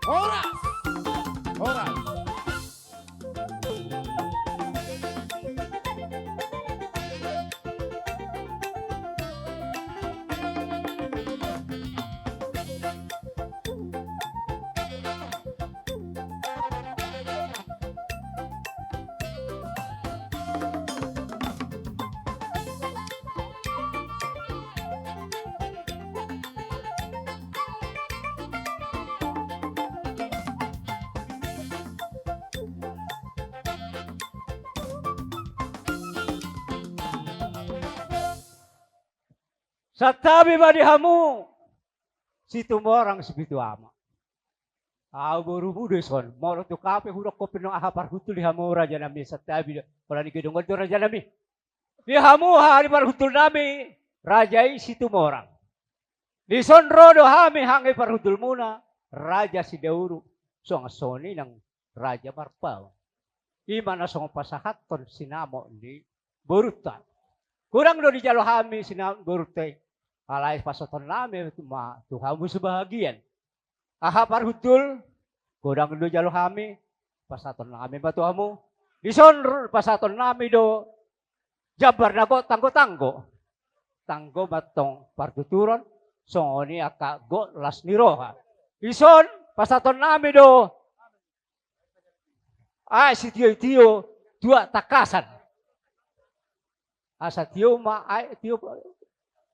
Horas. Horas. Sa tabi ba di hamu? Si tumorang si bitu ama. Buru budo son. Molo tu kape hurok ko pinong ahapar hutul di hamu raja nami sa tabi. Wala ni kidungol tu raja nami. Di hamu hari par hutul nami. Rajai si tumorang. Di son rodo hami hangi par hutul muna. Raja si Dauru. So ang soni ng Raja Marpao. Ima na song pasahaton sinamo ni Borutan. Kurang do di jalo hami sinamo Borutan. Alay pasoton namin, tuhamu sebahagian. Ahapar hutul, kurang do jalo kami, pasaton namin ba tuhamu. Dison pasaton namin do, jabar na go, tanggo-tanggo. Tanggo matong partuturon, songoni aka go las niroha. Dison pasaton namin do, si tiyo-tiyo, dua takasan. Asa tiyo tiyo,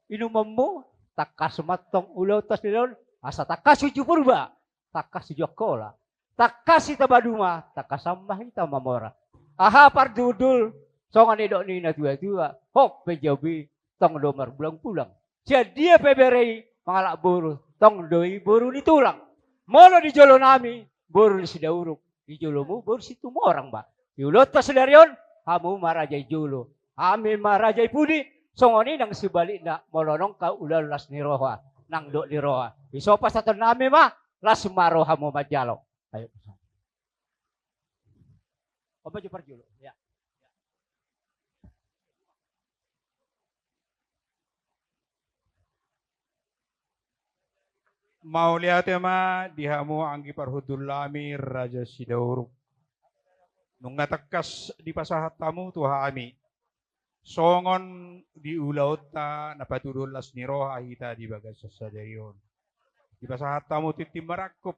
inumamu takas matong ulaw tas nilon asa takas uju purba takas jokola takas ita baduma takas samahita mamora aha pardudul songan idok nina tua hok pejabi tong domar pulang jadi peberei mangalak buru tong doi buru ni tulang mono di jolo nami buru di sidauruk di jolomu buru situ morang ba diulot tas darion hamu marajai jolo ame marajai pudi songoni nang sibalik na molonong ka ulan las ni roha nang do ni roha. Iso pas aton nami mah las maroha mo majalo. Ayo. Oba jo parjulo. Ya. Mau lihat ya ma dihamu anggi parhudul lami Raja Sidauruk. Nunga tekas di pasahat tamu tuha ami. Songon di ulauta napatudul las niroha hita di bagas sadarion. Di pasahat tamu titim merakup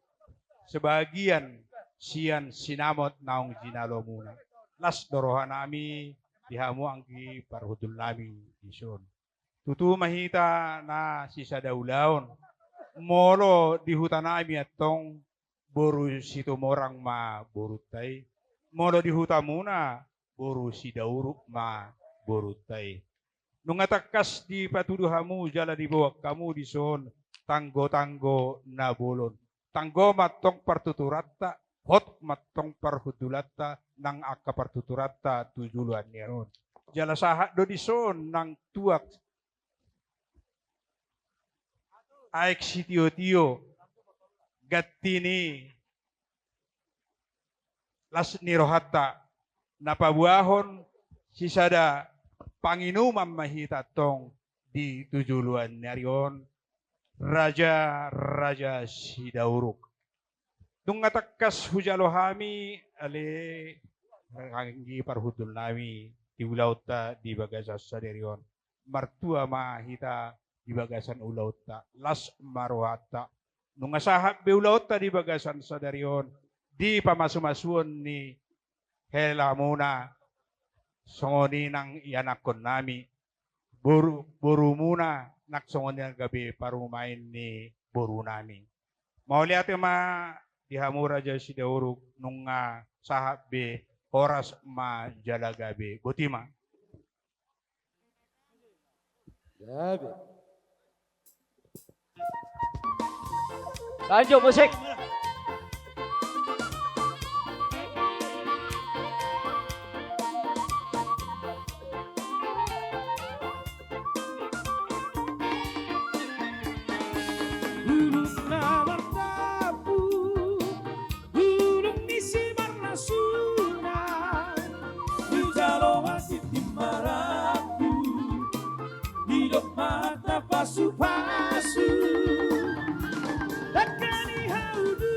sebagian sian sinamot naung jinalo muna. Las doroha nami dihamu angki parhudul nami ison. Tutu mahita na sisa daulaon. Molo di hutan nami atong boru situ morang ma borutai. Molo di hutan muna boru si dauruk ma borutai. Nungatakas di patuduhamu jala di bawah kamu di son tanggo-tanggo na bolon. Tanggo matong partuturatta, hot matong parhudulatta nang aka partuturatta tujuluan niron. Jala sahat do di son nang tuak aik si tio-tio gattini las nirohatta napabuahon sisada panginuman mahita tong di tujuluan narion Raja Sidauruk. Nung ngatakas hujalo hami ale anggi parhudul nami di ulauta di bagasan saderion martua mahita di bagasan ulauta las marohata nung asahap be ulauta di bagasan saderion di pamasumasuon ni hela muna songoni nang ianakon nami buru muna naksongoni ang gabi parumain ni buru nami. Mau lihat ma dihamu Raja Sidauruk nung sahab be oras ma jala gabi. Butima. Gabi. Lanjut musik. Pasu-pasu takkan haudu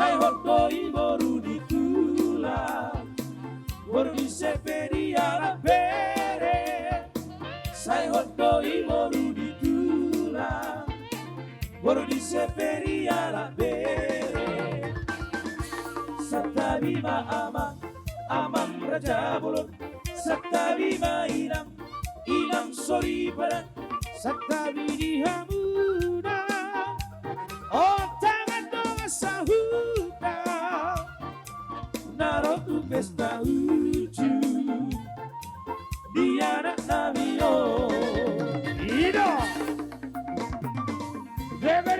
sai hoto iboru di tula bordi sepedi ala bere sai hoto iboru di tula bordi sepedi ala bere satabima amang amang raja bolon satabima inam sori padan satabi di hamuda oh tangan dong sahuda narotu pesta lucu di anak Nabio Ido debe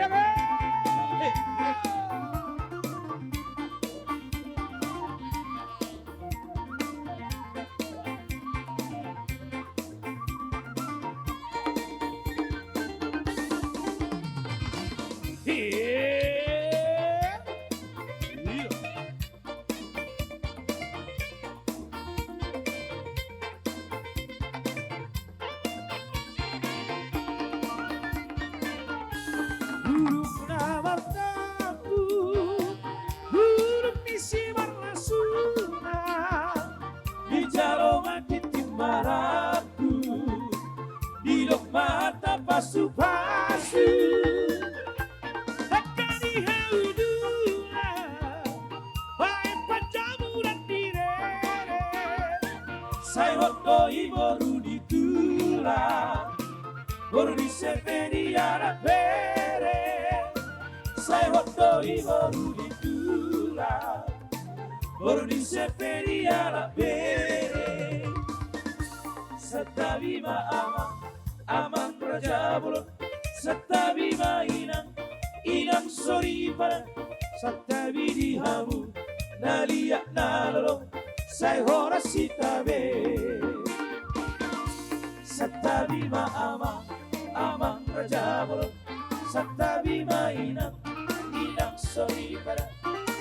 pasu-pasu takkan dihaudula baik pajamuran direre sai hoto iboru ditula boru di sepedi ala bere sai hoto iboru ditula boru di sepedi ala bere satabi amang amang raja bolon satabi inang sori padan satabi di hamu nalia nalolo sai hora sitabe satabi amang raja bolon satabi inang sori padan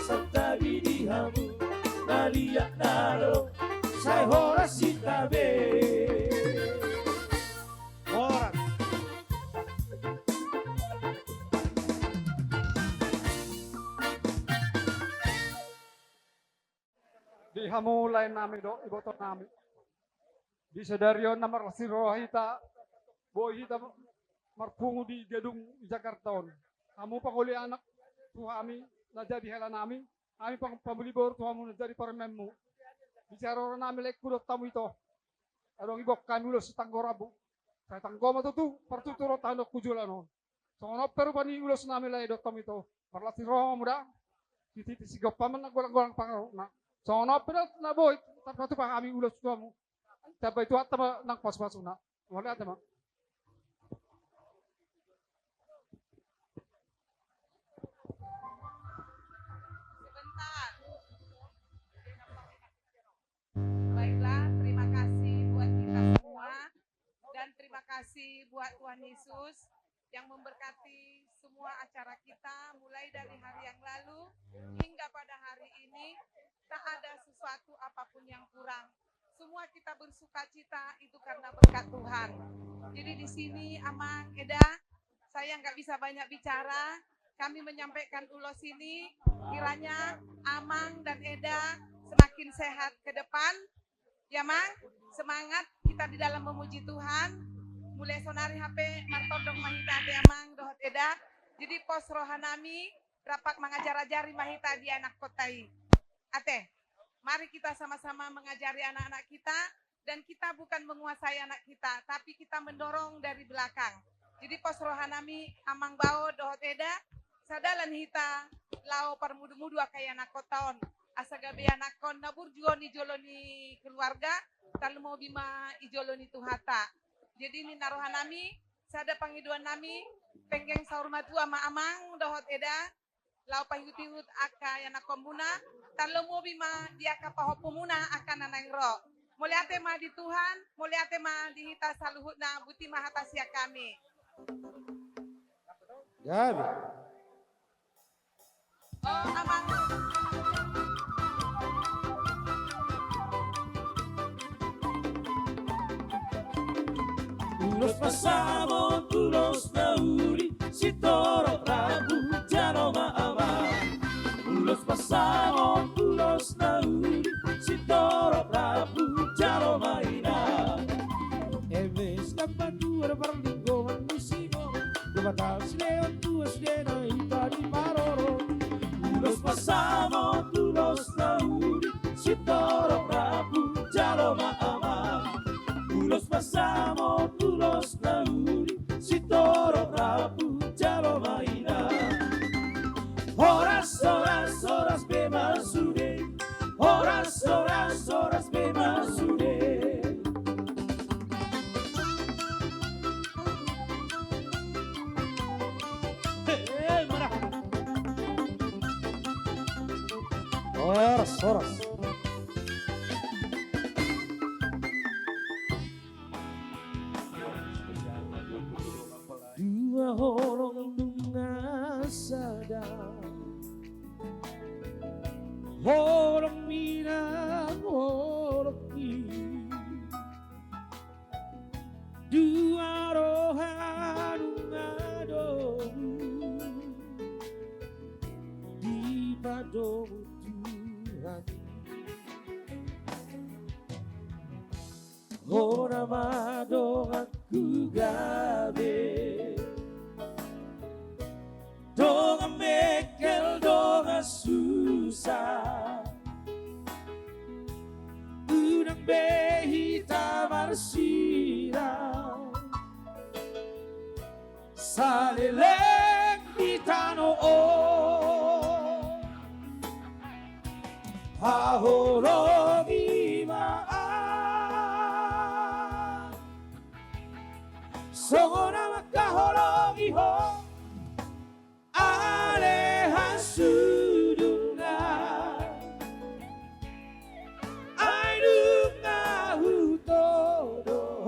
satabi di hamu nalia nalolo sai hora sitabe. Dihamulay namin do, iboto namin. Di Sadaryo na marasiro hita, boy hita marpungo di gedung Jakarta. Kamu pakuli anak tuhami na jadi hela namin. Kami pang pamulibor tuhamu na jadi parememu. Bicara namin lek kudot tamu ito. Adong ibok kami ulos sa Tanggorabu. Sa Tanggoma to partuturo tanok kujulano. So ano pero pa ni ulos namin lay dot tamu ito. Marasiro muda. Titi sigap pa man nagwalang-walang pangaro na. So ano pero na boy, tapos pa kami ulos tuhamu. Tapos itu atama nang pas-pas na. Wala atama. Baiklah, terima kasih buat kita semua dan terima kasih buat Tuhan Yesus yang memberkati semua acara kita mulai dari hari yang lalu hingga pada hari ini. Tak ada sesuatu apapun yang kurang. Semua kita bersukacita itu karena berkat Tuhan. Jadi di sini Amang, Eda, saya nggak bisa banyak bicara. Kami menyampaikan ulos ini, kiranya Amang dan Eda semakin sehat ke depan. Ya Mang, semangat kita di dalam memuji Tuhan. Mulai sonari HP martondong mahita ate Amang dohot Eda. Jadi pos rohanami rapat mengajar-ajari mahita di anak kotai. Ate, mari kita sama-sama mengajari anak-anak kita. Dan kita bukan menguasai anak kita, tapi kita mendorong dari belakang. Jadi pos rohanami Amang bao dohot Eda. Sadalan hita lao parmudu-mudu akay anak kotaon. Asagabe anakon nabur juoni joloni keluarga tal mau bima ijoloni tuhata. Jadi ini naruhan nami sada pangiduan nami penggeng saur matu ama Amang dohot Eda lau pahut-hut aka anakon muna tal mau bima dia kapahopumuna akan nanangro. Muliate ma di Tuhan, muliate ma di hita saluhutna buti mahatasia kami. Ya. Oh Amang. Ulos pasamo, ulos nauli, si toro rabu, jano maama. Ulos pasamo tulos na uli Sitoro Prabu Jalo Maina Eves Kapadura Perlinggoan Musimo Dumatal Sideon Tuas Dena Ita di Maroro Tulos pasamo tulos na uli Sitoro Prabu Jalo Maama Tulos pasamo tulos na uli Sitoro Prabu Jalo Maina Horas, horas, horas bemasude Horas, horas, horas bemasude Hey, mana? Horas, horas. Dua horong dunga sadar Horong minang horoki Dua rohan ngadomu Di padomu Tuhan Hora madong aku gabe Donga mekel donga susah Unang behita marsira Salelek di tanoo Hahorong imaan Songona makahorong iho Alehan sudunga Ainunga hutodo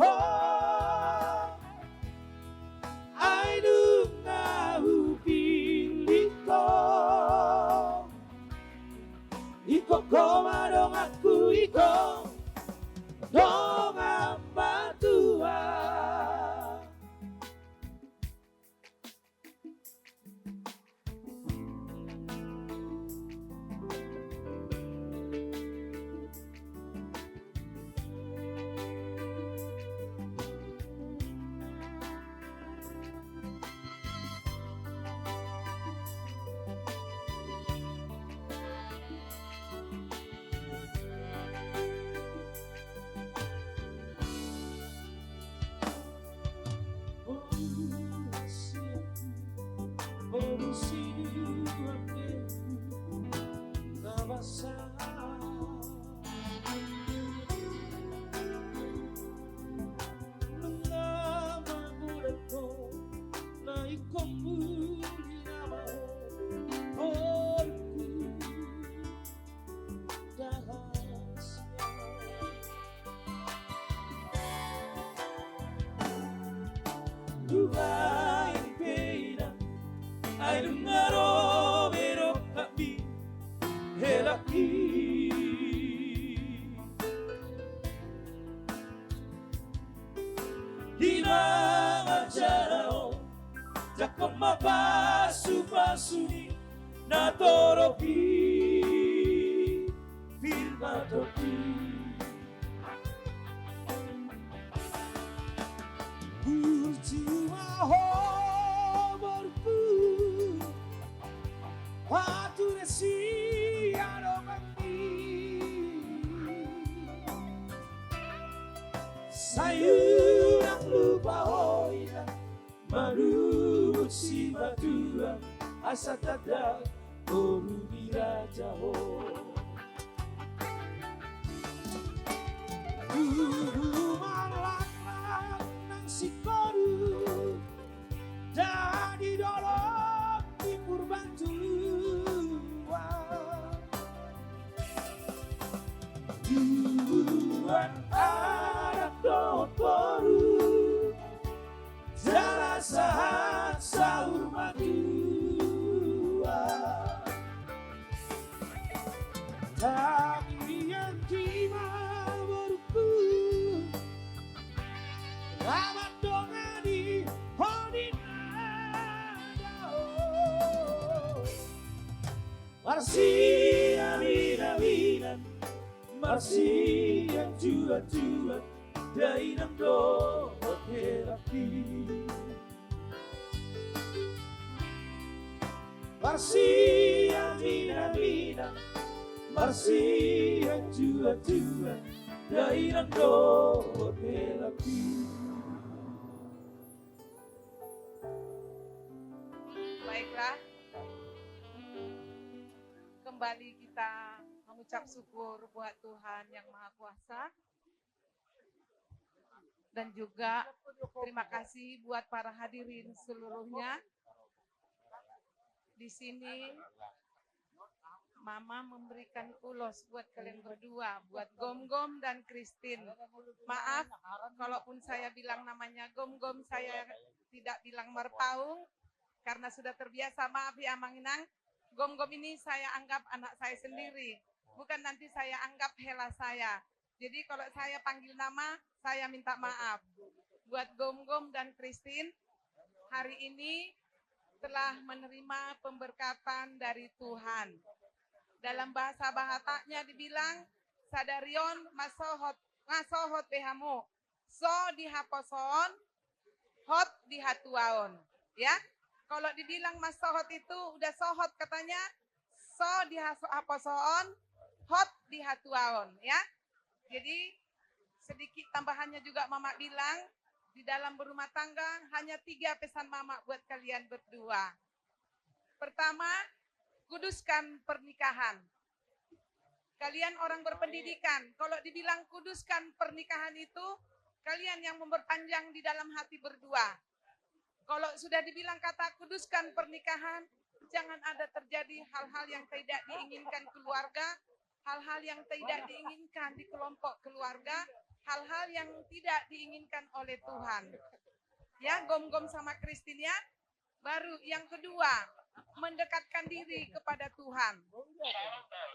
Ainunga hupilito Iko koma dong aku iko Dong ambatua Duhai pena, ai dungaro vero kami helaki. Hina majarao, jakom mabasu basuni na toropi, firma topi. Sayurang lupa hoina marut si batua asa tada koru dirajaho guru malang nang si koru dari dolok timur bantua Tuhan anak dokoru Jala sahat sahur madua Tapi yang kima berku Ramat dongani hodina Warsi Marsi yang jua-jua dai nang do helaki. Marsi yang mina-mina, Marsi yang jua-jua dai nang do helaki. Baiklah, kembali kita mengucap syukur buat Tuhan yang Maha Kuasa. Dan juga terima kasih buat para hadirin seluruhnya. Di sini Mama memberikan ulos buat kalian berdua, buat Gom-Gom dan Christine. Maaf, kalaupun saya bilang namanya Gom-Gom, saya tidak bilang Marpaung, karena sudah terbiasa. Maaf ya Mang Inang, Gom-Gom ini saya anggap anak saya sendiri. Bukan nanti saya anggap hela saya. Jadi kalau saya panggil nama, saya minta maaf. Buat Gom-Gom dan Christine, hari ini telah menerima pemberkatan dari Tuhan. Dalam bahasa Bahatanya dibilang, sadarion ngasohot behamu, so dihaposon, hot dihatuaon. Ya, kalau dibilang masohot itu udah sohot katanya, so dihaposon, hot dihatuaon. Ya, jadi sedikit tambahannya juga Mama bilang, di dalam berumah tangga hanya 3 pesan Mama buat kalian berdua. Pertama, kuduskan pernikahan. Kalian orang berpendidikan, kalau dibilang kuduskan pernikahan itu, kalian yang memperpanjang di dalam hati berdua. Kalau sudah dibilang kata kuduskan pernikahan, jangan ada terjadi hal-hal yang tidak diinginkan keluarga, hal-hal yang tidak diinginkan di kelompok keluarga, hal-hal yang tidak diinginkan oleh Tuhan. Ya, Gom-Gom sama Christine ya. Baru yang kedua, mendekatkan diri kepada Tuhan.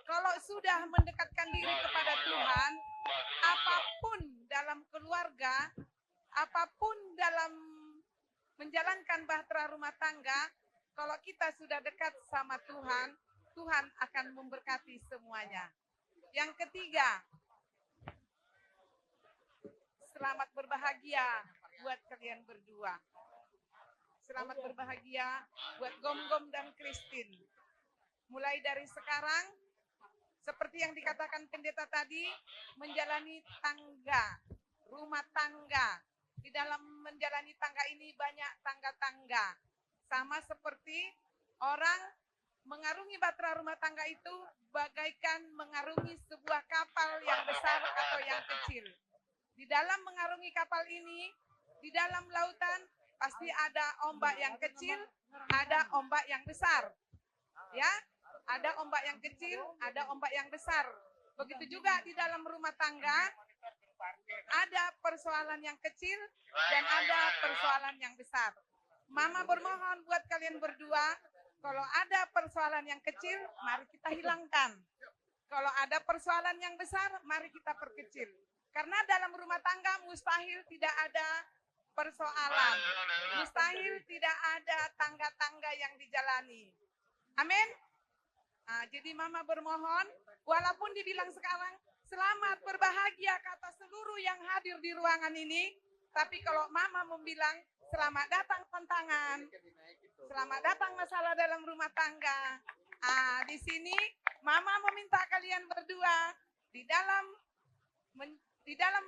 Kalau sudah mendekatkan diri kepada Tuhan, apapun dalam keluarga, apapun dalam menjalankan bahtera rumah tangga, kalau kita sudah dekat sama Tuhan, Tuhan akan memberkati semuanya. Yang ketiga, selamat berbahagia buat kalian berdua. Selamat berbahagia buat Gom-Gom dan Christine. Mulai dari sekarang, seperti yang dikatakan pendeta tadi, menjalani tangga, rumah tangga. Di dalam menjalani tangga ini banyak tangga-tangga. Sama seperti orang mengarungi bahtera rumah tangga itu bagaikan mengarungi sebuah kapal yang besar atau yang kecil. Di dalam mengarungi kapal ini, di dalam lautan pasti ada ombak yang kecil, ada ombak yang besar. Ya, ada ombak yang kecil, ada ombak yang besar. Begitu juga di dalam rumah tangga, ada persoalan yang kecil dan ada persoalan yang besar. Mama bermohon buat kalian berdua, kalau ada persoalan yang kecil, mari kita hilangkan. Kalau ada persoalan yang besar, mari kita perkecil. Karena dalam rumah tangga mustahil tidak ada persoalan. Mustahil tidak ada tangga-tangga yang dijalani. Amin. Nah, jadi Mama bermohon, walaupun dibilang sekarang, selamat berbahagia kata seluruh yang hadir di ruangan ini, tapi kalau Mama membilang, selamat datang tantangan, selamat datang masalah dalam rumah tangga. Di sini Mama meminta kalian berdua, di dalam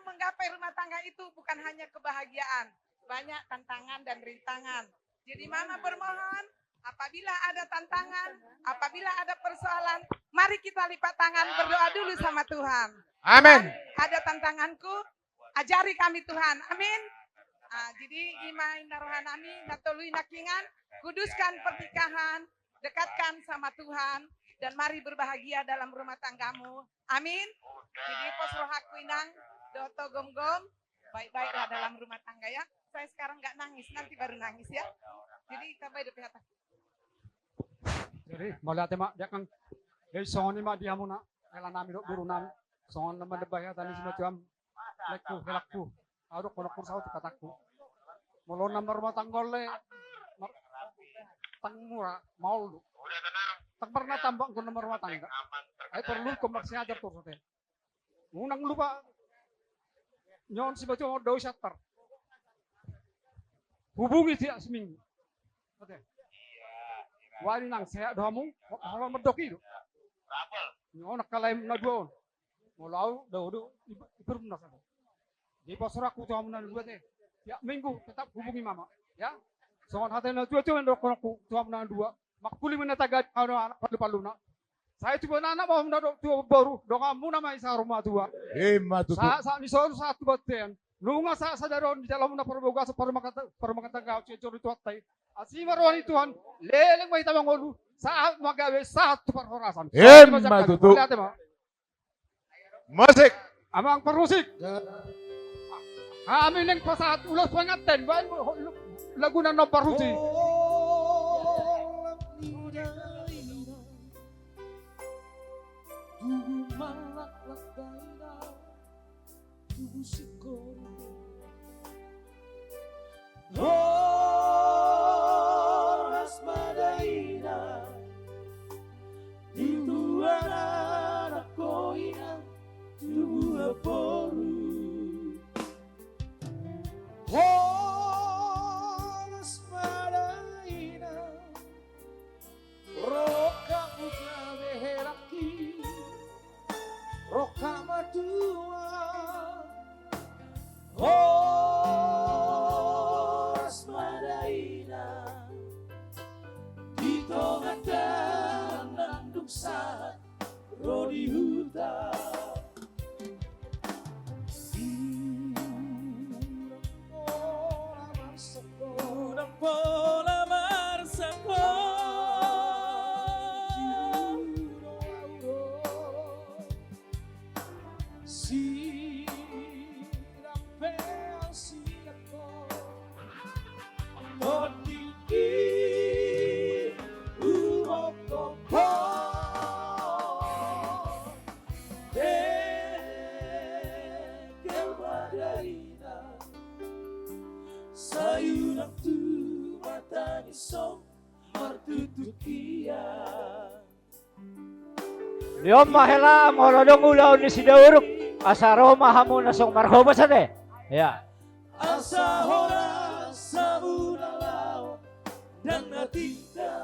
menggapai rumah tangga itu bukan hanya kebahagiaan, banyak tantangan dan rintangan. Jadi Mama bermohon, apabila ada tantangan, apabila ada persoalan, mari kita lipat tangan berdoa dulu sama Tuhan. Amin. Ada tantanganku, ajari kami Tuhan. Amin. Jadi imai narohanami natului nakingan, kuduskan pernikahan, dekatkan sama Tuhan, dan mari berbahagia dalam rumah tanggamu. Amin. Jadi pos rohaku inang, doto Gom-Gom, baik-baiklah dalam rumah tangga ya. Saya sekarang nggak nangis, nanti baru nangis ya. Jadi kita baik di pihak. Jadi malihat mak dia kan dari songon mak dia muna kala nami dok buru nami songon nama debaya tani semacam lekku helakku aduk kono kursa kataku mulon nomor rumah tanggole tangmura mau lu tak pernah tambah ke nomor rumah tangga ay perlu komersi ajar tuh sote Unang lupa. Nyon si baca daw syatar. Hubungi dia seminggu. Oke. Wali nang saya doamu, kalau mendoki itu. Nyon kalem na dua. Mulau do ibu nak. Di pasar aku tuh amunan dua teh. Ya minggu tetap hubungi mama. Ya. Soal hati na tuh ndok aku tuh amunan dua. Makuli menetaga anak palu-paluna. Saya coba anak mau mendadok tua baru, dong kamu nama isa rumah tua. Matu. Saat ni soal satu batian, nunga saat sadaron di dalam na perboga sa permakata gao cecor itu atai. Asi marwan Tuhan, leleng may tamang olu saat magawe satu perhorasan. Matu tu. Musik. Amang perusik. Amin yang pasahat ulas pengaten, bahan lagu na perusik. Tubuh malak-lak daerah, tubuh sikor. Horas madaina, tubuh anak koina, tubuh aporu. Horas madaina, roka muka beheraki. Roka madua, horas madaina, kita ngadang nandung saat rodi hutan. Udang pola marsako. Sayunak tu mata nisong martutukia. Liom mahela molodong ulaw ni si Dauruk. Asaro mahamu nasong marhoba sa de. Ya. Asa hora sabuna lao dan natinda.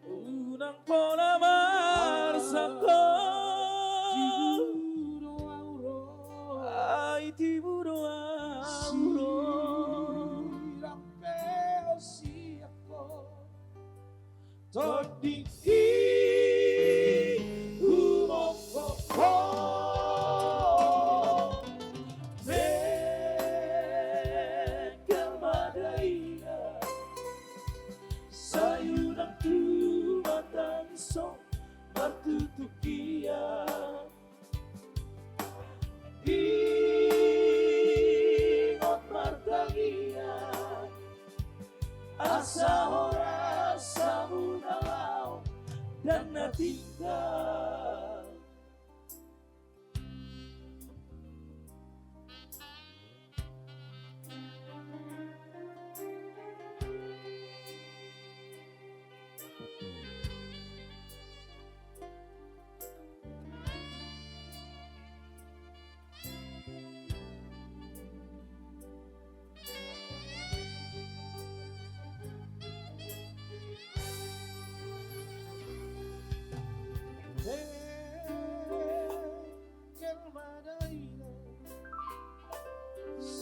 Unang pola marsako. Ai tiburo auro. Rampeo siako. Todiki umokoko Bekel madaina Sayunang tumatang isong martutukia Ingot martangia Asa oras sa munalaw dan natinggal.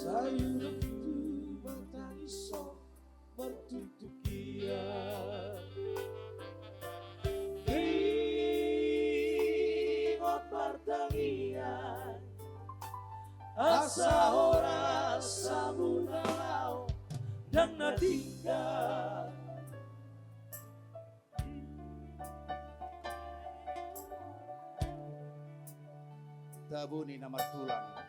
Sayuran tu batang iso bertutukia Ingot pertangian Asa ora samunalaw dan natinggal Tabuni nama tulang.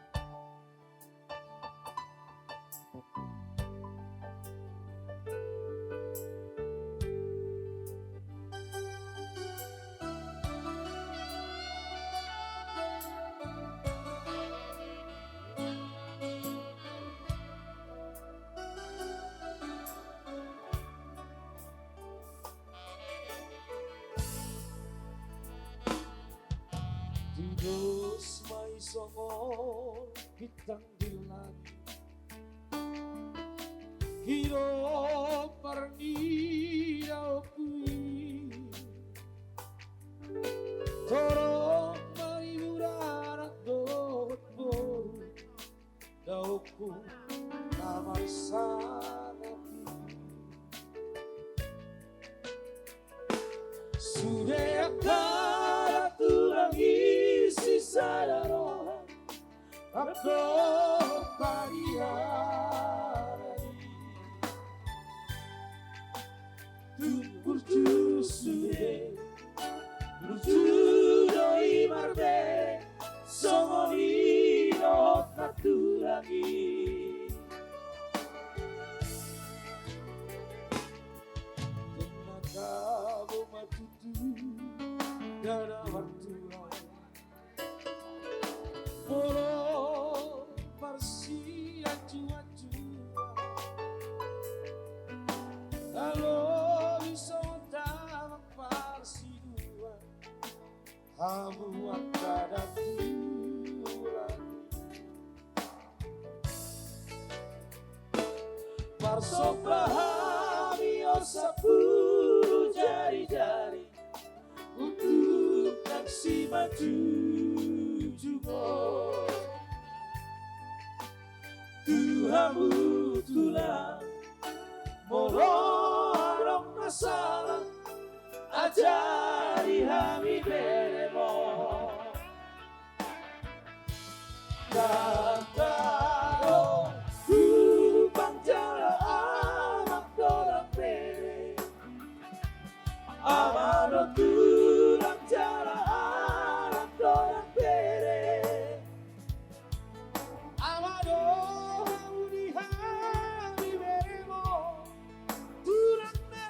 Tidos may songol kitang dilan Hirap parniraw kuy Torong may murarak doot ko Daw ko namarsanap Sudah akala tulang isi sadaro Ako pariharani Tungkur tu sude Lutudo imarbe Somolino katulangi Tenagamu matutu Dana wartulan Polo parsi acu-acuan Halo isota parsi dua Hamu akada tulan Parsopahami osapuru jari-jari Untuk taksi maju jumbo Tuhamu tulang Moro arong masalah Ajari hami beremo Kantaro Kupang jala amak dorang pere Amano tulang jala anak dorang pere Amano uni hari beremo Tulang na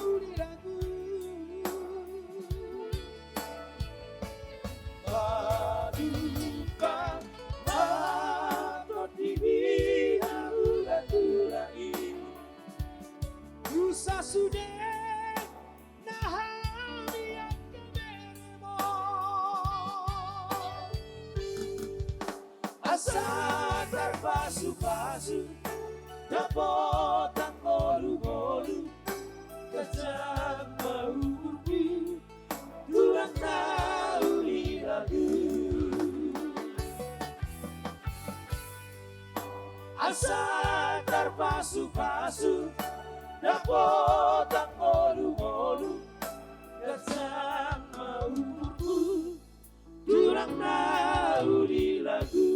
uni lagu Maduka mato tibi haula tulai Usa sudah Asa terpasu-pasu Dapat ang molu-molu Kejam mahubu Tulang nauli lagu Asa terpasu-pasu Dapat ang molu-molu Kejam mahubu Tulang nauli lagu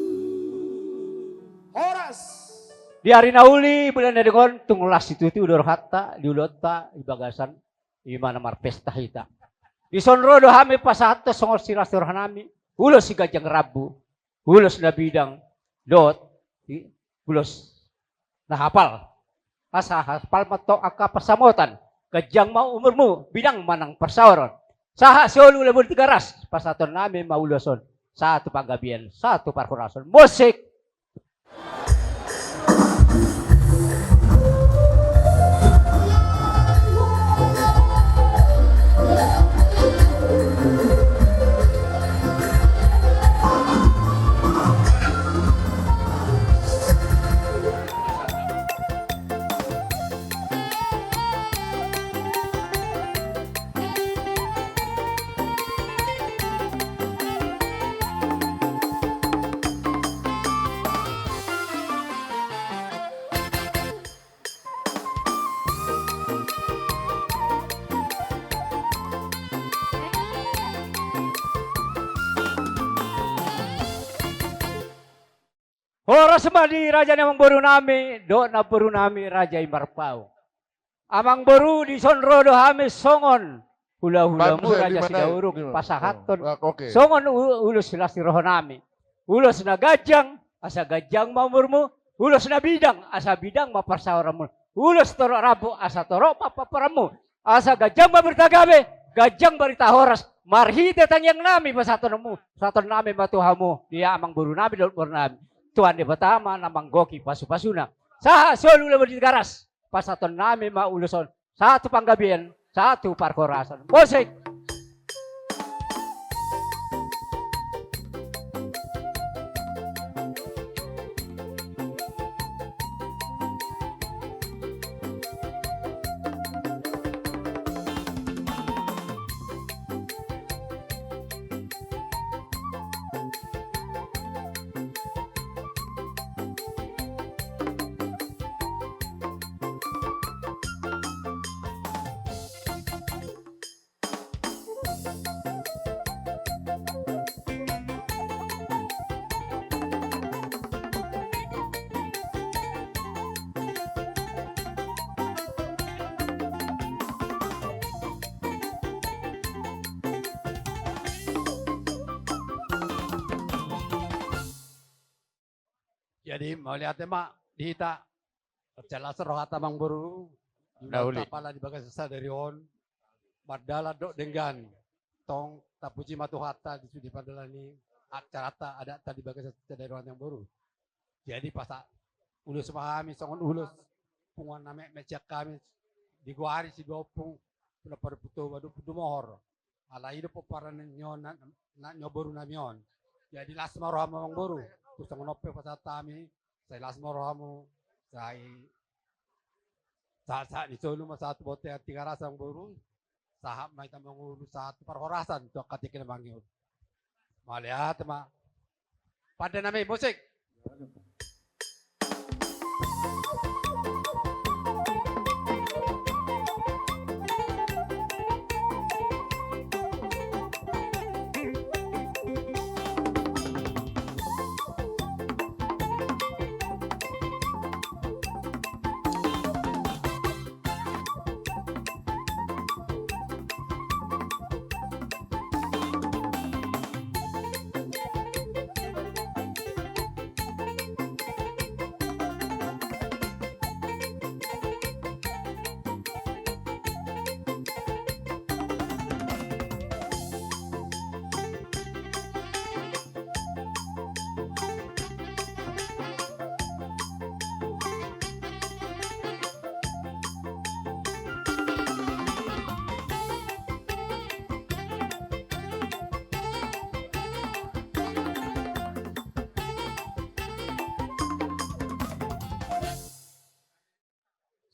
Horas. Di hari nauli bulan nadingon tunggulas itu udor hatta diulota ibagasan imana marpesta hita. Di sonrodo hami pasato songor silas turhanami ulos si gajang rabu ulos na bidang dot ulos na hafal asa hafal mato aka pasamutan gajang mau umurmu bidang manang persauron saha siolu lebur tigaras pasaton nami mauloson satu panggabian satu parkurason musik. Horas madi raja namang boru nami, do na boru nami raja Imarpau. Amang boru di sonrodo hami songon. Hula-hula mu raja Sidauruk pasahaton. Songon ulus silasi roho nami. Ulus na gajang, asa gajang mamurmu. Ulus na bidang, asa bidang maparsawaramu. Ulus toro rabu, asa toro papaparamu. Asa gajang mabertagabe, gajang barita horas. Marhite tangyang nami pasatonmu. Saton nami matuhamu. Dia amang boru nami, do boru nami. Tuan di pertama namang goki pasu-pasuna. Saha solu lebih garas. Pasaton nami mauluson. Satu panggabian, satu parkorasan. Musik. Jadi melihat mak dihita jelas rohata mang buru Dauli. pala di bagas sa dari on madala dok dengan tong tapuji matuhata di sudi padala ni acarata ada tadi bagas sa dari on yang buru. Jadi pas ulus pahami songon ulus pungan name mecak kami di guari si dopung pula pada putu wadu putu mohor ala hidup para nyon na nyoboru namion. Jadi lasma rohama mang buru. Terus ngonope pasatami, saya lasmo rohamu, saya saat di solo mas satu bote tiga rasa yang baru, sahab mai tamang ulu satu perhorasan tu ketika manggil. Malihat ma, pada nama musik.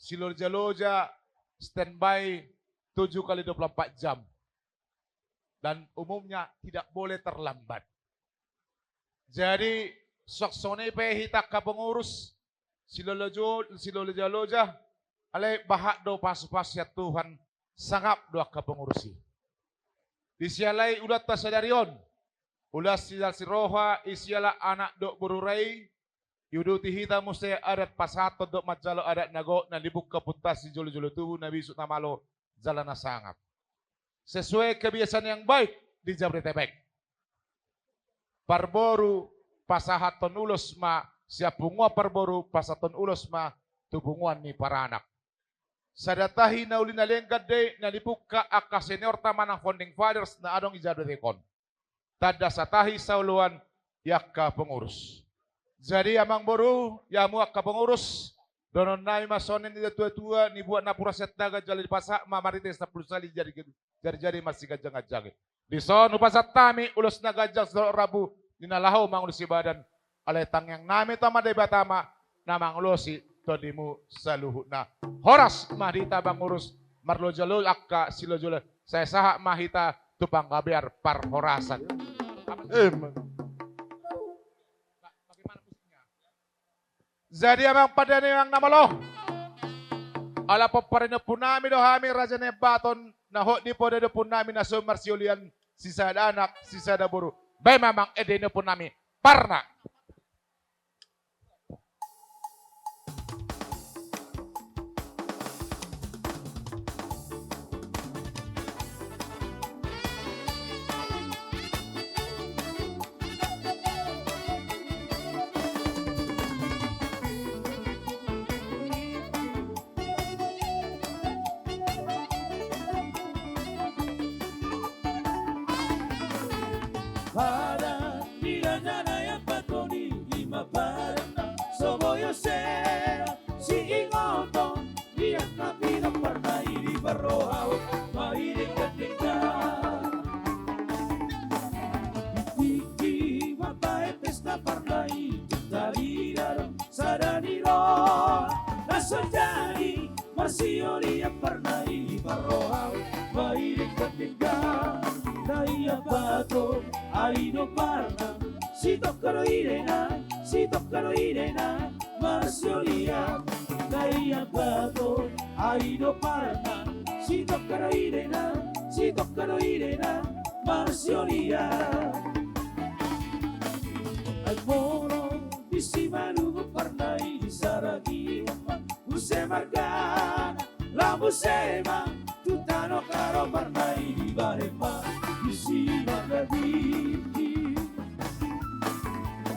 Si Loja standby 7x24 jam. Dan umumnya tidak boleh terlambat. Jadi soksone pe hitak ka pengurus si Loja alay bahak do pas-pas ya Tuhan sangap do ka pengurusi. Disialay ulat ta sadarion. Ulas si roha isiala anak do bururai. Yuduti hita musti adat pasato do majalo adat nago na libuk kaputas si jolo-jolo tubuh nabi sut namalo jalan nasangap. Sesuai kebiasaan yang baik di Jabodetabek. Parboru pasahaton ulos ma siapungwa parboru pasaton ulos ma tubunguan ni para anak. Sadatahi na uli na lenggad de na libuk ka aka senior tamanang founding fathers na adong ijadotekon. Tada satahi sauluan yakka pengurus. Jadi amang boru ya muak ka pengurus donon nai masonen di tua-tua ni buat na pura setnaga jali pasak mamarites na pulsali jadi masih gajang-gajang. Di son upasat tami ulus na gajang sa rabu ninalahaw mang ulusi badan alay tangyang nami tama de batama namang ulusi todimu saluhu na. Horas mahita bang urus marlojalo akka silojolo saya sahak mahita tupang kabiar par horasan. Jadi amang pada yang nama lo. Ala paparino punami do hami raja nebaton na ho di podo do punami na sumar siulian sisa ada anak sisa ada buru. Bay mamang edeno punami parna. Para tidak ada yang patoni lima parang soboyo sea si ingoto dia kami no pernah ini berrohau mairi ketika tiki mata pesta pernah dari dalam sadaniro langsung jadi masih dia pernah ini berrohau mairi ketika Naya bato aido parna si toccano irena masiolia Naya bato aido parna si toccano irena si toccano irena marsiolia al moro di si malugo parnai di saragi use margana la musema tutano caro parnai di barema di si magadi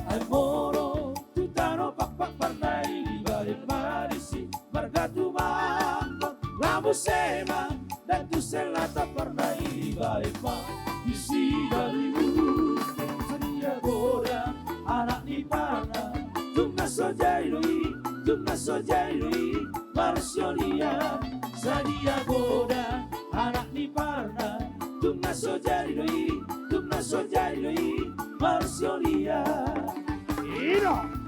al moro tutano pak parnai di barema di si margatu mambo la musema dan tu selata parnai di barema di si dalimu sedia goda anak ni pana tumna sojailui marsiolia sadia goda anak ni parna tumna sojailui marsiolia ino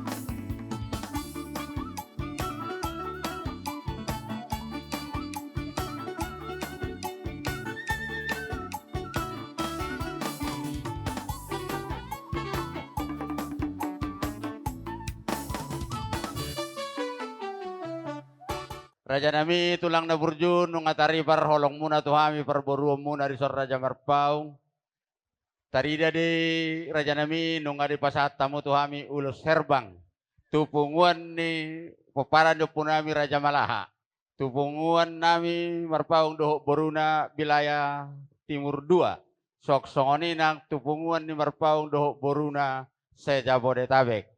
Raja nami tulang na burjun nung atari par holong muna tuhami par boruo muna risor Raja Marpaung. Tarida di Raja nami nung adi pasat tamu tuhami ulus herbang. Tupunguan ni peparan do punami Raja Malaha. Tupunguan nami Marpaung dohok boruna wilayah timur 2. Sok songoni nang tupunguan ni Marpaung dohok boruna sejabodetabek.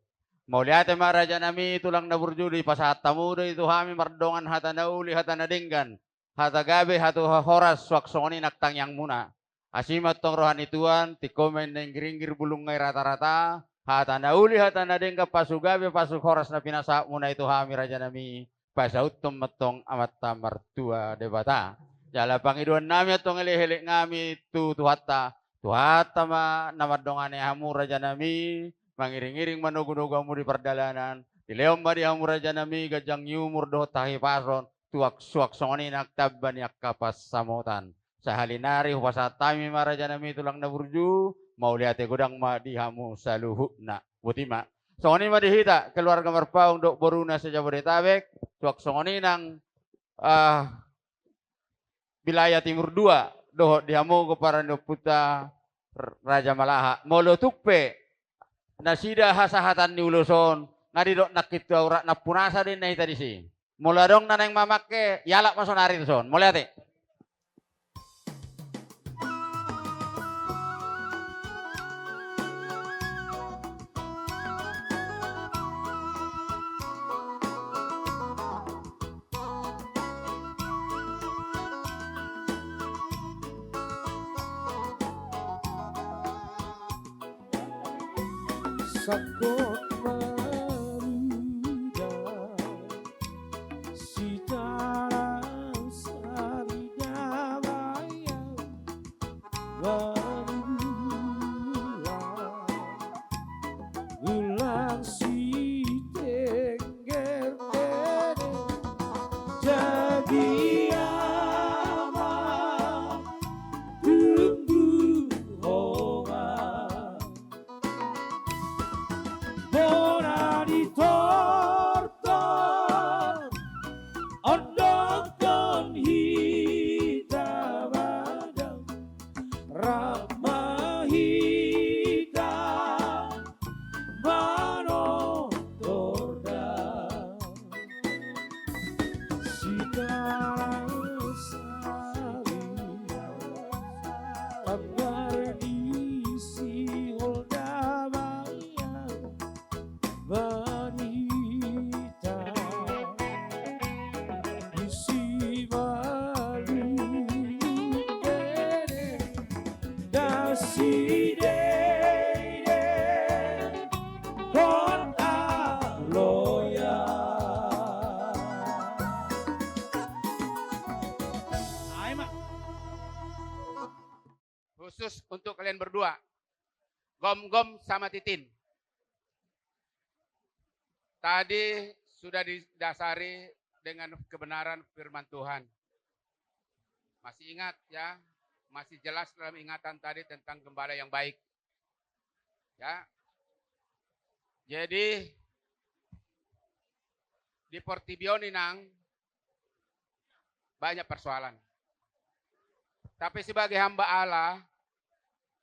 Mauliate ma raja nami tulang na burjudi pasat tamudo itu hami mardongan hata nauli hata nadinggan hata gabe hatu horas waksoni naktang yang muna asimat tong rohani tuan ti komen neng giringgir bulung ngai rata-rata hata nauli hata nadingga pasu gabe pasu horas na pinasa muna itu hami raja nami pasautum metong amat tamar tua debata jala pangiduan nami atong ele-ele ngami tuhata ma namardongane hamu raja nami mangiring-iring manugunugamu di perdalanan. Dileom ba di hamu raja nami gajang yumur doh tahi pason. Tuak suak songoni naktabban yak kapas samotan. Sahalinari hupasatami ma raja nami tulang na burju. Mauliate godang ma di hamu saluhukna. Butima. Songoni ma dihita keluarga Marpaung dok boruna sejabodetabek. Tuak songoni nang wilayah timur 2. Doh di hamu keparan puta Raja Malaha. Molo tukpe. Nasida hasahatan ni uluson ngadi dok nakit aurat napunasa din na tadi si mula dong naneng mamake yalak masonari son mulai ate sakot maruda sitarang saridabaya warula ulang si tengger tene jadi amat tunggu omat Bora di tortor Ondokon hitam adam Rahma hitam Mano torda Sikarang salia Agar diisi holda bayang wanita isi malu dede dasi dede kon aloya khusus untuk kalian berdua Gom-Gom sama Titin. Tadi sudah didasari dengan kebenaran firman Tuhan. Masih ingat ya, masih jelas dalam ingatan tadi tentang gembala yang baik. Ya. Jadi di Portibio Ninang banyak persoalan. Tapi sebagai hamba Allah,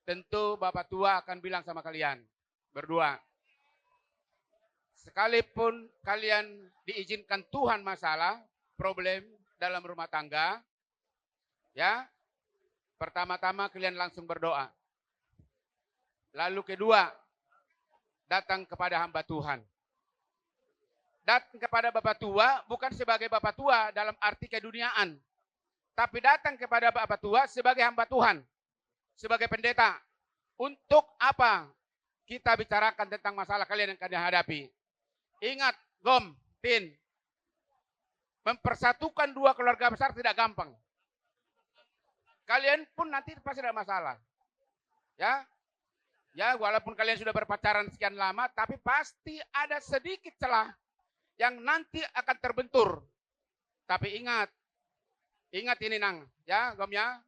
tentu Bapak Tua akan bilang sama kalian berdua. Sekalipun kalian diizinkan Tuhan masalah, problem dalam rumah tangga, ya, pertama-tama kalian langsung berdoa. Lalu kedua, datang kepada hamba Tuhan. Datang kepada Bapak Tua bukan sebagai Bapak Tua dalam arti keduniaan. Tapi datang kepada Bapak Tua sebagai hamba Tuhan. Sebagai pendeta. Untuk apa kita bicarakan tentang masalah kalian yang kalian hadapi. Ingat, Gom, Tin. Mempersatukan dua keluarga besar tidak gampang. Kalian pun nanti pasti ada masalah. Ya, ya, walaupun kalian sudah berpacaran sekian lama, tapi pasti ada sedikit celah yang nanti akan terbentur. Tapi ingat ini Nang, ya, Gom ya,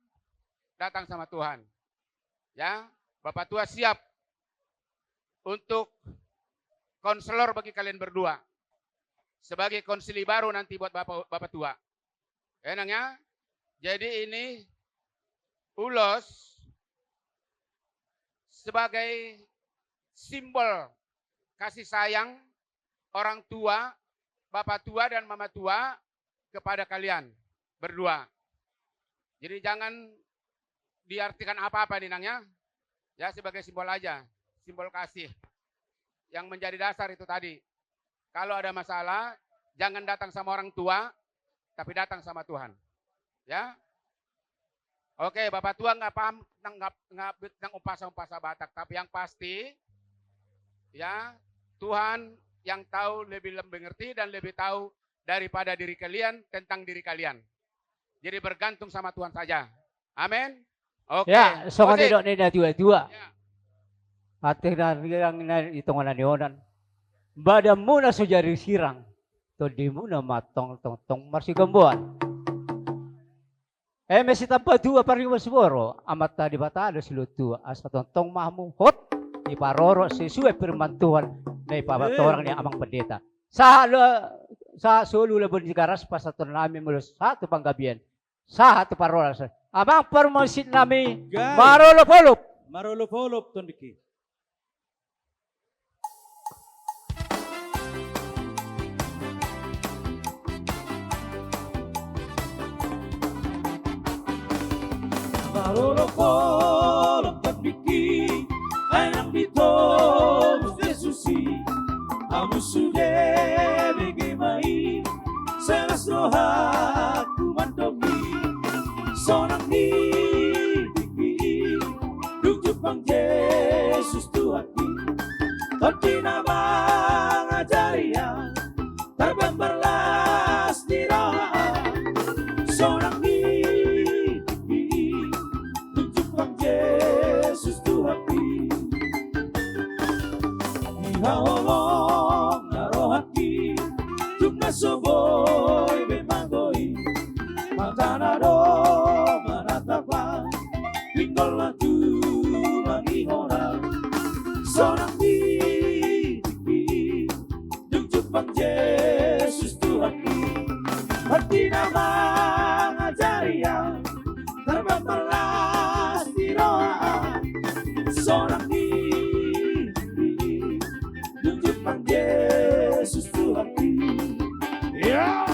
datang sama Tuhan. Ya, Bapak Tua siap untuk konselor bagi kalian berdua. Sebagai konsili baru nanti buat Bapak Tua. Ya, Nang ya. Jadi ini ulos sebagai simbol kasih sayang orang tua, Bapak Tua dan Mama Tua kepada kalian berdua. Jadi jangan diartikan apa-apa nih Nang ya. Ya sebagai simbol aja, simbol kasih. Yang menjadi dasar itu tadi. Kalau ada masalah, jangan datang sama orang tua, tapi datang sama Tuhan. Ya. Oke, Bapak Tua nggak paham tentang upasa-upasa Batak, tapi yang pasti, ya Tuhan yang tahu lebih mengerti dan lebih tahu daripada diri kalian tentang diri kalian. Jadi bergantung sama Tuhan saja. Amin. Oke. Ya, sokan tidak nina dua-dua. Hati yang hitungan nionan. Badan muna sujari sirang. Todi muna matong tong marsi gambuan. Mesi tanpa dua pariwas boro. Amat tadi bata ada silutu. Asa tong mahmu hot. Iparoro sesuai firman Tuhan. Na ipabatorang ni amang pendeta. Sa sulu labon di garas pasatun namin mulus satu panggabian. Sa hatu parola. Amang permosit namin marolop-olop. Marolop-olop tondiki. Marolop-olop tondiki. Ayang bito muste susi. Amu sude begemai. Seras roha kumandomi. Sonang di diki. Duk Bang Yesus Tuhanki. Toti nama ngajaria. Terbang berlas di roha. Sonang di diki. Duk Bang Yesus Tuhanki. Ihaolong narohaki. Duk nasoboy bemagoi. Matanado manatapa. Tinggal latu mangihona. Sonang di diki. Duk Bang Yesus Tuhanki. Hati nama ngajaria. Terbang berlas di roha. Sonang di diki. Duk Bang Yesus Tuhanki. Ya.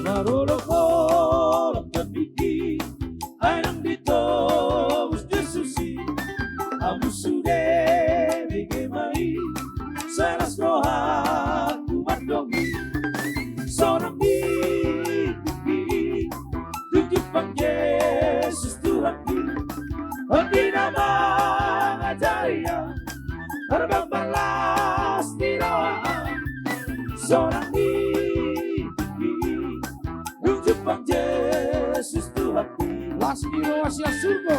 Marolok-olok tembiki. Ainang dito muste susi. Amu sude begemai. Seras roha kumandomi. Sonang di diki. Duk Bang Yesus Tuhanki. Hati nama ngajaria. Terbang berlas di roha. Sonang di Tuhan Yesus Tuhanku. Lastiro Asia Surgo.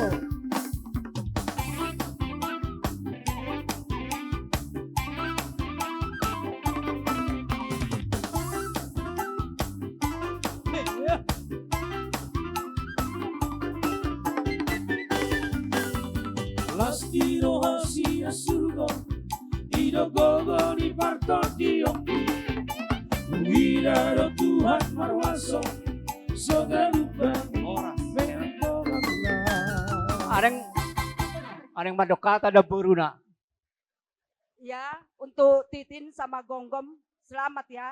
Lastiro Asia Surgo. Ido gogo di parto dioki. Wiraro Tuhan marwaso. Sogarubang orang Areng madokata da buruna. Ya, untuk Titin sama Gonggom, selamat ya.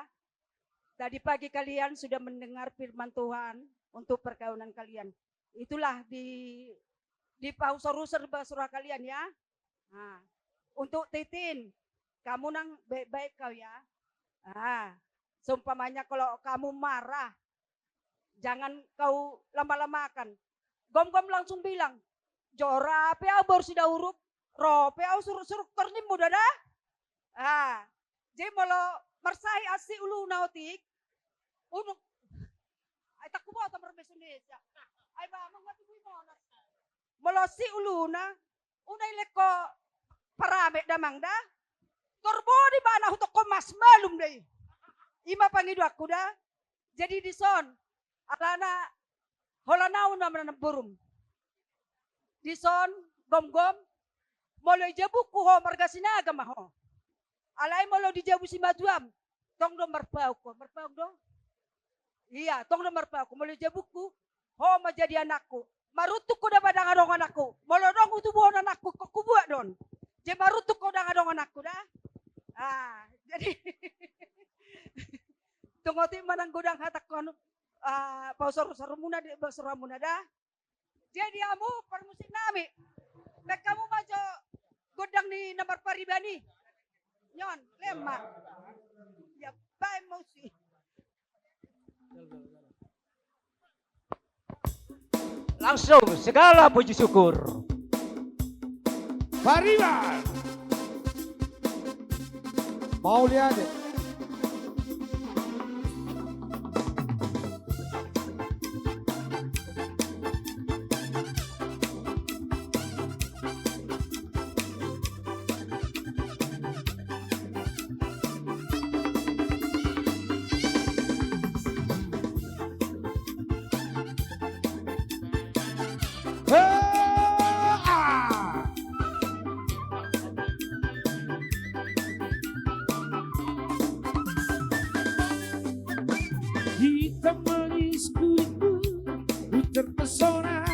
Tadi pagi kalian sudah mendengar firman Tuhan untuk perkawinan kalian. Itulah di pausa-ruser surah kalian ya. Nah, untuk Titin, kamu nang baik-baik kau ya. Nah, seumpamanya kalau kamu marah, jangan kau lama-lamakan. Gom-gom langsung bilang, Jora pea baru sudah uruk, ro pea suruh kornim muda dah. Ah, jadi kalau mersai asi ulu nautik, unuk, ay tak kubo tamar Indonesia. Ay ba mangati bu monas. Molo si ulu na, unay leko parame damang dah. Torbo di bana hutok komas malum deh. Ima pangidu aku dah. Jadi di son, alana holanau na burum. Di son gom-gom molo jabu ku ho marga sinaga maho. Alai molo di jabu si maduam tong do marpau ko do. Iya, tong do marpau ko molo jabu ku ho menjadi anakku. Marutuk ko da badang adong anakku. Molo dong utubuhon anakku ko kubuak don. Je marutuk ko da adong anakku dah. Ah, jadi tungoti manang godang hatak ko pausar-usar muna di basura muna dah. Jadi kamu permusik nami. Mek kamu majo godang ni nomor paribani. Nyon, lemak. Ya bae musik. Langsung segala puji syukur. Pariban. Mauliade. Hitam manis kulitmu, ku terpesona.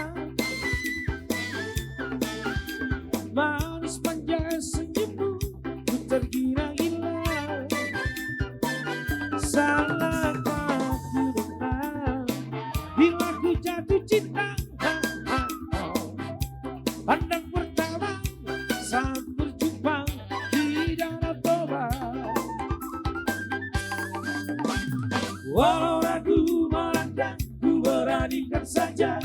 Manis manja senyummu, ku tergila-gila. Salahkah ku benar bila ku jatuh cinta? Pandang pertama saat berjumpa di Danau Toba. Walau ragu melanda, ku beranikan saja.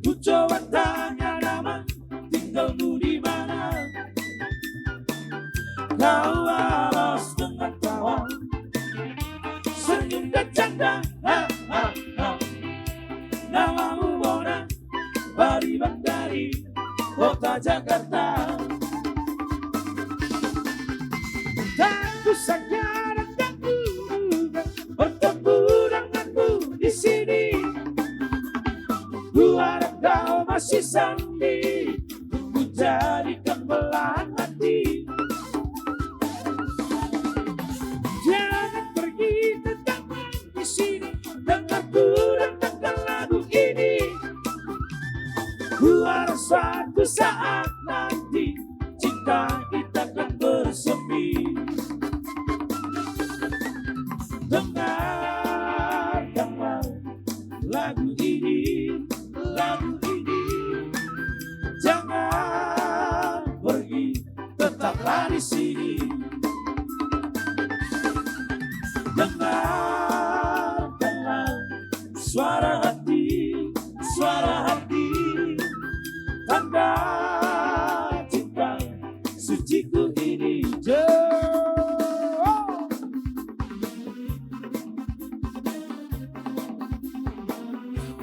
Ku coba tanya nama, tinggalmu di mana? Kau balas dengan tawa, senyum dan canda. Namamu Mona, Pariban dari kota Jakarta. Tentu saja dan tak duga bertemu denganmu di sini. Ku harap kau masih sandi, ku jadikan belahan hati. Jangan pergi tetaplah di sini, dengarku dan dengar lagu ini. Ku harap suatu saat nanti cinta kita akan bersemi. Dengarkanlah lagu ini,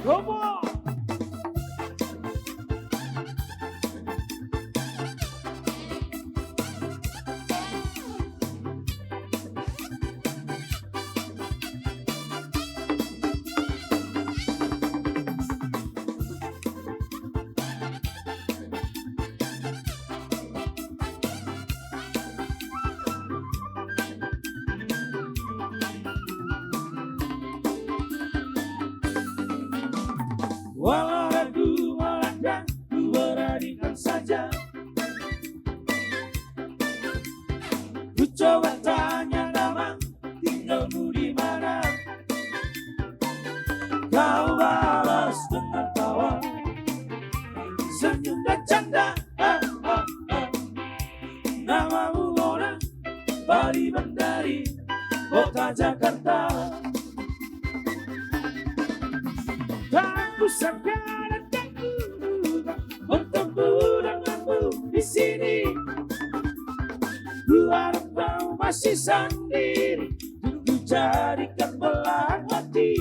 Come on. Walau ragu melanda, ku beranikan saja. Ku coba tanya nama, tinggalmu di mana? Kau balas dengan tawa, senyum dan canda. Namamu Mona, Bali Bandari, kota Jakarta. Aku sangka dan aku duga bertemu denganmu di sini. Ku harap kau masih sendiri, tunggu jadikan belahan hati.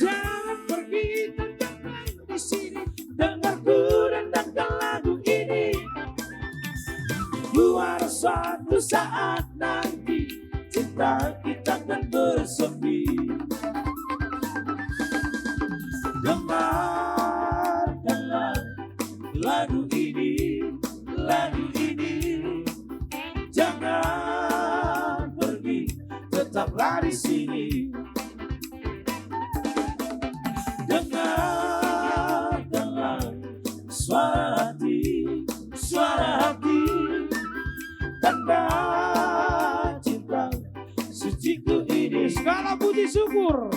Jangan pergi, tetaplah di sini, dengarku rendangkan lagu ini. Ku harap suatu saat nanti cinta kita akan bersepi. Dengarkanlah lagu ini, jangan pergi, tetaplah di sini. Dengarkanlah suara hati, tanda cinta suciku ini. Segala puji syukur.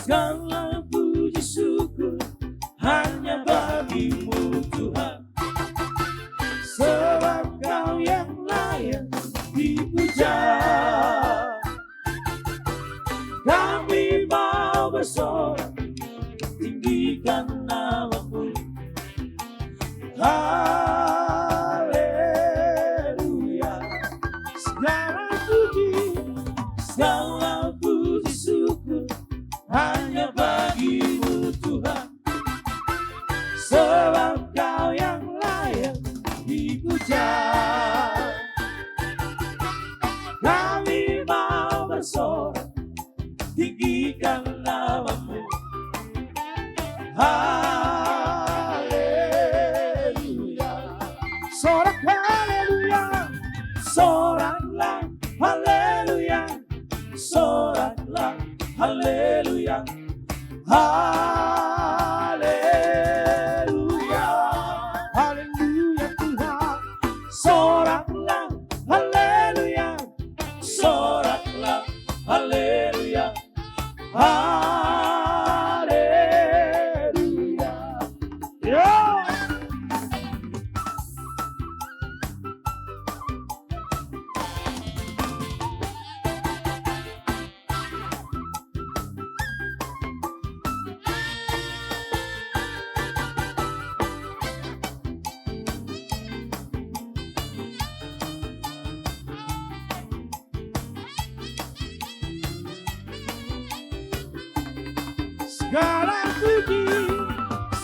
Segala puji syukur hanya bagimu Tuhan, sebab kau yang layak dipuja. Kami mau bersorak, tinggikan namamu. Haleluya. Segala puji syukur hanya bagimu Tuhan, sebab kau yang layak dipuja. Kami mau bersorak, tinggikan namamu. Haleluya. Sorak haleluya, soraklah haleluya, soraklah haleluya, haleluya, haleluya Tuhan. Soraklah haleluya, soraklah haleluya, haleluya. Yo.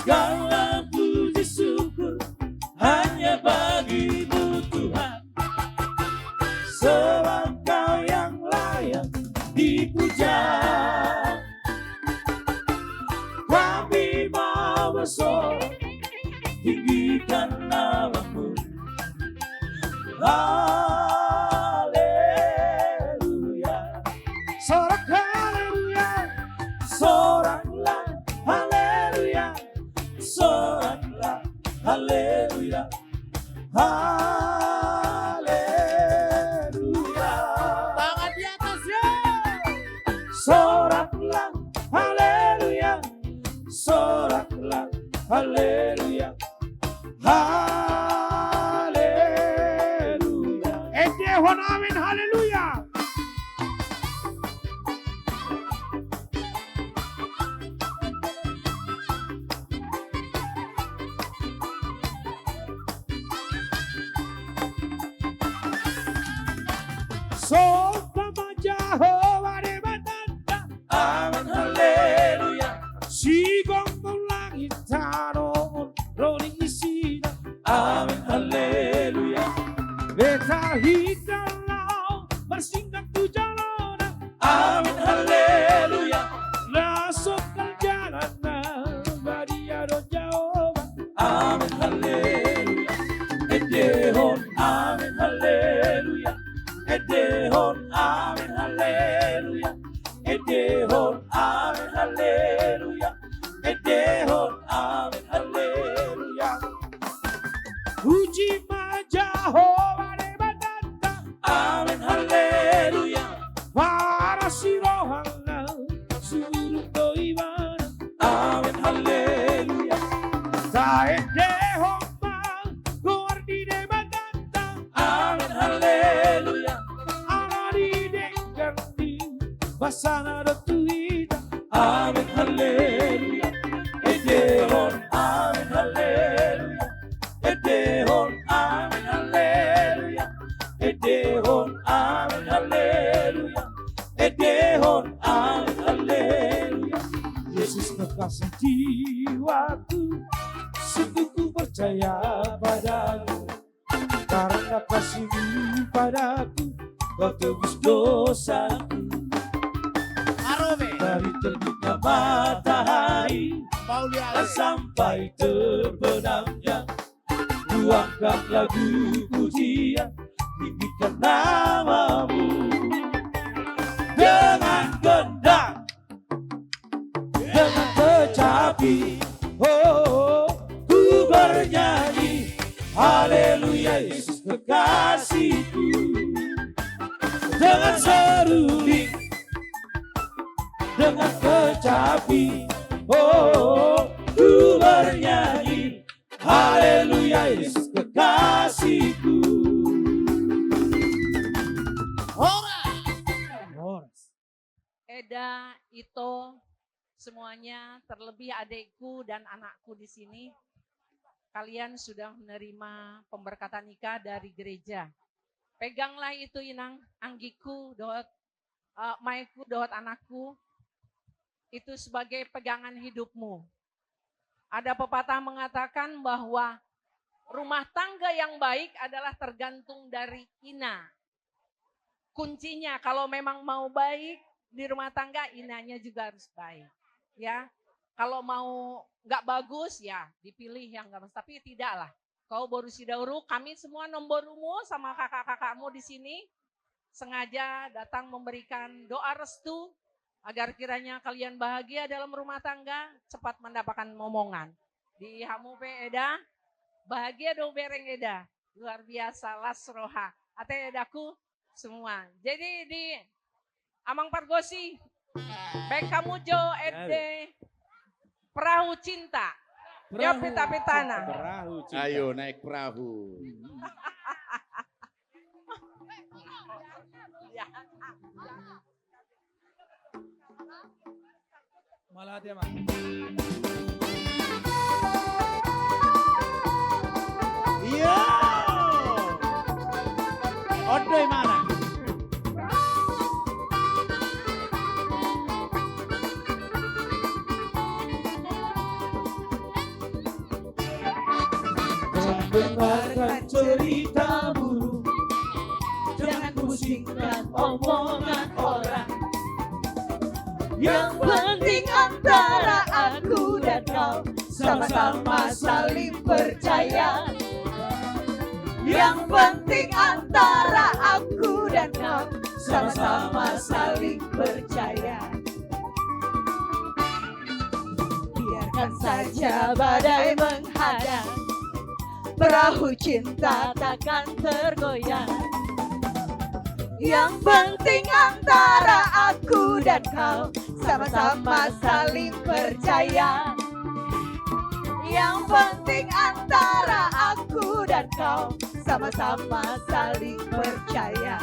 Segala puji syukur hanya bagimu Tuhan, sebab kau yang layak dipuja. Kami mau bersorak, tinggikan namamu. Haleluya. Sorak haleluya, soraklah haleluya, soraklah haleluya, haleluya. Tangan di atas ya. Soraklah haleluya, soraklah haleluya, haleluya. amin haleluya. Beta hikalau bersingkat tu jalanan, amin haleluya. Lasukkan jalanan badia do Jehovah, amin haleluya. Edehon amin haleluya. Edehon amin haleluya. Edehon amin haleluya. Edehon amin haleluya. Puji Jehovah de batata, amin haleluya. Para sirohana suruh doibana, amin haleluya. Ta edehon ma gordi de batata, amin haleluya. Aradi de ganti basana do tuita, amin haleluya. Edehon amin haleluya. Edehon amin haleluya. Edehon amin haleluya. Edehon amin haleluya. Yesus kekasih jiwaku, sungguh ku percaya padamu. Karena kasih-Mu padaku, Kau tebus dosaku. Dari terbitnya matahari dan sampai terbenamnya, tuangkan lagu pujian, tinggikan nama-Mu. Dengan gendang, dengan kecapi, oh, ku bernyanyi, haleluya Yesus kekasihku. Dengan seruling, dengan kecapi, oh, ku bernyanyi, haleluya Yesus kekasihku. Eda, Ito, semuanya, terlebih adikku dan anakku di sini, kalian sudah menerima pemberkatan nikah dari gereja. Peganglah itu inang, anggiku, dohot, maiku, dohot anakku, itu sebagai pegangan hidupmu. Ada pepatah mengatakan bahwa rumah tangga yang baik adalah tergantung dari ina. Kuncinya kalau memang mau baik di rumah tangga, inanya juga harus baik. Ya, kalau mau nggak bagus ya dipilih yang nggak bagus. Tapi tidaklah. Kau baru Sidauruk, kami semua nomborumu sama kakak-kakakmu di sini sengaja datang memberikan doa restu agar kiranya kalian bahagia dalam rumah tangga, cepat mendapatkan momongan. Di Hamupe Eda, bahagia do bereng Eda, luar biasa lasroha. Ate Edaku semua. Jadi di Amang Pargosi, baik kamu Jo Ede, perahu cinta, ya peta-petana. Perahu cinta. Ayo naik perahu. Malah dia mah. Iya. Odoy mana? Dengarkan cerita buruk, jangan pusingkan omongan orang. Yang penting antara aku dan kau sama-sama saling percaya. Yang penting antara aku dan kau sama-sama saling percaya. Biarkan saja badai menghadang, perahu cinta takkan tergoyang. Yang penting antara aku dan kau sama-sama saling percaya. Yang penting antara aku dan kau sama-sama saling percaya.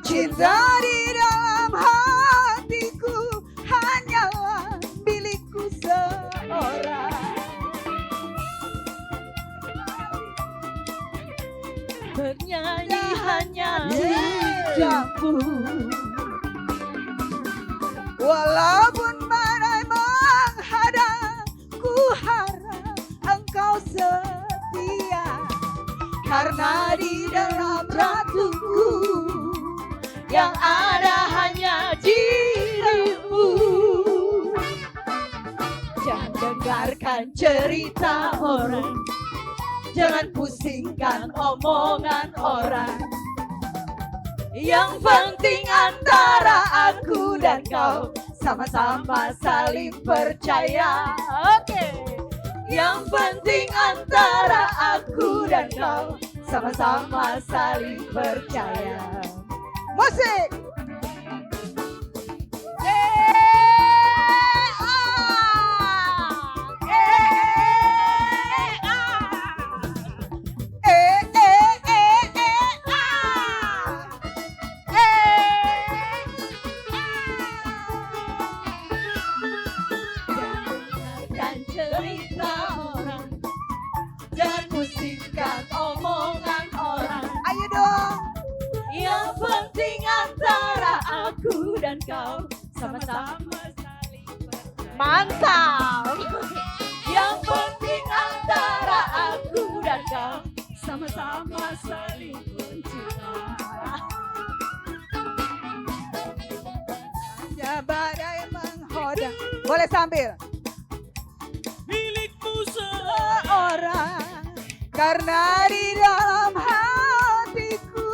Cinta di dalam hatiku hanyalah milikku seorang. Bernyanyi hanya lincahku, walaupun badai menghadang, ku harap yang ada hanya dirimu. Jangan dengarkan cerita orang, jangan pusingkan omongan orang. Yang penting antara aku dan kau sama-sama saling percaya. Oke. Yang penting antara aku dan kau sama-sama saling percaya. Musik. Jangan pusingkan omongan orang. Ayo dong. Yang penting antara aku dan kau sama-sama saling percaya. Mantap. Yang penting antara aku dan kau sama-sama saling mencinta. Ya badai menghoda. Boleh sambil. Milikmu seorang, karena di dalam hatiku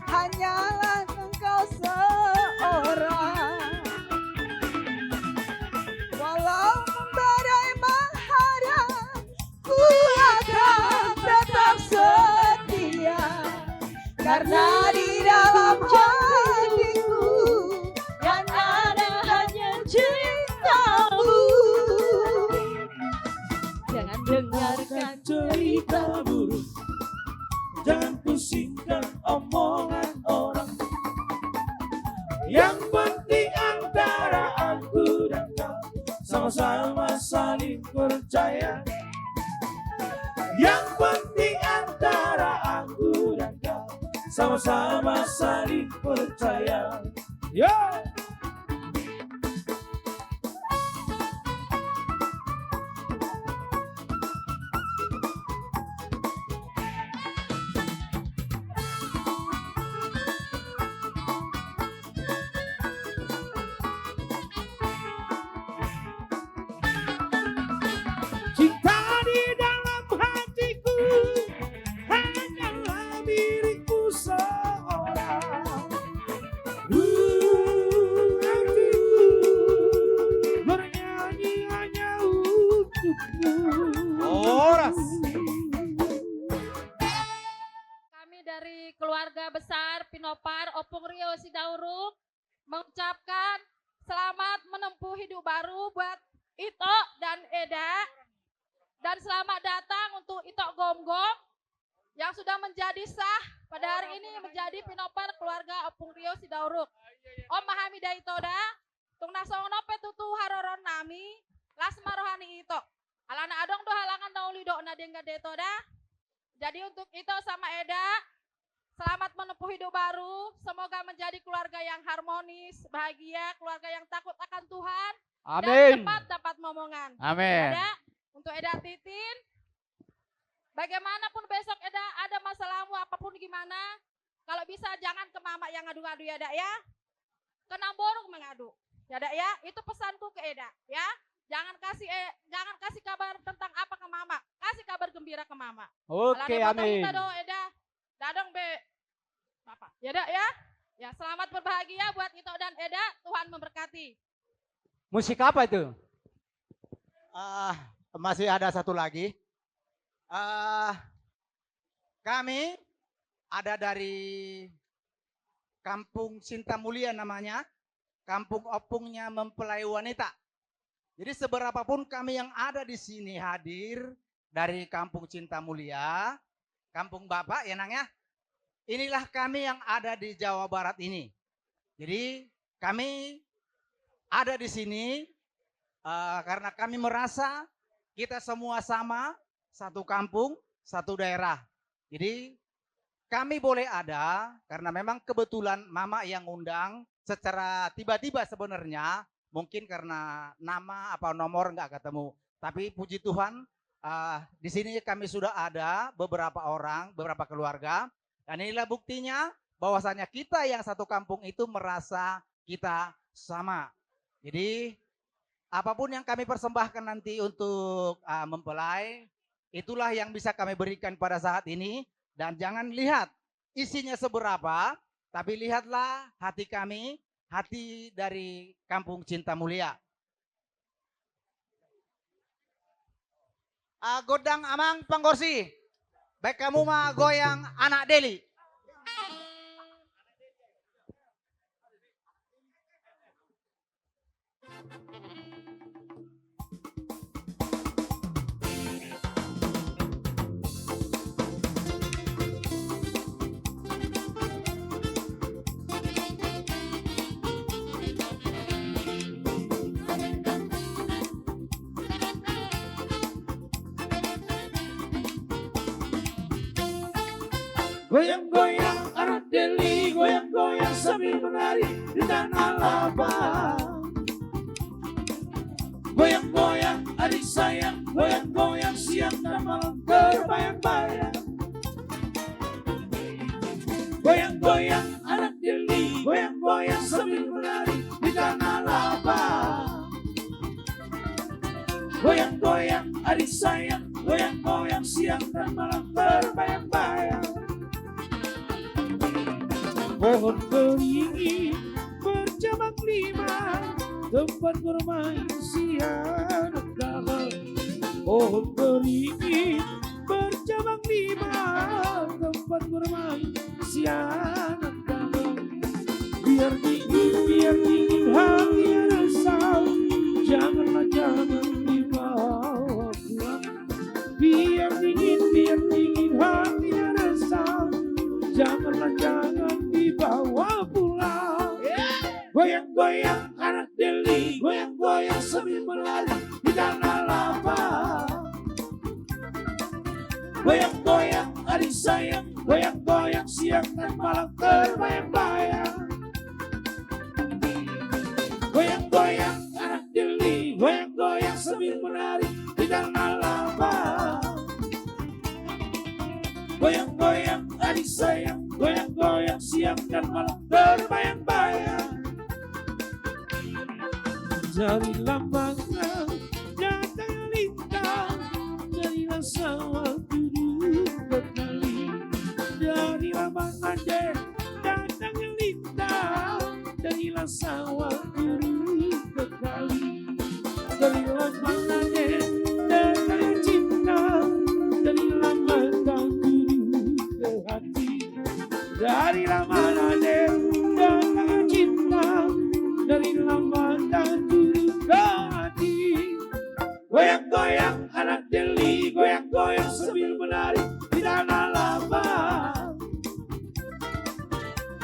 hanyalah engkau seorang. Walau badai menghadang, ku akan tetap setia, karena di dalam hatiku yang ada hanya cintamu. Jangan dengarkan cerita buruk, jangan pusingkan omongan orang. Yang penting antara aku dan kau sama-sama saling percaya. Yang penting antara aku dan kau sama-sama saling percaya. Yeah. Cinta di dalam hatiku hanyalah milikmu seorang. Hatiku bernyanyi hanya untukmu. Oras. Kami dari keluarga besar Pinopar Opung Rio Sidauruk mengucapkan selamat menempuh hidup baru buat Ito dan Eda. Dan selamat datang untuk Ito Gomgom yang sudah menjadi sah pada hari ini menjadi Pinopar keluarga Opung Rio Sidauruk. Om Mahamida Itoda, tung nasongono petutu haroron nami, lasma rohani Ito. Alana adong do halangan nauli do nadengga detoda. Jadi untuk Ito sama Eda, selamat menempuh hidup baru. Semoga menjadi keluarga yang harmonis, bahagia, keluarga yang takut akan Tuhan. Amin. Dan cepat dapat momongan. Amin. Eda, untuk Eda Titin, bagaimanapun besok Eda ada masalahmu apapun gimana, kalau bisa jangan ke mama yang ngadu-ngadu ya Dak ya. Ke Namborong mengadu. Ya Dak ya, itu pesanku ke Eda ya. Jangan kasih kabar tentang apa ke mama, kasih kabar gembira ke mama. Oke, amin. Kita do Eda, dadong be. Bapak. Ya Dak ya. Ya, selamat berbahagia buat Ito dan Eda, Tuhan memberkati. Musik apa itu? Masih ada satu lagi. Kami ada dari Kampung Cinta Mulia namanya. Kampung Opungnya Mempelai Wanita. Jadi seberapapun kami yang ada di sini hadir dari Kampung Cinta Mulia, Kampung Bapak ya Nang ya. Inilah kami yang ada di Jawa Barat ini. Jadi kami ada di sini karena kami merasa kita semua sama, satu kampung, satu daerah. Jadi kami boleh ada karena memang kebetulan mama yang undang secara tiba-tiba sebenarnya. Mungkin karena nama apa nomor nggak ketemu. Tapi puji Tuhan di sini kami sudah ada beberapa orang, beberapa keluarga. Dan inilah buktinya bahwasanya kita yang satu kampung itu merasa kita sama. Jadi apapun yang kami persembahkan nanti untuk mempelai, itulah yang bisa kami berikan pada saat ini. Dan jangan lihat isinya seberapa, tapi lihatlah hati kami, hati dari Kampung Cinta Mulia. Godang Amang Panggorsi, baik kamu mah goyang anak Deli. Goyang-goyang anak Deli, goyang-goyang sambil menari di tanah lapang. Goyang-goyang adik sayang, goyang-goyang siang dan malam terbayang-bayang. Goyang-goyang anak Deli, goyang-goyang sambil menari di tanah lapang. Goyang-goyang adik sayang, goyang-goyang siang dan malam terbayang-bayang. Pohon beringin bercabang 5, tempat bermain si anak dalam. Pohon beringin bercabang 5, tempat bermain si anak dalam. Biar dingin hati resah, janganlah jangan dibawa pulang. Biar dingin hati resah, janganlah jangan dibawa pulang. Goyang-goyang anak Deli, goyang-goyang sambil menari di tanah lapang. Goyang-goyang adik sayang, goyang-goyang siang dan malam terbayang-bayang. Goyang-goyang anak Deli, goyang-goyang sambil menari di tanah lapang. Goyang-goyang adik sayang, goyang-goyang siang dan malam terbayang-bayang. Dari lambangan datang lintang, darilah sawah duduk berkali. Dari lambangan datang lintang, darilah sawah duduk berkali. Dari lambangan datang cinta, dari lambangan hati. Dari mana datang cinta, dari lama dan dulu ke hati. Goyang-goyang anak Deli, goyang-goyang sambil menari di tanah lapang.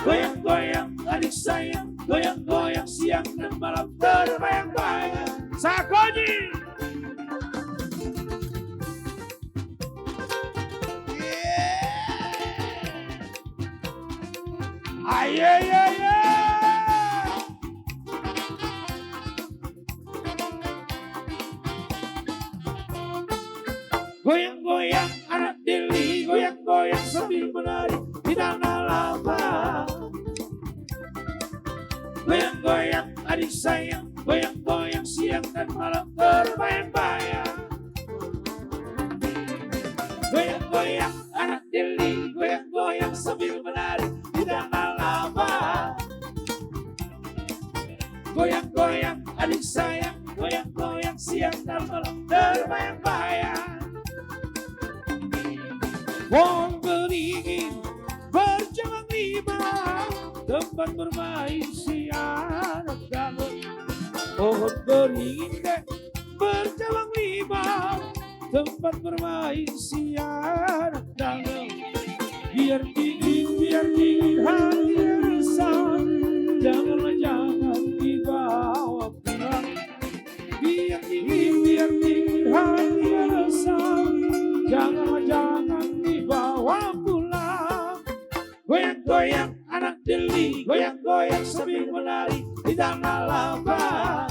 Goyang-goyang adik sayang, goyang-goyang siang dan malam terbayang-bayang. Sakoji. Goyang-goyang anak Deli, goyang-goyang sambil menari di tanah lapang. Goyang-goyang adik sayang, goyang-goyang siang dan malam terbayang-bayang. Goyang-goyang anak Deli, goyang-goyang sambil menari di tanah lapang. Goyang-goyang adik sayang, goyang-goyang siang dan malam terbayang-bayang. Pohon beringin bercabang 5, tempat bermain si anak dalam. Pohon beringin bercabang 5, tempat bermain si anak dalam. Biar dingin hati resah, janganlah jangan dibawa pulang. Biar dingin hati resah, janganlah jangan dibawa pulang. Goyang-goyang anak Deli, goyang-goyang sambil menari di tanah lapang.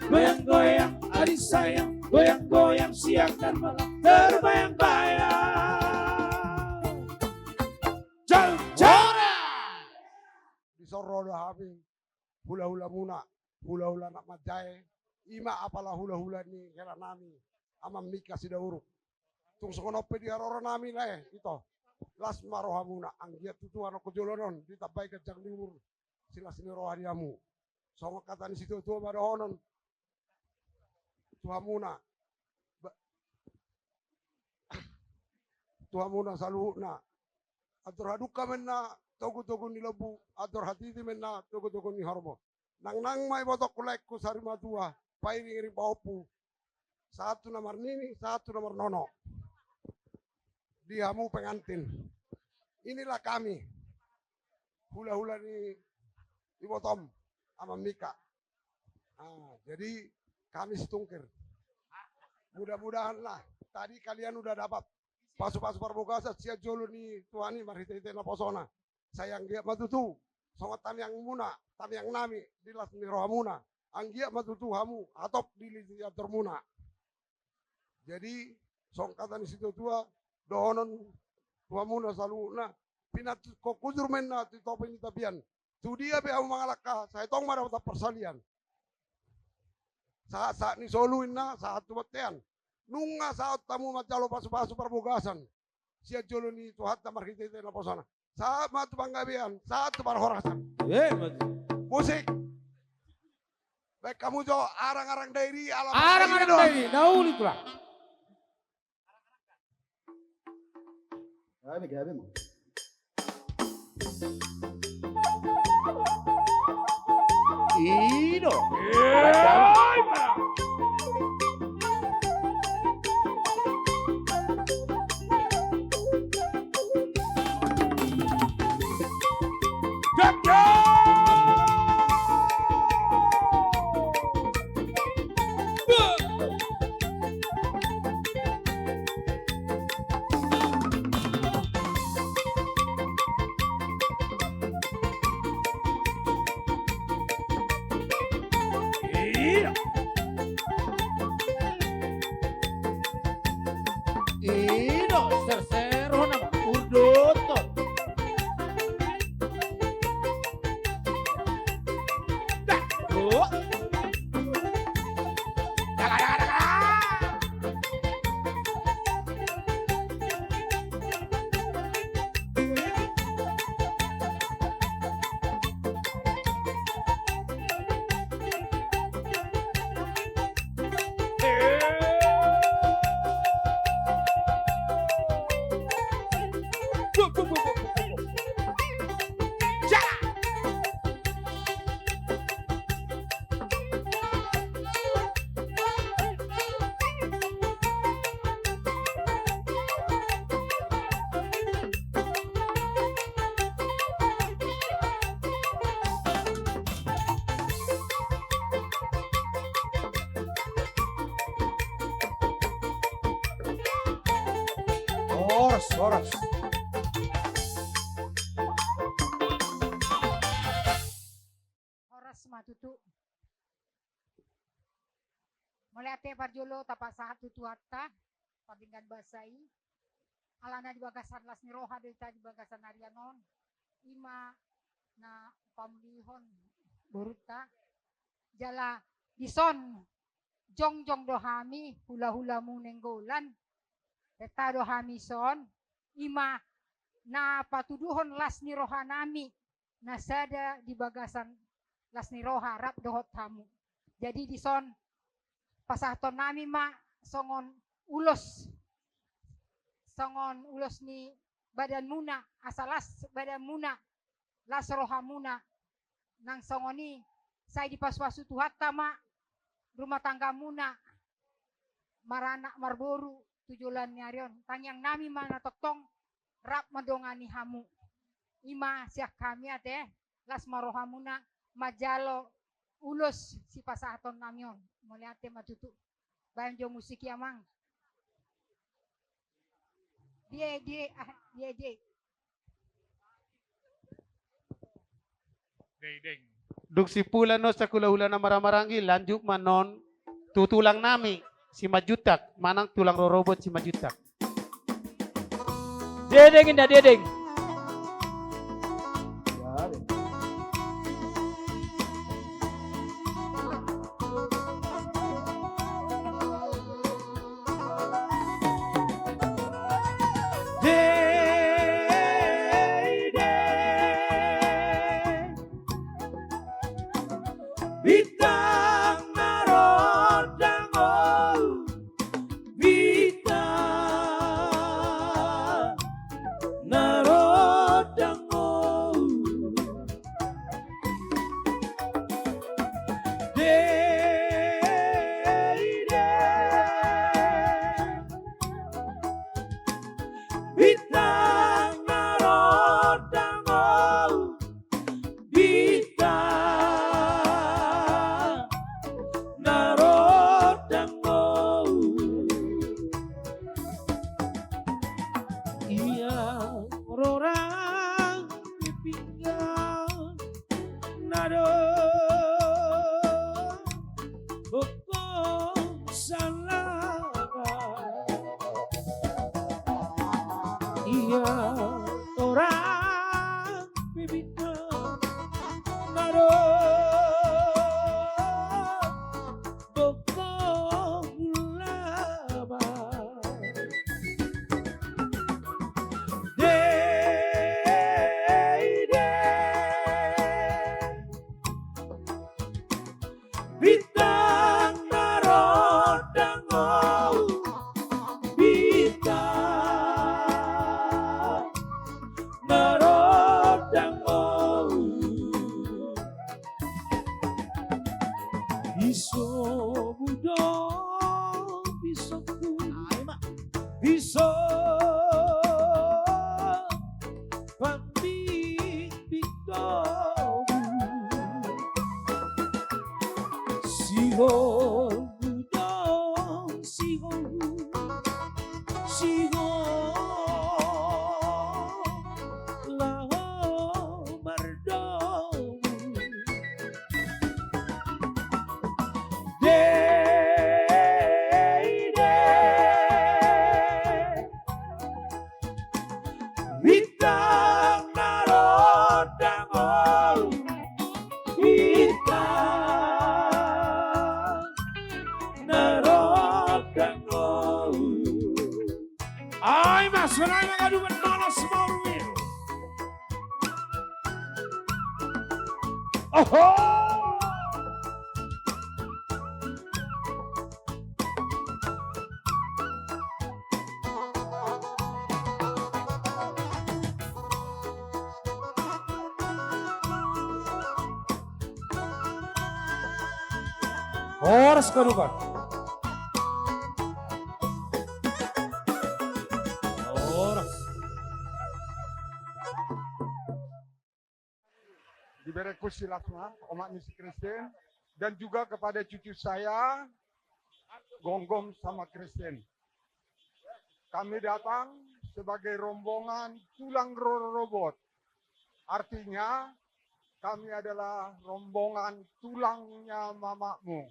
Goyang-goyang adik sayang, goyang-goyang siang dan malam terbayang-bayang. sorro hami hula-hula muna, hula-hula nak majai, ima apalah hula-hula ni kela nami, amam mika sidauruk. Tung sokonope di arora nami lah ito. Las marohamuna anggiat tutu ano kojolonon ditabai ke jang dimur silas ni rohaniamu. Songo kata ni situ tua badohonon. Tuhamuna. Tuhamuna saluna. Atur haduka menna togu-togu ni lebu, atur hatiti menna togu-togu ni hormo. Nang mai botok kulekku sarima tua, pairing iri paupu. Satu nomor nini, satu nomor nono. Diamu pengantin. Inilah kami. Hula-hula di Botom sama Mika. Nah, jadi kami setungkir. Mudah-mudahan lah. Tadi kalian udah dapat pasu-pasu parbogasa sia jolo ni tuani marhite na posona. Sayang dia matutu. Songot tam yang muna, tam yang nami dilas ni rohamuna. Anggia matutu hamu atop di liator muna. Jadi songkatan di situ tua dohonon tuamuna saluna pinat kokuzur menna tu topen ni tapian. Tu dia be au mangalaka saya tong mara ta persalian. Saat ni soluin na saat tu batean. Nunga saat tamu macalo pasu-pasu perbogasan. Sia jolo ni tu hatta marhite na posana. Saat matu panggabean, saat tu parhorasan. Musik. Baik kamu jo arang-arang dairi alam. Arang-arang dairi, daun itulah. Gabi mo. Ino. Ino, sersero nama urdoto. Dah, oh. Horas. Horas matutu. Melihatnya parjolo tapak sahat tutu hatta, patinggan basai. Alana di bagasan las niroha delta di bagasan arianon. Ima na pamlihon buruta. Jala dison jongjong dohami hula-hula munenggolan. Tetado hamison ima na patuduhon las ni rohanami nasada di bagasan las ni roha rap dohot hamu. Jadi dison pasahton nami ma songon ulos ni badan muna asalas badan muna las rohamuna nang songoni saya di pas-pasu tuhatta ma rumah tangga muna marana marboru tujulan nyarion tanyang nami mana toktong rap madongani hamu ima siak kami ate las marohamuna majalo ulos si pasahaton namion meliate matutu bayan jo musik yamang dia Duk si pula no sa kula-hula na maramarangi lanjuk manon tutulang nami si Majutak manang tulang rorobot si Majutak. Dedeng indah dedeng. Vita narodango Deide Vita narodango Vita narodango Iya orang dipinggal nado bokong salaga Iya orang bibitang nado bokong laba Deide Bintang narodango Bintang narodango Iso budong bisoku Biso pambing bitobu Sihon budong sihon laho mardong Deide Bintang narodango Bintang narodango Ay mas walay magadugan malas maurwil Oho Oras kadugan Oras Diberi silatma umat misi Kristen dan juga kepada cucu saya Gonggom sama Kristen. Kami datang sebagai rombongan tulang robot. Artinya kami adalah rombongan tulangnya mamamu.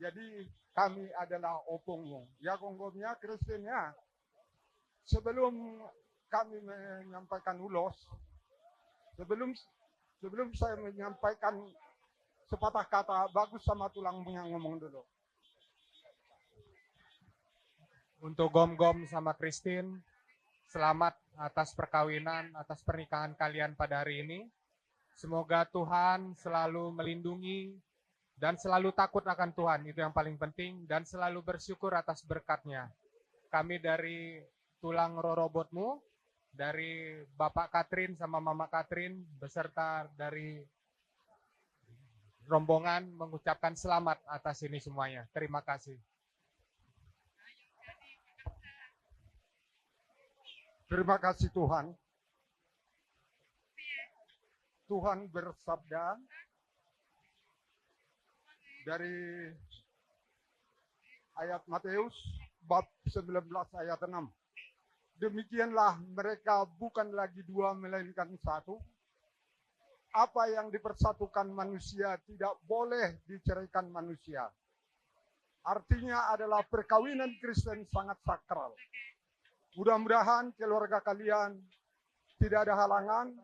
Jadi kami adalah opungmu. Ya Gonggomnya Kristennya. Sebelum kami menyampaikan ulos, sebelum saya menyampaikan sepatah kata, bagus sama tulangmu yang ngomong dulu. Untuk Gom-Gom sama Christine, selamat atas perkawinan, atas pernikahan kalian pada hari ini. Semoga Tuhan selalu melindungi dan selalu takut akan Tuhan, itu yang paling penting, dan selalu bersyukur atas berkatnya. Kami dari tulang robotmu, dari Bapak Katrin sama Mama Katrin, beserta dari rombongan mengucapkan selamat atas ini semuanya. Terima kasih. Terima kasih Tuhan. Tuhan bersabda dari ayat Matius bab 19 ayat 6. Demikianlah mereka bukan lagi dua melainkan satu. Apa yang dipersatukan manusia tidak boleh diceraikan manusia. Artinya adalah perkawinan Kristen sangat sakral. Mudah-mudahan keluarga kalian tidak ada halangan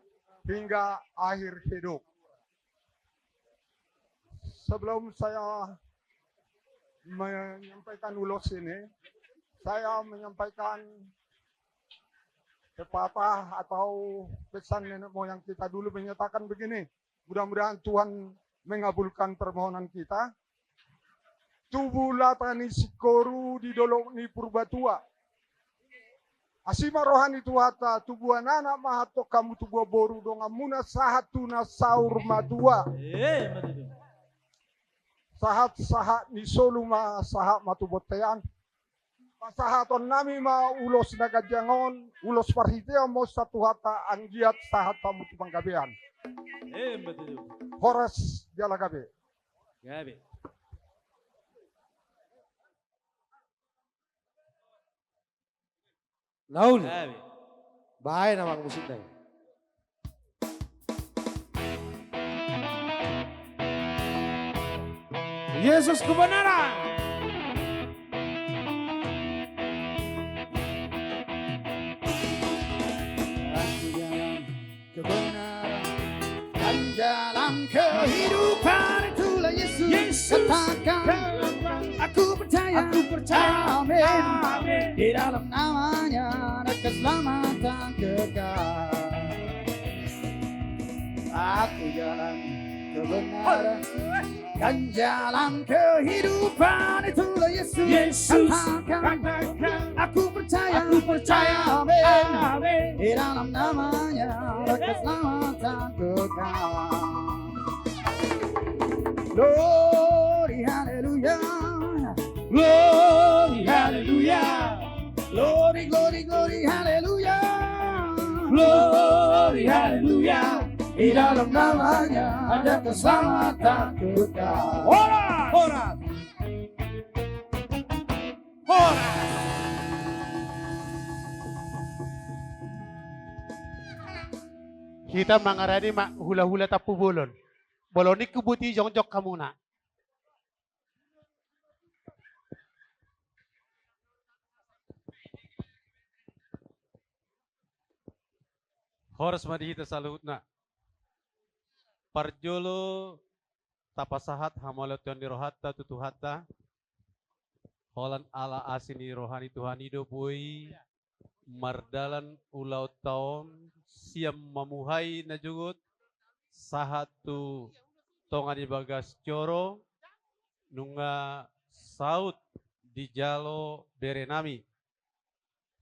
hingga akhir hidup. Sebelum saya menyampaikan ulos ini, saya menyampaikan pepatah atau pesan nenek moyang kita dulu menyatakan begini. Mudah-mudahan Tuhan mengabulkan permohonan kita. tubuh latani sikoru di dolok ni purbatua. Asima rohani tuhata tubuh anak mahato kamu tubuh boru dong amuna sahatuna saur madua. Sahat ni soluma sahat matubotean. Pasahaton nami ma ulos nagajangon, ulos parhitea mo satu hata anggiat sahat tamu panggabean. Horas jala gabe. Gabe. Naul. Bahaya nama musiknya. Yesus kebenaran. Dan dalam kehidupan itulah Yesus katakan aku percaya, amin. Di dalam namanya ada keselamatan kekal. Aku jalan kebenaran dan jalan kehidupan itulah Yesus katakan aku percaya, amin. Di dalam namanya ada keselamatan kekal. Glory, hallelujah. Glory, hallelujah. Glory, glory, glory, hallelujah. Glory, hallelujah. Di dalam namanya ada keselamatan kekal. Ora, ora, ora. Kita mangarani mak hula-hula tapu bolon. Bolon ni kebuti jong-jok kamu nak. Horas madihita salutna. Parjolo tapasahat hamalotion di rohatta tutuhatta. Holan ala asini rohani Tuhan hidup bui. Mardalan ulau taon siam mamuhai na jugut. Sahatu tonga di bagas coro. Nunga saut di jalo berenami.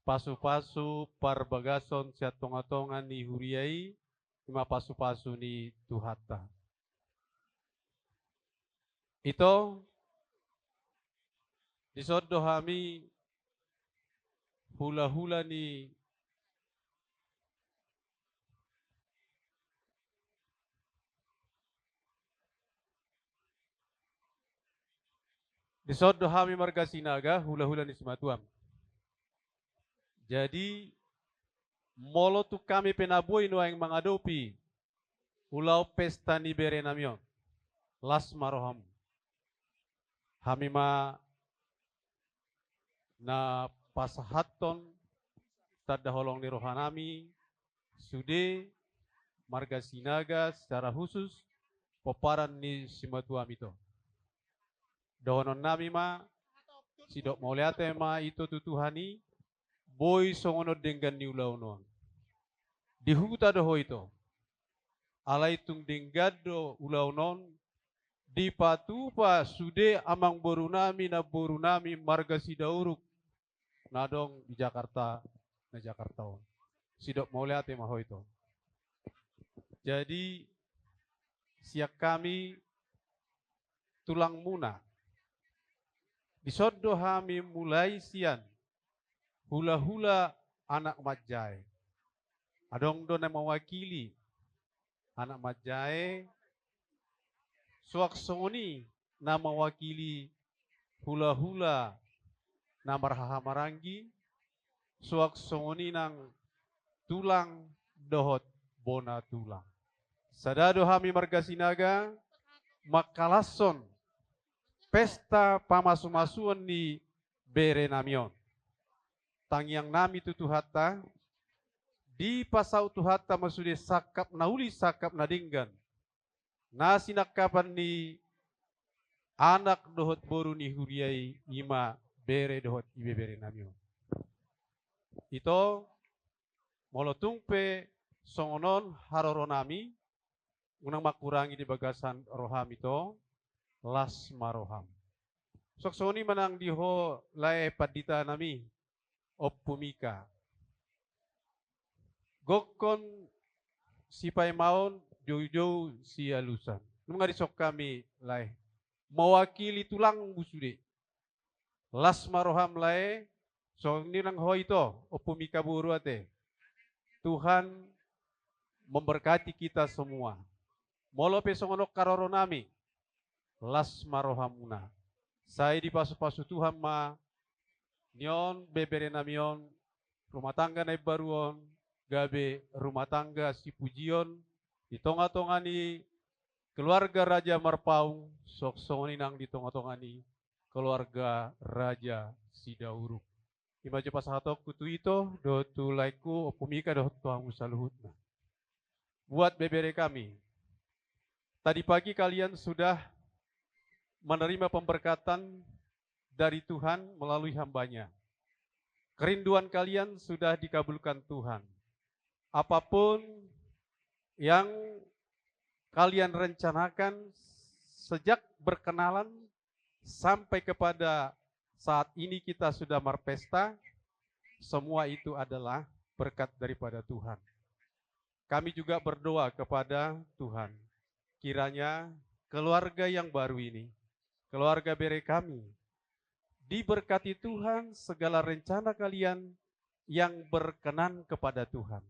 Pasu-pasu parbagason siat tonga-tonga ni huriai. Ima pasu-pasu ni tuhata. Ito disodo hami hula-hula ni disodo hami marga sinaga hula-hula ni simatuam. Jadi molo tu kami penabuhi no yang mengadopi ulau pesta ni berenamio las maroham hamima na pasahaton tada holong ni rohanami sude marga sinaga secara khusus peparan ni simatuam itu dohonon nami ma sidok mauliate ma itu tutuhani boy songono dengan ni ulau noang. Di huta doho itu. Alai tung denggado ulau non. Di patupa sude amang borunami na borunami marga sidauruk. Nadong di Jakarta na Jakarta. Sidok mauliate maho itu. Jadi siak kami tulang muna. Disodo hami mulai sian. Hula-hula anak majai. Adong do na mewakili anak majai. Suak songoni na mewakili hula-hula na marhaha marangi. Suak songoni nang tulang dohot bona tulang. Sadado hami marga sinaga makalason pesta pamasu-masuan ni berenamion. Tangyang nami tutuhata di pasau tuhata masude sakap nauli sakap nadinggan nasinakapan ni anak dohot boru ni huriai ima bere dohot ibe bere namio ito molotungpe songonon haroronami unang makurangi di bagasan roham ito las maroham Soksoni manang diho lae padita nami opumika. Gokon sipay maon jow si alusan. Nung ngarisok kami lae. Mewakili tulang busude. Las maroham lae. So nirang ho ito opumika buru ate. Tuhan memberkati kita semua. Molo pesongonok karoro nami. Las marohamuna. Saya di pasu-pasu Tuhan ma nyon bebere namion rumah tangga naik baruon gabe rumah tangga si pujion di tonga-tongani keluarga Raja Marpaung sok songoni nang di tonga-tongani keluarga Raja Sidauruk. Ibaca pasahatok kutu itu do tulaiku opumika do tuang saluhutna. Buat bebere kami. Tadi pagi kalian sudah menerima pemberkatan dari Tuhan melalui hambanya. Kerinduan kalian sudah dikabulkan Tuhan. Apapun yang kalian rencanakan sejak berkenalan sampai kepada saat ini kita sudah berpesta, semua itu adalah berkat daripada Tuhan. Kami juga berdoa kepada Tuhan, kiranya keluarga yang baru ini, keluarga bere kami, diberkati Tuhan segala rencana kalian yang berkenan kepada Tuhan.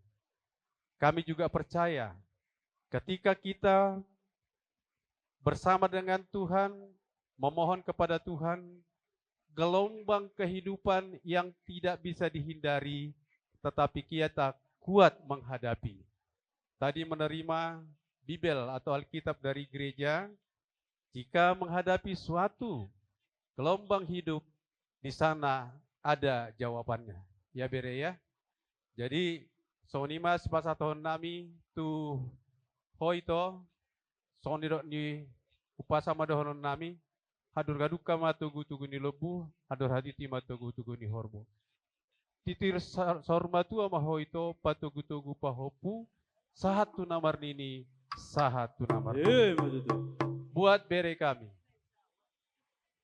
Kami juga percaya ketika kita bersama dengan Tuhan, memohon kepada Tuhan, gelombang kehidupan yang tidak bisa dihindari, tetapi kita kuat menghadapi. Tadi menerima Bibel atau Alkitab dari gereja, jika menghadapi suatu gelombang hidup, di sana ada jawabannya. Ya bere ya. Jadi sonima sepasa tahun nami tu hoito sonirok ni upasama dohonon nami hadur gaduka matugu-tugu ni lebu, hadur haditi matugu-tugu ni hormo. Titir sormatu ama hoito patugu-tugu pahopu sahatu namar nini sahatu namar. Buat bere kami.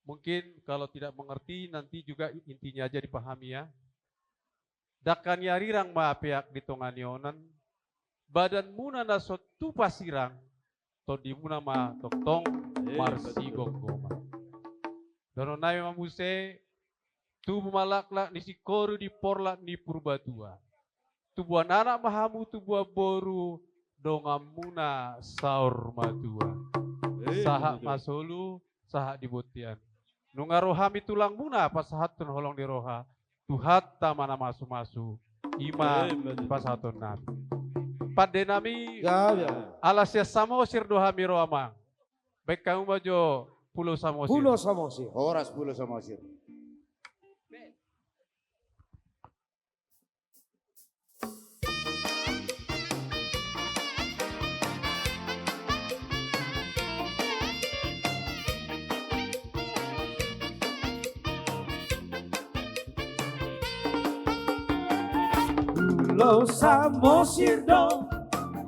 Mungkin kalau tidak mengerti nanti juga intinya aja dipahami ya. Dakan yarirang ma peak di tonganionan badan muna na sotu pasirang to di muna ma toktong marsi gonggoma. Dono nae mamuse tu malakla ni sikoru di porla ni purbatua. Tu buah anak mahamu tu buah boru dongamuna saur matua. Sahak masolu, sahak dibutian. Nungarohami tulang muna pasahatun holong di roha. Tuhatta mana masu-masu. Ima pasatun nami. Pada nami alasya samosir dohami roamang. Baik kamu bajo pulau samosir. Pulau samosir. Horas pulau samosir. Pulau Samosir dong,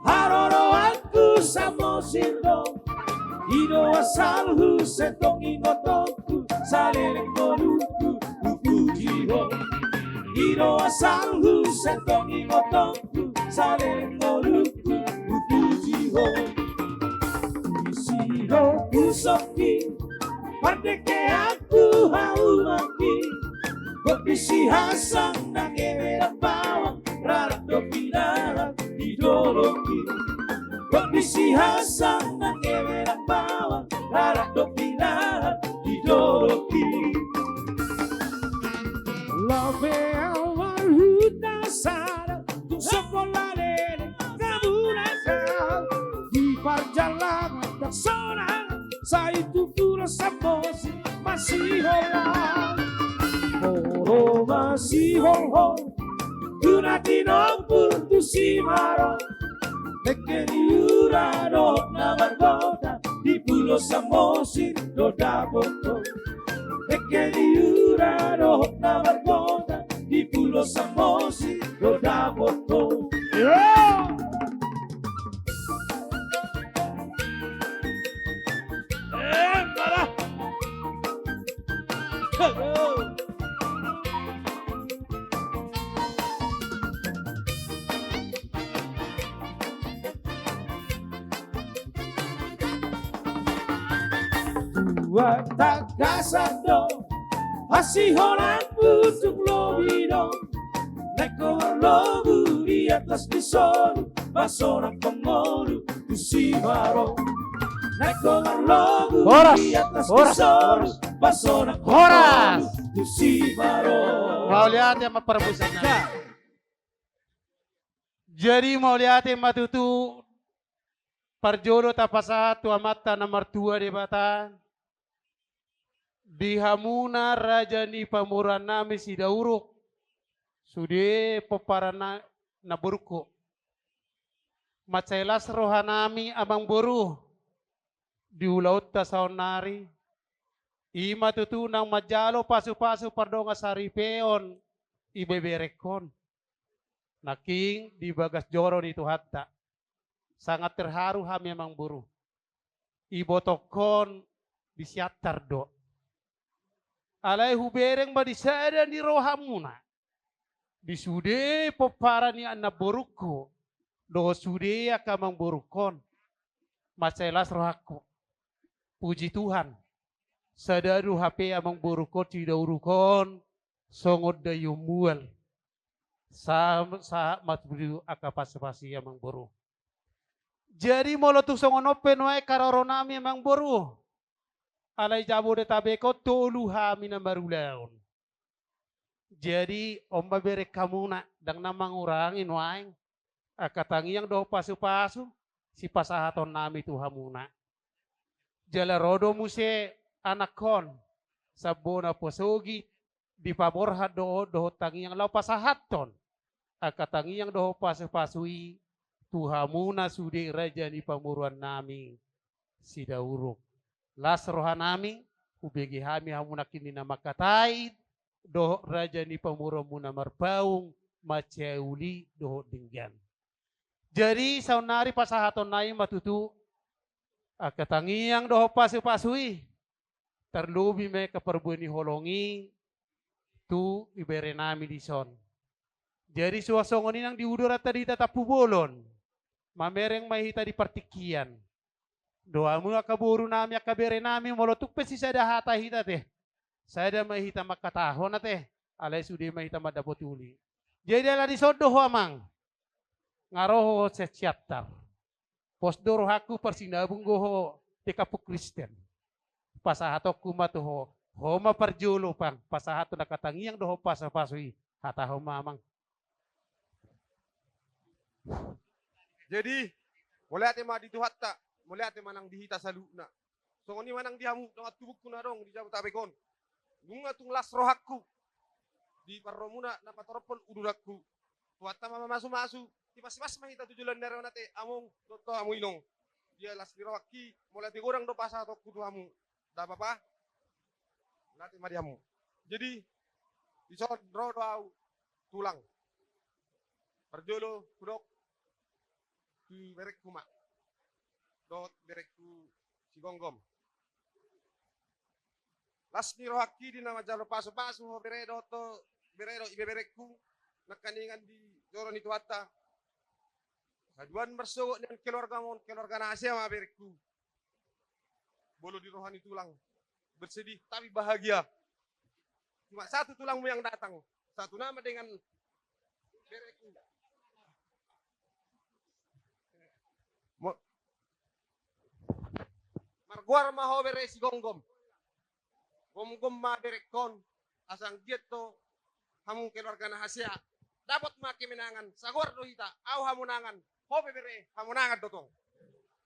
haroro aku Samosir dong. Ido asalhu setong ingotoku, salering boluku, upuji ho. Ido asalhu setong ingotoku, salering boluku, upuji ho. Isiho kusoki, pardeke aku hau maki. Kopisi hasang nang ewerang bawang, rarak do pinarak didoloki. Kopisi hasang nang ewerang bawang, rarak do pinarak didoloki. Love awal huta sada, tung sepolare kamunakal. Di perjalanan tak sorangan, saya itu pulau Samosir masih holang. Oh masih hong-hong, tunati nompur tu si marong. Tekeni uradok namar kota, di pulau Samosir doda botol. Tekeni uradok namar kota, di pulau Samosir doda botol. Wata kasado Hasiholan putuk lobido Neko warlogu di atas disoru Basona kongoru tusibaro Neko warlogu di atas disoru Basona kongoru tusibaro. Mau lihat yang memperbusanya. Jadi mau lihat yang matutu Parjodo tapasa tua mata nomor 2 di bata. Di hamuna raja ni pamuranami si dauruk. Sude peparana na burko. Macailas rohanami amang boru. Di ulaut ta saunari. Ima tutu nang majalo pasu-pasu pardonga saripeon. Ibeberekon. Naking di bagas joro di Tuhatta. Sangat terharu kami emang buru. Ibotokon disiatar do. Alai hubereng ba disada di rohamuna. Disude popara ni anak boruko. Do sude akamang borukon. Macelas rohaku. Puji Tuhan. Sadadu HP amang boruko tidak urukon. Songod dayumual. Sa matbudu akapasipasi amang boru. Jadi molotuk songonopen wae karoronami amang boru. Alai jabo de tabeko tolu hami na marulaon. Jadi omba berek kamuna dang namang urangin waeng. Akatangi yang do pasu-pasu si pasahaton nami tu hamuna. Jala rodo muse anakon sabona posogi di paborha do tangi yang lau pasahaton. Akatangi yang do pasu-pasui tu hamuna sude raja ni pamuruan nami si dauruk. Las rohanami ubegi hami hamuna kini nama katait doh raja ni pamuramu namar baung maceuli doh dinggan. Jadi saunari pasahaton nai matutu akatangi yang doh pasu-pasui terlubi me keperbuni holongi tu ibere nami di son. Jadi suasongoni yang di udara tadi tetap pubolon mamereng mahita di partikian. Doamu akaburu nami akabere nami molotuk pesi sada hata hita teh. Sada mahita makatahon na teh. Alay sudi mahita madabotuli. Jadi ala di sodo amang. Ngaroho seciatar. Posdoro haku persinabung goho tekapu Kristen. Pasahato kumatuho. Homa parjulo pang. Pasahato nakatangiang doho pasapasui. Hata homa amang. Jadi, mulai ate ma dituhat ta. Mulai ate manang dihita sa luna. So ngoni manang dihamu dongat tubuk kuna dong di jabu tabekon. Bunga tung las rohakku. Di parromuna na patoropol udurakku. Tuata mama masu-masu. Tipas-tipas mahita tujulan dari nate among doto amu inong. Dia las rohakki mulai digorang do pasa atau kudu hamu. Da apa? Lati mariamu. Jadi disod ro do tulang. Perjolo kudok di berek kuma. Dot berekku si gonggom. Las ni rohaki di nama jalo pasu-pasu ho beredo to beredo ibe berekku nakaningan di joro ni tuata. Haduan bersogok dengan keluarga nasi sama berekku. Bolo di rohani tulang. Bersedih tapi bahagia. Cuma satu tulangmu yang datang. Satu nama dengan berekku. Marguar maho bere si gonggom. Gonggom ma berekon. Asang gieto hamung keluarga na hasia. Dapat maki menangan. Sagor do hita. Au hamunangan. Hobe bere hamunangan dotong.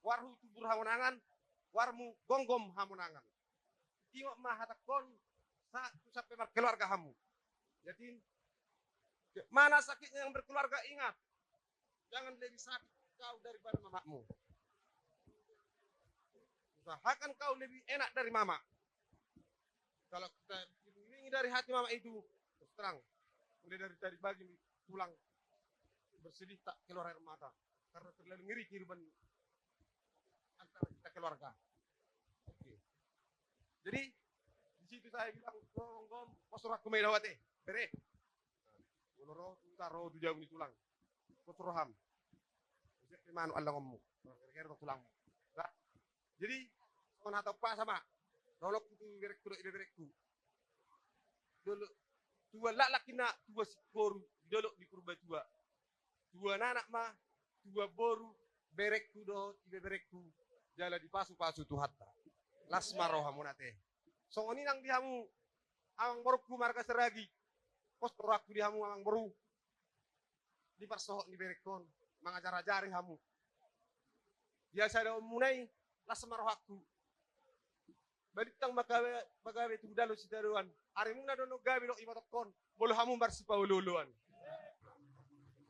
Warhu tubur hamunangan. Warmu gonggom hamunangan. Tengok ma hatakon. Satu sampai keluarga hamu. Jadi mana sakitnya yang berkeluarga ingat. Jangan lebih sakit kau daripada mamamu. Usahakan kau lebih enak dari mama. Kalau kita ingin dari hati mama itu, terus terang. Mulai dari bagi tulang bersedih tak keluar air mata. Karena terlalu ngeri kehidupan antara kita keluarga. Oke. Jadi, di situ saya bilang, gom, posurak kumedawate, bere. Menurut taro tu jauh ni tulang. Posuroham. Jadi, manu Allah ngomong. Kira-kira tulang. Jadi, kon atau apa sama Nolok itu berekku. Dulu tua laki nak tua boru dulu di kurba tua. Tua anak mah tua boru berekku do ibe berekku jala di pasu-pasu tuhatta. Lasma rohamu nate. Songoni nang dihamu amang borukku marga seragi. Pos aku dihamu amang boru. Di parsohok di berekon mangajar-ajari hamu. Biasa ada munai lasma rohaku. Balitang magawe tu dalu si daruan. Ari muna dono gawe lo imotokon. Bolo hamu marsipa ululuan.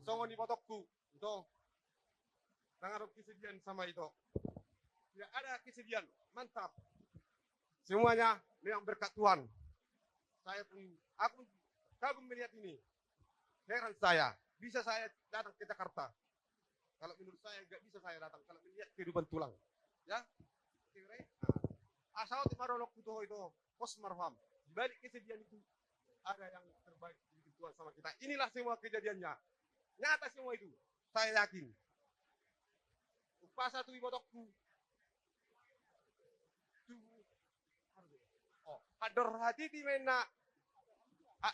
Songon imotokku. Ito. Nangarap kesedihan sama itu. Tidak ada kesedihan. Mantap. Semuanya yang berkat Tuhan. Aku kagum melihat ini. Heran saya. Bisa saya datang ke Jakarta. Kalau menurut saya nggak bisa saya datang. Kalau melihat kehidupan tulang. Ya. Asal marolok itu pos marham. Di balik kesedihan itu ada yang terbaik di Tuhan sama kita. Inilah semua kejadiannya. Nyata semua itu. Saya yakin. Upah satu ibotokku. Hador hati di mena.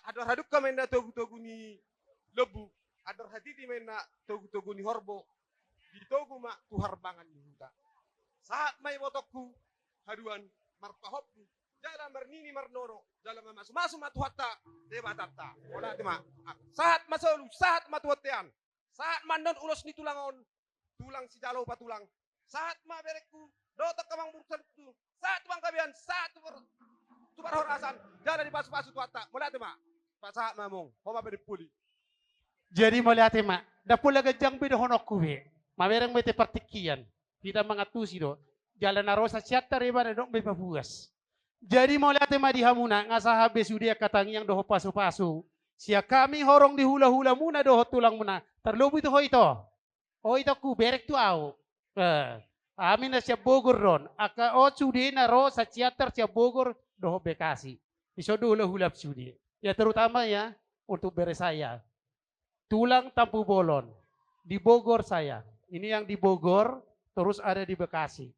Hador haduk ka mena togu-togu ni lebu. Hador hati di mena togu-togu ni horbo. Di togu mak tuhar bangan ni huta. Saat mai ibotokku. Haduan marpahopku jalan bernini marnono jalan masu matuhatta debatata ola tema saat masolu saat matuhatian saat mandon ulos ni tulang si jalo patulang saat ma berekku dotok kamang bursan itu saat bang kabian saat tubar horasan jalan di pasu-pasu tuhatta ola tema saat mamong homa berpuli. Jadi melihat tema dapula gajang bedo honokku be mamereng bete partikian kita mengatusi do jalan arosa siatar ibadah dong bepapuas. Jadi mau lihat tema di hamuna ngasah habis sudia katang yang doho pasu-pasu. Sia kami horong di hula-hula muna doho tulang muna. Terlubu itu ho itu. Oh itu ku berek tu au. Amin na siya Bogor ron. Aka o sudi na ro sa siatar siya Bogor doho Bekasi. Iso hula-hula sudi. Ya terutama ya untuk bere saya. Tulang Tampu Bolon. Di Bogor saya. Ini yang di Bogor terus ada di Bekasi.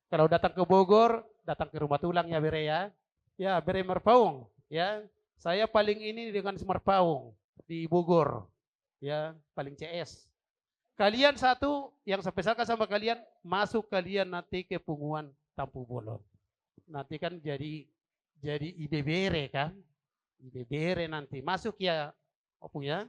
Kalau datang ke Bogor, datang ke rumah tulang ya bere ya. Ya bere Merpaung ya. Saya paling ini dengan Merpaung di Bogor. Ya, paling CS. Kalian satu yang saya pesankan sama kalian, masuk kalian nanti ke Punguan Tampu Bolon. Nanti kan jadi IBBRE kan. IBBRE nanti masuk ya Opung ya.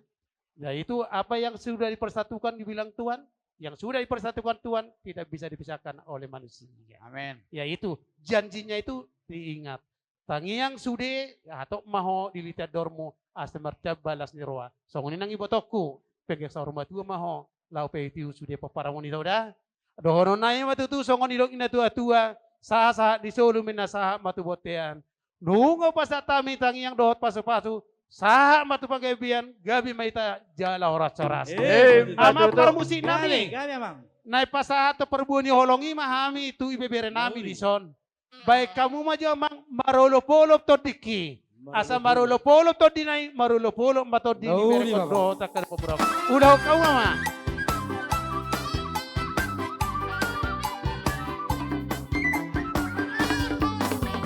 Nah itu apa yang sudah dipersatukan dibilang Tuhan. Yang sudah dipersatukan Tuhan tidak bisa dipisahkan oleh manusia. Amin. Yaitu janjinya itu diingat. Tangiang sude atau maho dilihat dormo asemercab balas ni roa. Songoni nang ibotokku pegek sa rumah tua maho lau peitiu sude paparamoni dah. Dohono nai matutu songoni lok ina tua sah di solo minasaha matubotean. Nungo pasatami tangiang dohot pasu-pasu. Saha matu pagabian gabi maita jala horas-horas. Ama permusi nami. Nai pasaha to perbuani holongi mahami tu ibebere nami lison. Baik kamu maju mang marolo-polo to diki. Asa marolo-polo to dinai marolo-polo mato di ibere kodro takar beberapa. Udah kau mama.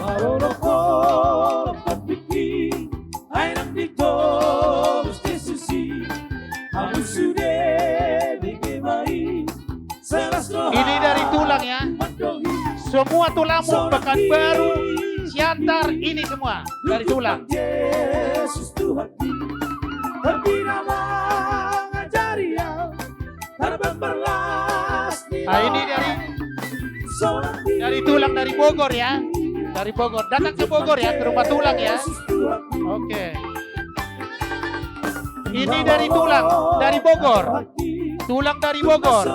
Marolo-polo to diki. Ay nang dito gusti susi aku sudah digimai. Ini dari tulang ya. Semua tulangmu pekan baru siantar ini semua dari tulang. Yesus Tuhan tapi nama ngajari yang terbemperlas. Nah ini dari tulang dari Bogor ya. Dari Bogor, datang ke Bogor ya, ke rumah tulang ya. Oke. Ini dari tulang, dari Bogor. Tulang dari Bogor.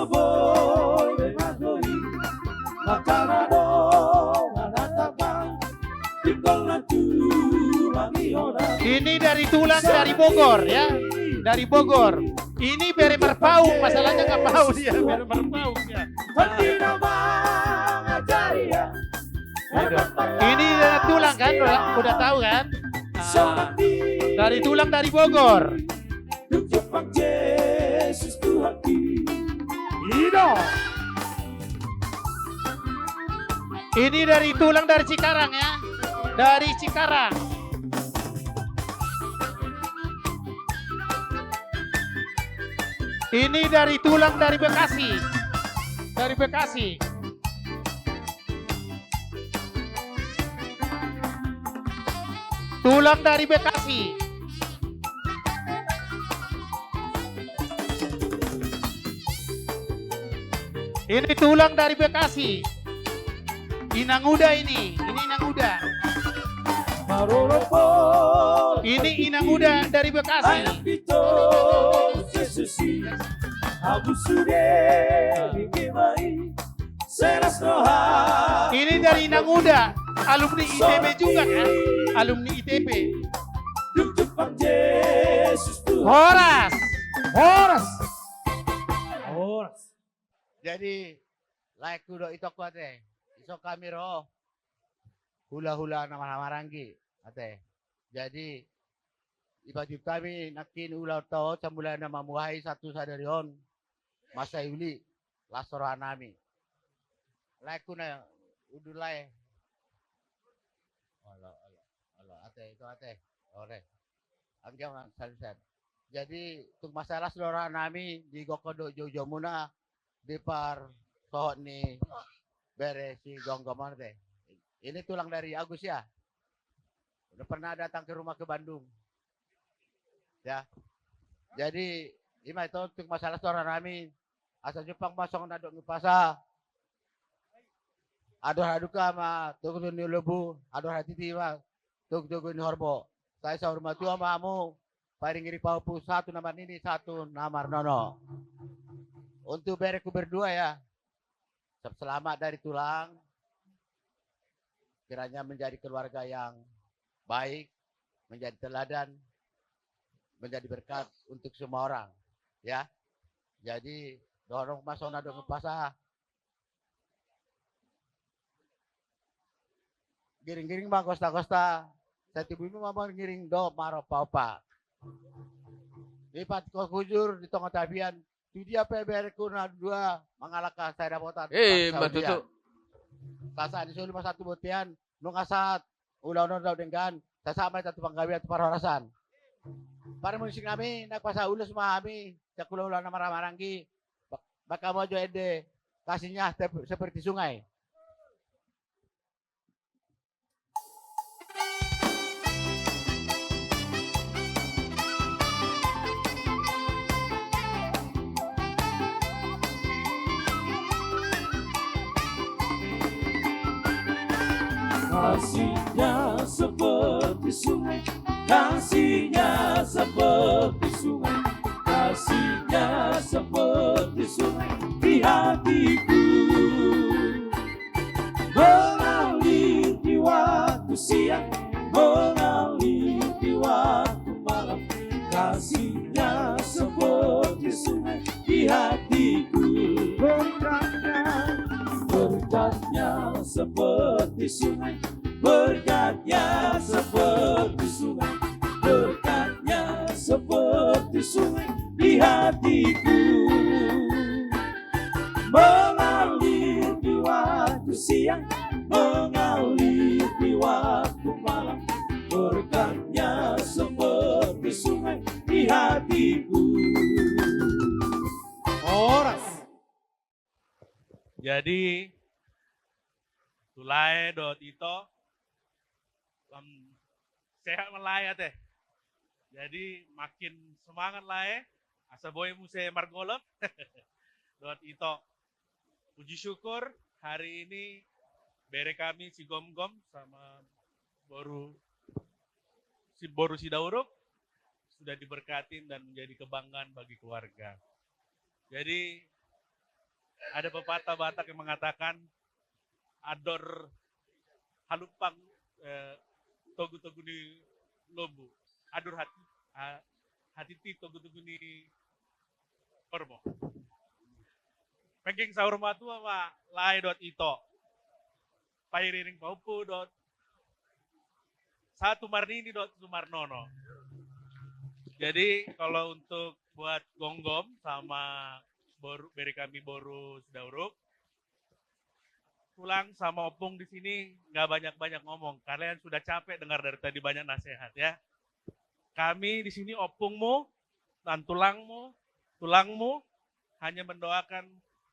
Ini dari tulang dari Bogor ya. Dari Bogor. Ini bere Merpaung, masalahnya nggak mau dia bere Merpaung ya. Ini tulang kan, udah tahu kan? Nah, dari tulang dari Bogor. Ini dari tulang dari Cikarang ya. Dari Cikarang. Ini dari tulang dari Bekasi. Dari Bekasi. Tulang dari Bekasi. Ini tulang dari Bekasi. Inang Uda ini Inang Uda. Ini Inang Uda dari Bekasi. Ini dari Inang Uda, alumni ITB juga kan? Alumni ITB. Horas. Horas. Horas. Jadi, like kudo itu kuate. Iso kami roh hula-hula nama-nama ranggi ate. Jadi ibadip kami nakin ulau tau cambulan nama muhai satu sadarion masa yuli lasorohan nami. Like kuna udulai. Alo ate itu ate. Ore. Anggam salisan. Jadi untuk masalah saudara nami di Gokodo Jojo Muna di par sohot ni bere si Gonggoman teh. Ini tulang dari Agus ya. Udah pernah datang ke rumah ke Bandung. Ya. Jadi ima itu untuk masalah saudara nami asal Jepang masong nadok ngepasa. Aduh haduka ma tuku ni lebu, aduh hati tiba tuku ni horbo. Saya hormat tua mamu. Paling ngiri paupu satu nomor ini satu nomor nono. Untuk bereku berdua ya. Selamat dari tulang. Kiranya menjadi keluarga yang baik, menjadi teladan, menjadi berkat untuk semua orang, ya. Jadi dorong masona dong pasah. Giring-giring bang kosta-kosta. Saya tibu ini mau ngiring do maro papa. Lipat kau kujur di tengah tabian. Itu dia PBR kuna dua mengalahkan saya dapotan. Matutu. Kasa di sini satu botian. Nungasat. Ulau-ulau dengan. Saya sama satu panggawi atau pararasan. Para musik kami. Nakpasa ulo semua kami. Cakulau-ulau nama ramaranggi. Baka mau ede. Kasihnya seperti sungai. Kasihnya seperti sungai, kasihnya seperti sungai, kasihnya seperti sungai di hatiku. Mengalir di waktu siang, mengalir di waktu malam, kasihnya seperti sungai di hatiku. Berkatnya seperti sungai, berkatnya seperti sungai, berkatnya seperti sungai di hatiku. Mengalir di waktu siang, mengalir di waktu malam, berkatnya seperti sungai di hatiku. Horas. Jadi tulai dot itu sehat melaya teh. Jadi makin semangat lah asa boy muse margolop. Dot itu puji syukur hari ini bere kami si Gom-Gom sama Boru si Dauruk sudah diberkatin dan menjadi kebanggaan bagi keluarga. Jadi ada pepatah Batak yang mengatakan ador halupang togu-togu di lobu. Ador hati togu-togu di kormo. Pengking sahur matu sama lai dot ito. Pairiring paupu dot satu marnini dot sumarnono. Jadi kalau untuk buat Gonggom sama beri kami Boru Dauruk, Tulang sama Opung di sini nggak banyak-banyak ngomong. Kalian sudah capek dengar dari tadi banyak nasihat ya. Kami di sini Opungmu dan tulangmu hanya mendoakan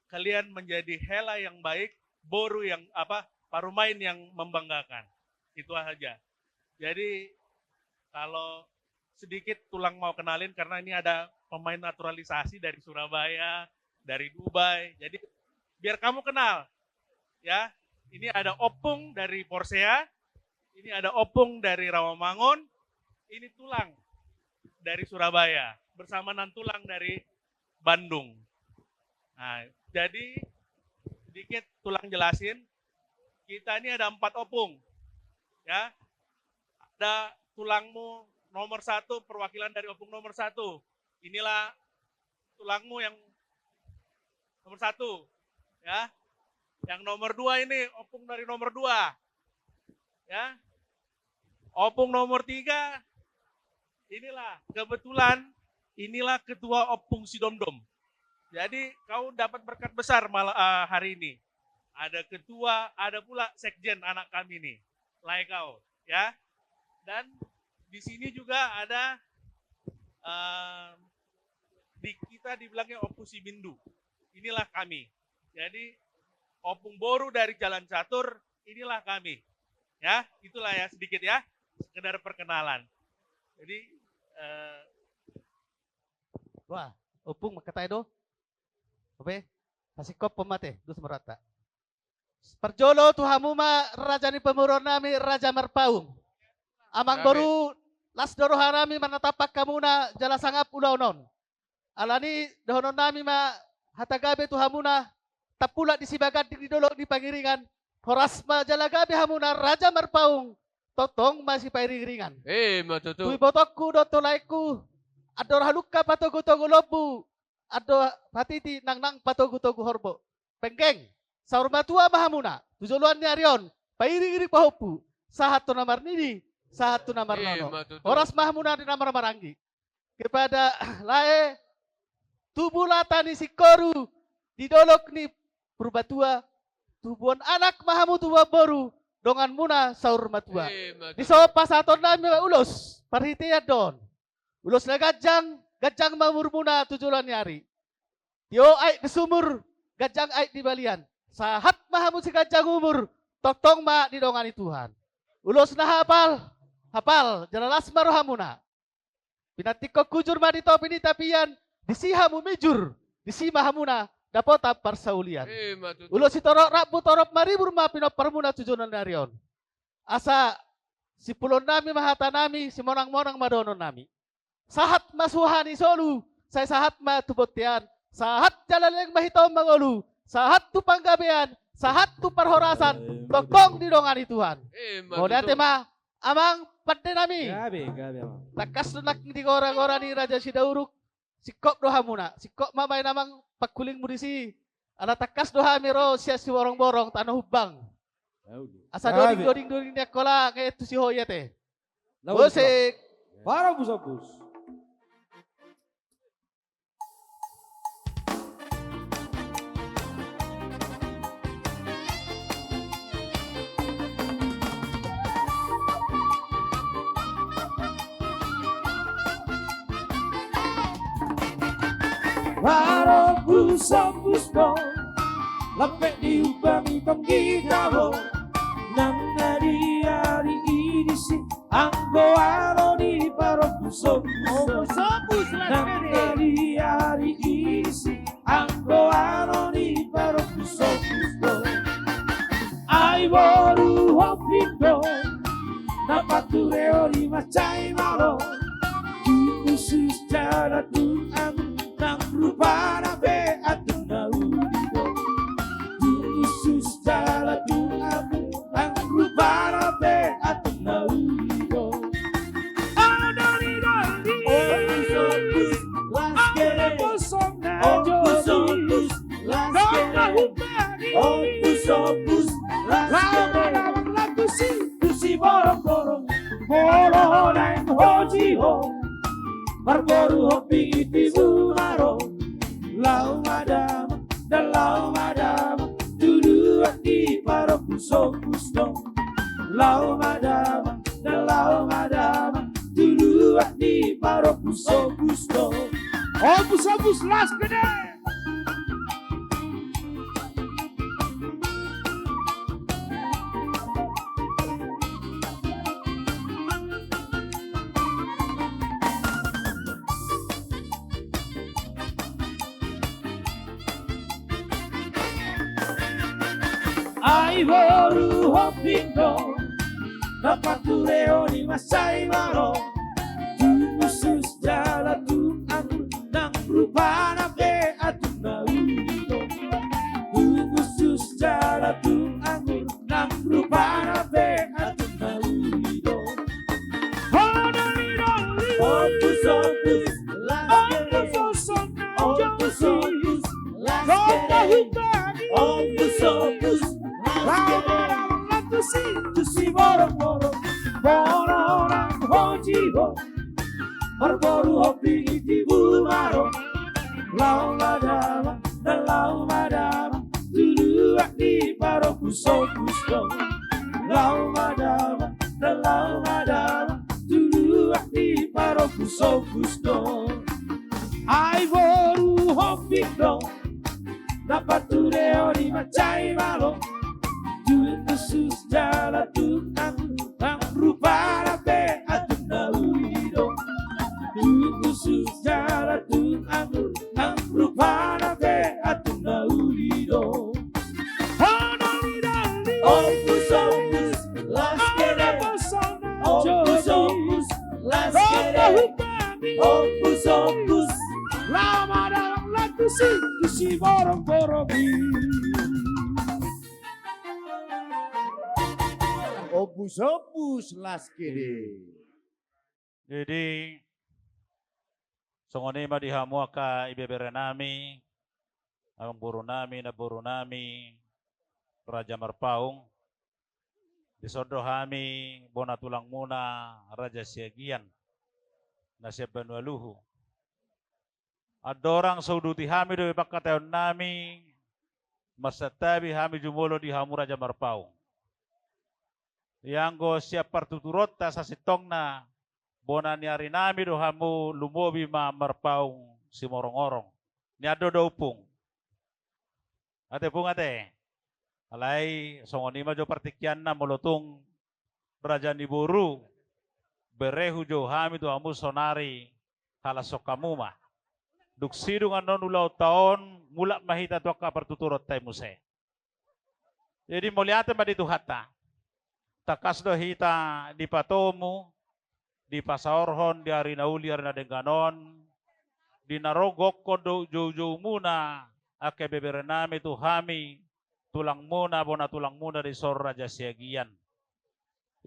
kalian menjadi hela yang baik, boru yang parumain yang membanggakan. Itu aja. Jadi kalau sedikit tulang mau kenalin karena ini ada pemain naturalisasi dari Surabaya, dari Dubai. Jadi biar kamu kenal. Ya, ini ada Opung dari Porsea, ini ada Opung dari Rawamangun, ini tulang dari Surabaya bersama Nantulang dari Bandung. Nah, jadi sedikit tulang jelasin, kita ini ada 4 Opung, ya. Ada tulangmu nomor 1, perwakilan dari Opung nomor 1. Inilah tulangmu yang nomor 1, ya. Yang nomor 2 ini Opung dari nomor 2. Ya. Opung nomor 3, inilah kebetulan inilah ketua Opung Sidomdom. Jadi kau dapat berkat besar hari ini. Ada ketua, ada pula sekjen anak kami nih. Like kau, ya. Dan di sini juga ada kita dibilangnya Opung Sibindu. Inilah kami. Jadi Opung Boru dari Jalan Catur, inilah kami. Ya, itulah ya sedikit ya, sekedar perkenalan. Jadi, wah, Opung makatay do. Oke, pasikop pemate, dus merata. Perjolo tuhamu ma raja ni pemuror nami Raja Marpaung. Amang Boru las dorohanami manatapak kamuna jala sangap ulaunon. Alani dohonon nami ma hatagabe tuhamuna tapula di sibagat di dolok di pangiringan. Horasma jalagabi hamuna Raja Marpaung. Totong masih pangiringan. Matutu. Tui botokku dotolaiku. Ador haluka patogu-togu lobu. Ado patiti nang patogu-togu horbo. Penggeng. Saurmatua mahamuna. Tujoluan ni Arion. Pairing-iring pahopu. Sahatu namar nini. Sahatu namar nono. Horas mahamuna di namar maranggi. Kepada lae. Tubulatani si koru. Didolok ni Purbatua, tubuan anak mahamu tua boru, dongan muna saur matua. Di sopa saton nami ulos, parhitia don. Ulos na gajang mamur muna tujulan nyari. Tio ay di sumur, gajang ay di balian. Sahat mahamu si gajang umur, totong ma di dongani Tuhan. Ulos na hafal, jalalas marohamuna. Pinatiko kujur ma di topi ni tapian, disihamu mijur, disimahamuna. Dapota parsaulian. Ulo si torok rabu torok maribur ma pinoparmuna tujunan narion. Asa si pulon nami mahata nami si monang-monang madonon nami. Sahat masuhani solu, saya sahat ma tubotian. Sahat jalan yang mahitau mangolu. Sahat tu panggabean, sahat tu parhorasan. Tokong di dongani Tuhan. Kemudian tema amang pada nami. Takas lunak di orang-orang ni Raja Sidauruk. Sikop dohamuna, sikop mamay namang pagkuling mudisi. Ala takas dohamiro siya si borong-borong tanah hubang. Asa doring-doring niya kola kaya itu si Hoyete. Musik. Para busabus. Para busabus do, lepek diubangi tom gitaro. Nang nari hari ini si anggo aro di para busabus. Nang nari hari ini si anggo aro di para busabus do. Ai boru hopindo, napature ori macai malo. Khusus cara tuan nang rupana be atuna udido. Khusus cara tuan nang rupana be atuna udido. Adori-dori, opus-opus, laskere, opus-opus, laskere, opus-opus, laskere, kusi borong-borong, borong-borong, hoji-ho. Barboru hopi iti bunaro, lau madam, dan lau madam, duduk di par puso gusto lau madama na lau madama dulu di paro puso gusto Opus las gede Ai boru hopindo dapat tureo ni masai maro tu khusus jala tu anggur nang rupana be atu naudo tu khusus jala tu anggur nang rupana be atu naudo Opus si boro-boro orang hojibo Marboru hopi di bumaro Lau madama dan lau madama Dulu di paro puso gusto Lau madama dan lau madama Dulu di paro puso gusto Ai boru hopi dong Dapat tureo di macai malo Duit khusus jala tu aku Ang rupa rabe atu naulido Duit khusus jala tu aku Ang rupa rabe atu naulido Opus las kere Opus las kere Opus lama dalam lagu si borong-borong Opus las kiri. Jadi songone ma dihamu ka ibebere nami, ang buru nami na buru nami, Raja Marpaung, disodo hami bona tulang muna Raja Siagian, na siya Banualuhu. Adorang sauduti hami do ipakatayon nami, masatabi hami jumulo dihamu Raja Marpaung. Yang go siap pertuturot sa sitong na bona ni ari nami do hamu lumobi ma Marpaung si morong-orong. Ni ado do upung. Ate pung ate. Alay songoni ma jo partikyan na molotong Raja ni Buru berehu jo hami do hamu sonari halasok kamuma. Duksidu nganon ulaw taon mula mahita to ka pertuturot tay muse. Jadi moliate ma dito hata. Takas do hita di patomu, di pasaorhon, di arinauli arina dengganon, di narogok kodo jauh-jauh muna, ake beberenami tu hami, tulang muna, bona tulang muna di sor Raja Siagian.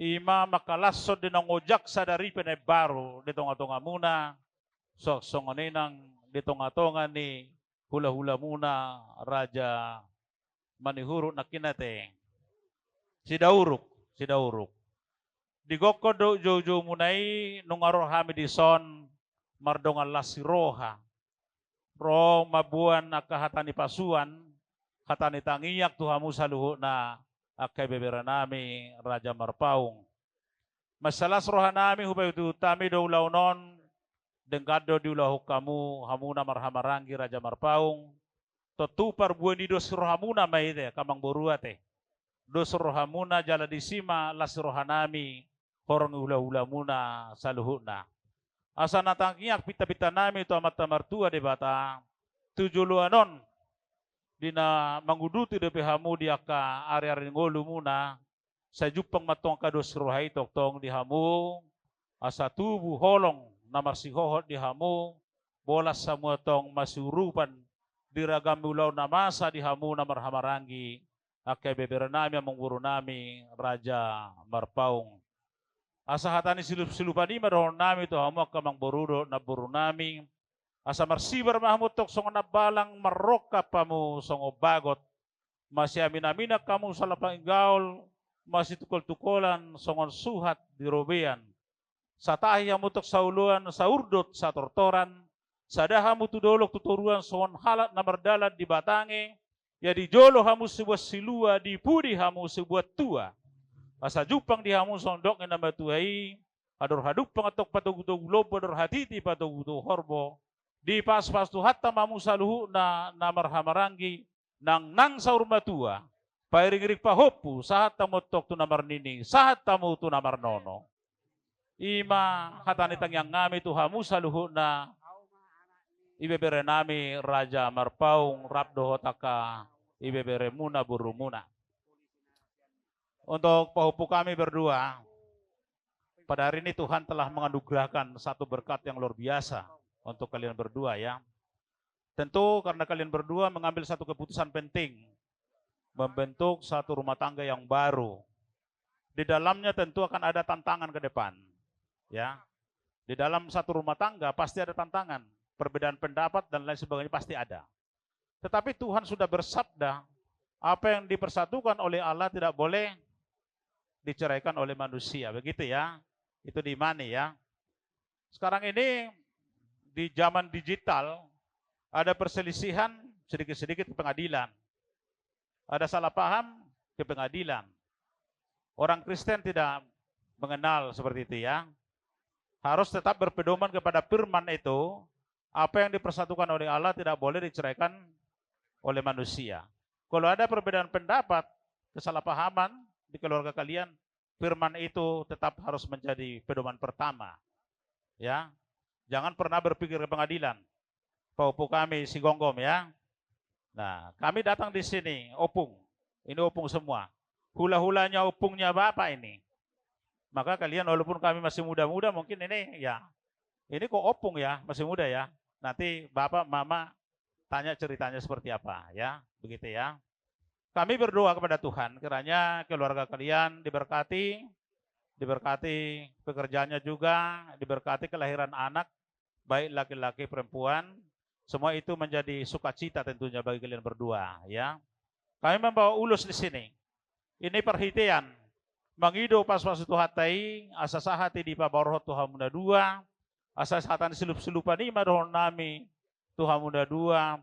Ima makalasod din ang ojak sa dari baru di tonga-tonga muna, songoninang di tonga-tonga ni hula-hula muna, Raja Manihuru na kinate, si Dauruk. Di goko do jojo munai nungaro hami di son mardongan lasiroha. Ro mabuan akahatani pasuan, hatani tangiyak tuhamu saluhu na akay bebera nami Raja Marpaung. Masalas roha nami hubay utami do ulaunon dengkado di ulahu kamu hamuna marhamarangi Raja Marpaung. Totupar buani dos rohamuna maite kamang boruate. Dos rohamuna jala disima las rohanami horong ula-ula muna saluhuna. Asa natangkiak pita-pita nami itu amat tamartua de bata tujuluanon dina manguduti de hamu dia ka area-area ngolu muna sa jupang matong kados rohai tong di hamu asa tubuh holong na marsihohot di hamu bolas sa tong masurupan diragam ulaw na masa di hamu na marhamarangi akay bebera nami among guru nami Raja Marpaung. Asa hatani silup-silupan ima doon nami to hamu kamang borudo na buru nami. Asa marsibar mahamutok songo nabalang maroka pamu songo bagot. Masih amin-amina kamu sa lapang igaul masih tukol-tukolan songon suhat di robean. Sa tahi hamutok sa uluan sa urdot sa tortoran. Sa dahamu tudolok tuturuan songon halat na mardalat di batange. Ya di jolo hamu sebuah silua, di pudi hamu sebuah tua. Asa jupang di hamu sondok yang nama tuai, ador haduk pengatok patugutu lobo, ador hatiti patugutu horbo. Di pas-pas tu hatta mamu saluhu na marhamaranggi, nang saur matua. Pairing-irik pahopu, sahat tamu tok tu namar nini, sahat tamu tu namar nono. Ima hatanitang yang ngami tu hamu saluhu na ibebere nami Raja Marpaung Rabdo Hotaka ibebere muna buru muna. Untuk pahupu kami berdua, pada hari ini Tuhan telah menganugerahkan satu berkat yang luar biasa untuk kalian berdua ya. Tentu karena kalian berdua mengambil satu keputusan penting, membentuk satu rumah tangga yang baru. Di dalamnya tentu akan ada tantangan ke depan. Ya, di dalam satu rumah tangga pasti ada tantangan, perbedaan pendapat dan lain sebagainya pasti ada. Tetapi Tuhan sudah bersabda, apa yang dipersatukan oleh Allah tidak boleh diceraikan oleh manusia, begitu ya. Itu di mana ya? Sekarang ini di zaman digital ada perselisihan sedikit-sedikit ke pengadilan. Ada salah paham ke pengadilan. Orang Kristen tidak mengenal seperti itu ya. Harus tetap berpedoman kepada firman itu, apa yang dipersatukan oleh Allah tidak boleh diceraikan oleh manusia. Kalau ada perbedaan pendapat, kesalahpahaman di keluarga kalian, firman itu tetap harus menjadi pedoman pertama. Ya, jangan pernah berpikir ke pengadilan. Paupu kami si gonggom ya. Nah, kami datang di sini, opung. Ini opung semua. Hula-hulanya opungnya Bapak ini. Maka kalian walaupun kami masih muda-muda mungkin ini ya, ini kok opung ya, masih muda ya. Nanti Bapak, Mama tanya ceritanya seperti apa ya, begitu ya. Kami berdoa kepada Tuhan, kiranya keluarga kalian diberkati pekerjaannya juga, diberkati kelahiran anak, baik laki-laki perempuan, semua itu menjadi sukacita tentunya bagi kalian berdua ya. Kami membawa ulus di sini. Ini perhitian. Mangido pas-pas itu hatai, asa sahati di pabaroh Tuhan muda dua, asa sahatan silup-silupan ni madohon nami Tuhan muda dua,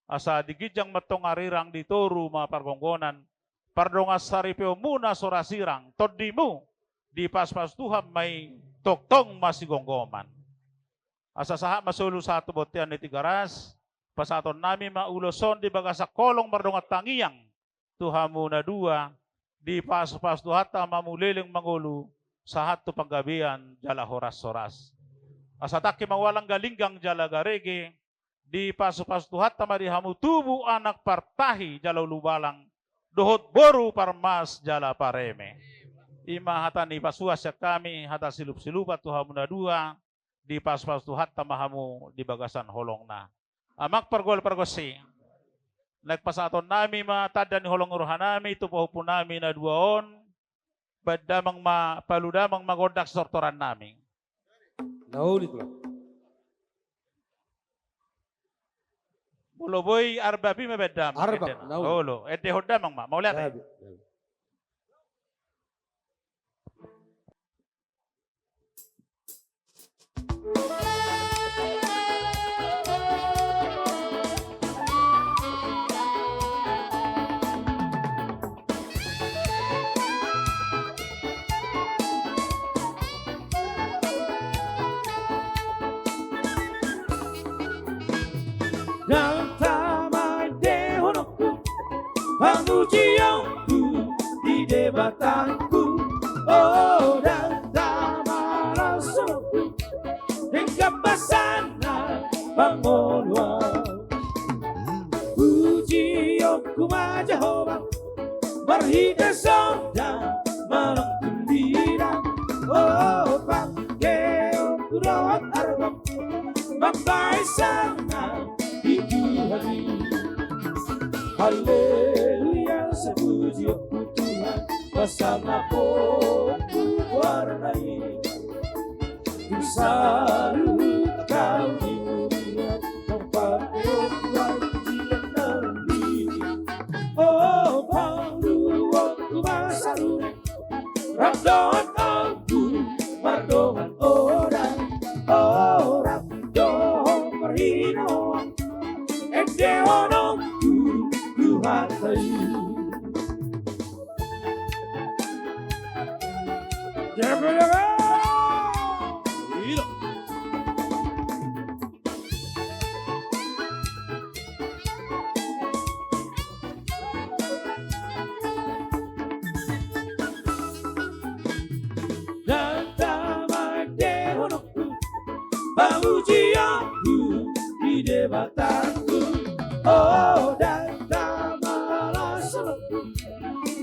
asa digijang metong arirang di toru mga pargonggonan, pardongas saripeo muna sorasirang, todimu di pas-pas Tuhan may toktong masigonggoman. Asa sahat masulu satu botian di tigaras, pasaton nami mauloson di bagasa kolong mardongat tangiyang Tuhan muda dua, di pas-pas tu hatta mamuliling mangulu sahat tu panggabian jala horas-horas. Asataki mawalang galinggang jala garege di pas-pas tu hatta marihamu tubu anak partahi jala lubalang dohot boru parmas jala pareme. Ima hata ni pasuas ya kami hata silup-silupat Tuhan muna dua di pas-pas tu hatta mahamu di bagasan holongna. Amak pargol-pargosi. Nagpasaton nami matada ni holong uruhan nami, ito pahupo nami na duwaon, badamang paludamang magodak sortoran nami. Naulit lang. Buloboy arbabi mabedam. Arbak, naulit. Olo, ete hodamang ma, maulihat. Dalam taman dehonokku, pengujianku di debatanku. Oh, dalam taman rasulku, hingga pasana pangolwa. Pujianku ma Jehovah, marhida sonda malang gembira. Oh, panggeonku rohat arbam, mampai sana. Haleluya, sepuji Tuhan, bersama pokok warnai. Ku selalu kau dimuliakan, tempat Tuhan tidak terlebih. Oh, pandu waktu masa lalu, rabdohan aku, mardohan orang, oh rabdohan perhinoan. Deonongku Tuhan Dan damai dehonoku, pamujianku di debatanku. Oh, dan damai lasoku,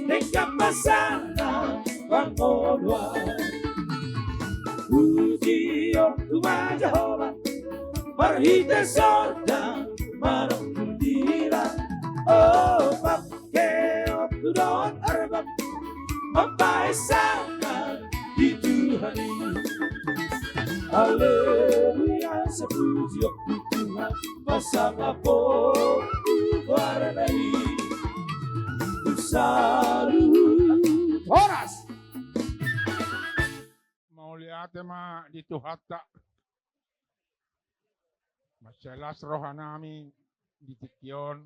dekat pasana pangkodwa. Pujian Tuhan Jehovah, berhita sorda marangkudira. Oh, pakai okudon arbab, membahasakan di Tuhan ini. Haleluya, sepuji oktu Tuhan, pasang apa baranai. Salut, Horas. Mau lihat ma di Tuhata. Masalah rohanami di Tikion.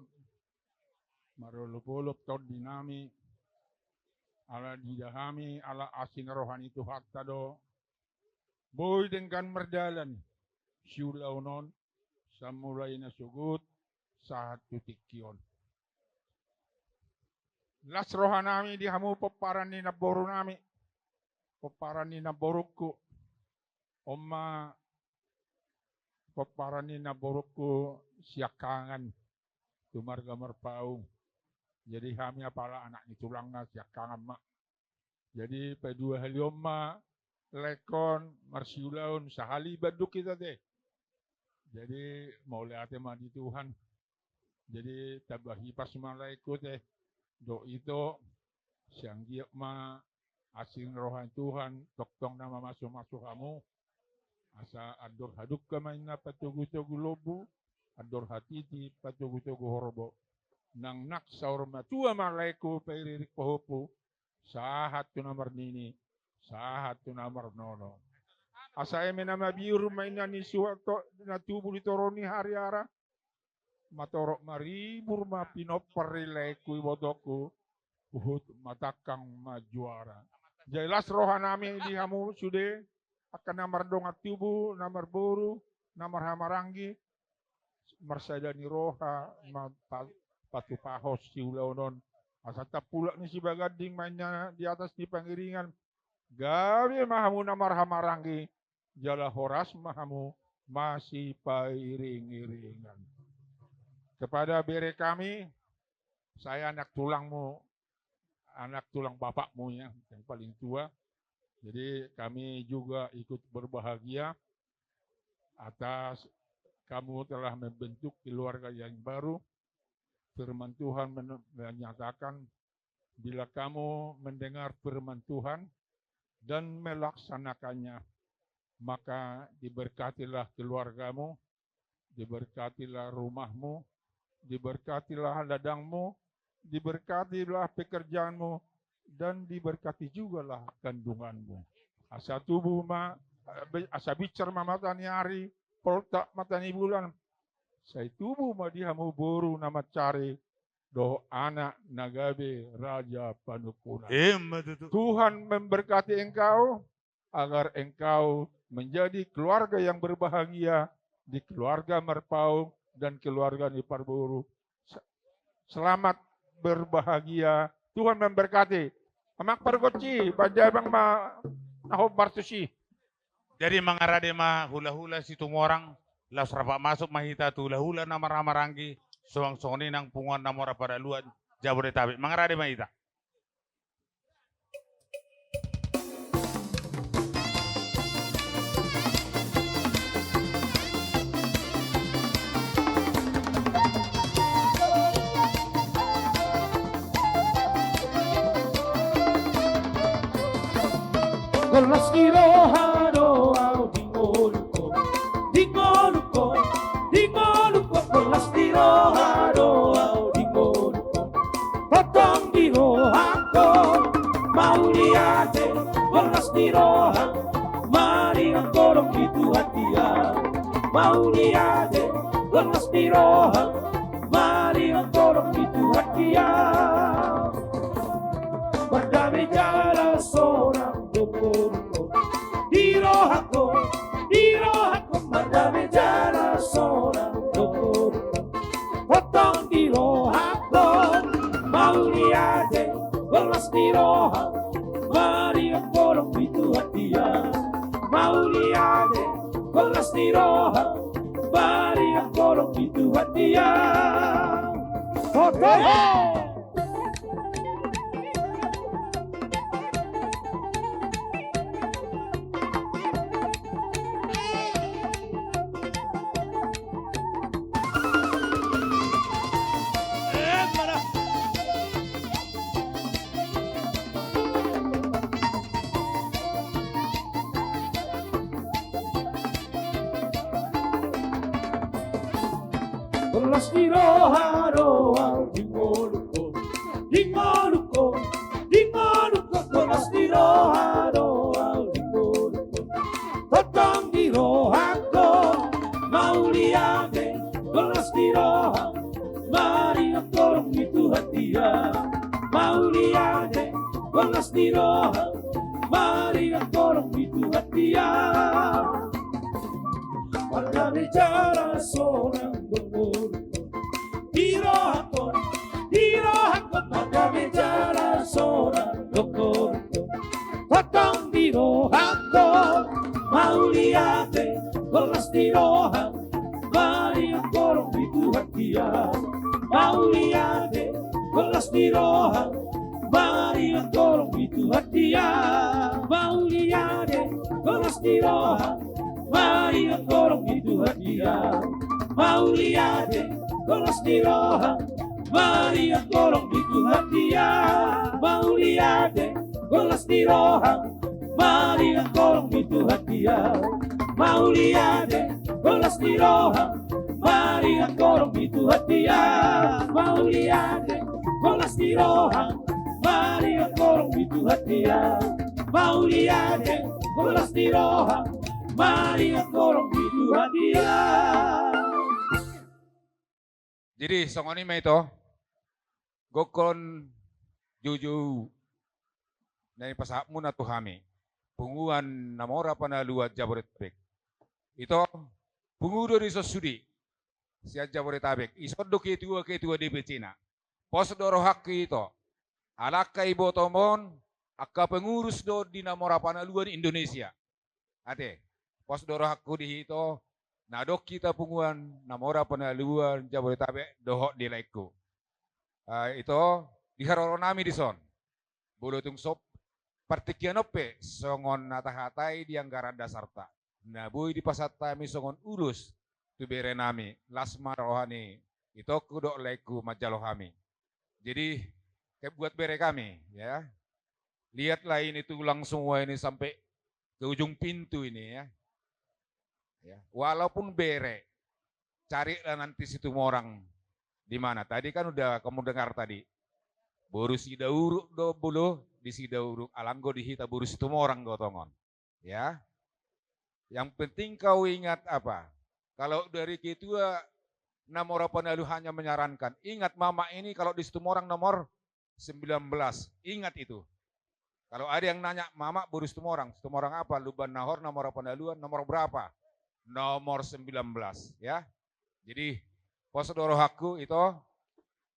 Marulupulup tod dinami. Ala didahami ala asin rohani Tuhata do. Boy dengan merdalan. Siulaunon. Samulai na sugut. Saat Tikion. Las rohanami di hamu peparan ni naboru nami. Peparan ni naboruku. Oma peparan ni naboruku siakangan. Tumarga merpaung. Jadi kami apalah anak ni tulangna siakangan mak. Jadi pedua halioma lekon marsiulaun sahali baduk kita deh. Jadi mau lihat mah di Tuhan. Jadi tabahi pas malaikat deh. Do itu siang dia ma asing rohan Tuhan toktong nama masuk kamu asa ador haduk kamain na patugu-tugu lobu ador hatiti patugu-tugu horbo nang nak saur matua malaiku peririk pohopu sahat tu nomor nini sahat tu nomor nono asa eme nama biur mainan ni suatu na tubuh ditoroni hari ara matorok maribur ma pinopari leku ibodoku uhut matakang majuara. Jelas rohanami di hamu sude akan namar dongat tubuh, namar boru, namar hamarangi, marsadani roha, patu pahos si ulaunon. Asata pulak ni si bagading mainnya di atas di pangiringan. Gawe mahamu namar hamarangi, jala horas mahamu masih pairing-iringan. Kepada bere kami, saya anak tulangmu, anak tulang bapakmu ya, yang paling tua. Jadi kami juga ikut berbahagia atas kamu telah membentuk keluarga yang baru. Firman Tuhan menyatakan, bila kamu mendengar firman Tuhan dan melaksanakannya, maka diberkatilah keluargamu, diberkatilah rumahmu, diberkatilah ladangmu, diberkatilah pekerjaanmu, dan diberkati juga lah kandunganmu. Asa tubuh asa bicar matani hari, poltak matani bulan. Saya tubuh dihamu boru nama cari do anak nagabe raja panukuna. Tuhan memberkati engkau agar engkau menjadi keluarga yang berbahagia di keluarga Merpaung dan keluarga Niparburu. Selamat berbahagia. Tuhan memberkati. Amak pergoci, bajabang ma nahob bartusi. Jadi mangarade ma hula-hula situ morang, las rapak masuk mahita tu hula-hula nama ramaranggi, soang-songni nang punguan namora pada luan Jabodetabek. Mangarade mahita. Kelas di rohano au dingoluko, dingoluko, dingoluko. Kelas di rohano au dingoluko, potong di rohako, mau liate. Kelas di rohan, mari ngkorong itu hatia, mau liate. Kelas di rohan, mari ngkorong itu hatia. Berdamai jalan seorang Tukurko, Golas ni roha Mari ang kolong di Tuhan dia Golas ni roha roha Hingoluko Hingoluko Hingoluko Golas ni roha roha Hingoluko Potong di roha ko Mauliane Golas ni roha Mari ang kolong di Tuhan dia Mauliane Golas ni roha Mari ang kolong di Tuhan dia Pagka bicara seorang gembur Hirohakon Pagka bicara seorang gembur Potong di rohakon Mauliate Golas di roha Mari ang kolong di Tuhan dia Mauliate Golas di roha Mari ang kolong di Tuhan dia Mauliate Golas di roha Mari ang kolong di Tuhan dia Mauliate Golas di roha Mari ang kolong di Tuhan dia Mauliate Golas di roha Mari ang kolong di Tuhan dia Mauliate Golas di roha Mari ang kolong di Tuhan dia Mauliate Golas di roha Mari ang kolong di Tuhan dia Mauliate Golas di roha Mari ang kolong di Tuhan dia. Jadi songoni may ito, gokon juju na ipasahap mo na to kami, punguan namora panaluat Jabodetabek. Ito, pungudo rin sa sudi, siya Jabodetabek, isodo ketua di Becina. Posdoro hak ito, alak kay botomon, akka pengurus do di namora panaluan Indonesia. Ate, posdoro hakku di ito, nadok kita punguan namora panaluan Jabodetabek dohok di laiku. Ito diharoro nami di son. Bulutung sop partikianope songon natahatay di anggaran dasarta. Nabuy di pasatami songon urus tu bere nami lasma rohani. Ito kudok laiku majalohami. Jadi buat bere kami ya. Lihatlah ini tulang semua ini sampai ke ujung pintu ini ya. Ya, walaupun bere, carilah nanti situ orang di mana. Tadi kan udah kamu dengar tadi, boru sidauruk do bulu di sidauruk alanggo dihita boru situ orang gotongon. Ya, yang penting kau ingat apa? Kalau dari ketua Namora Panalu hanya menyarankan, ingat mama ini kalau di situ orang nomor 19, ingat itu. Kalau ada yang nanya mama boru situ orang apa? Luban Nahor Namora Panaluan nomor berapa? Nomor 19 ya. Jadi posodoro hakku itu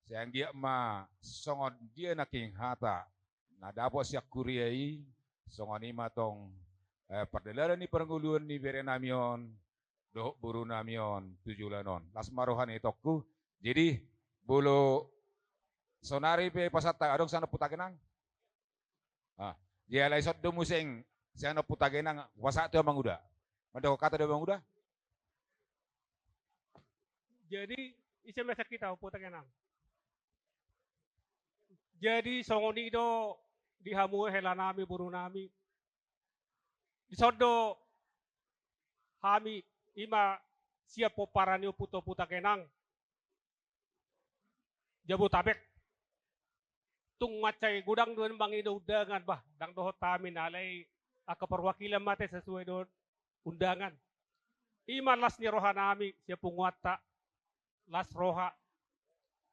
sayang dia ma songon dia naking hata. Nah dapo siak kuriai songon ima tong perdelaran ni perenguluan ni bere namion dohok buru namion tujulanon. Las marohan itokku. Jadi bulu sonari pe pasata adong sana putakenang. Dia laisot do museng sana putakenang wasa tu amang udah. Ada kata dia bang udah? Jadi isi masa kita putang enang. Jadi songoni do dihamu helanami burunami. Disodo hami ima siap poparani puto putang enang. Jabodetabek. Tung macai gudang doon bang udangan bah dang dohot tamin alay perwakilan mate sesuai do undangan. Iman las ni roha nami siya punguata las roha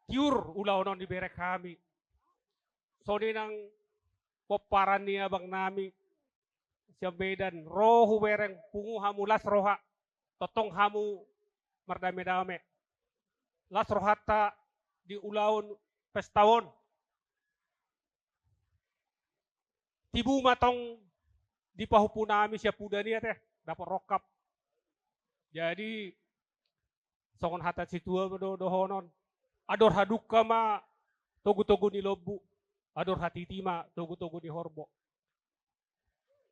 tiur ulaw non di berek kami. So nang poparan niya bang nami siya bedan rohu bereng pungu hamu las roha totong hamu mardame-dame. Las roha ta di ulaon pestawon. Tibu matong di pahupu nami siya puda niya teh dapat rokap Jadi songon hata situa dohonon. Ador haduka ma togu-togu ni lobu. Ador hatiti ma togu-togu ni horbo.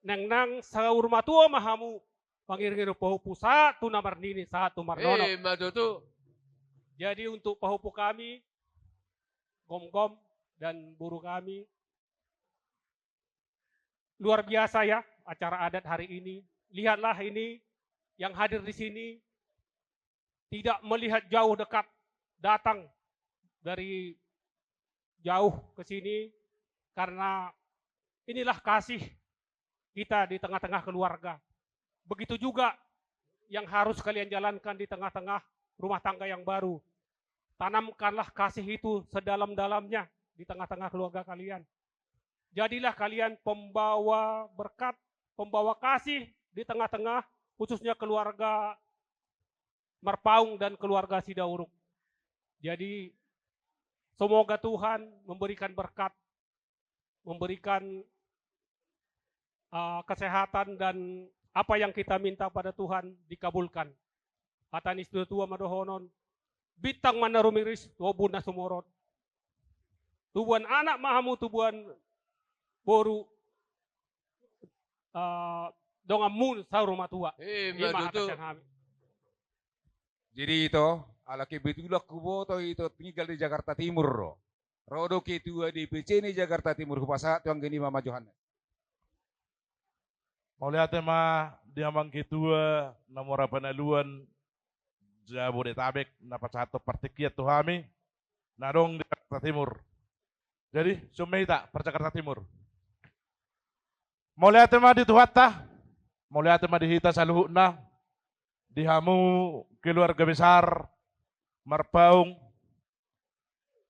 Nang sa rumah tua mahamu pangiring pahupu satu namar nini satu marnono. Matutu. Jadi untuk pahupu kami, gom-gom dan buruh kami, luar biasa ya acara adat hari ini. Lihatlah ini yang hadir di sini tidak melihat jauh dekat, datang dari jauh ke sini karena inilah kasih kita di tengah-tengah keluarga. Begitu juga yang harus kalian jalankan di tengah-tengah rumah tangga yang baru. Tanamkanlah kasih itu sedalam-dalamnya di tengah-tengah keluarga kalian. Jadilah kalian pembawa berkat, pembawa kasih di tengah-tengah, khususnya keluarga Marpaung dan keluarga Sidauruk. Jadi semoga Tuhan memberikan berkat, memberikan kesehatan dan apa yang kita minta pada Tuhan dikabulkan. Atanis tua madohonon, bitang manarumiris, tubuh nasumorot. Tubuhan anak mahamu tubuhan boru dongamun sa rumah tua. Jadi itu, ala kebetulan kubo to itu tinggal di Jakarta Timur. Rodo ketua DPC ini Jakarta Timur kupasa tuang gini Mama Johan. Mau lihat tema diamang ketua nomor penaluan Jabodetabek dapat satu partikiat tuh kami narong di Jakarta Timur. Jadi sumei tak per Jakarta Timur. Mau lihat tema di Tuhatta, mau lihat tema di Hita Saluhna, di hamu keluarga besar Marpaung,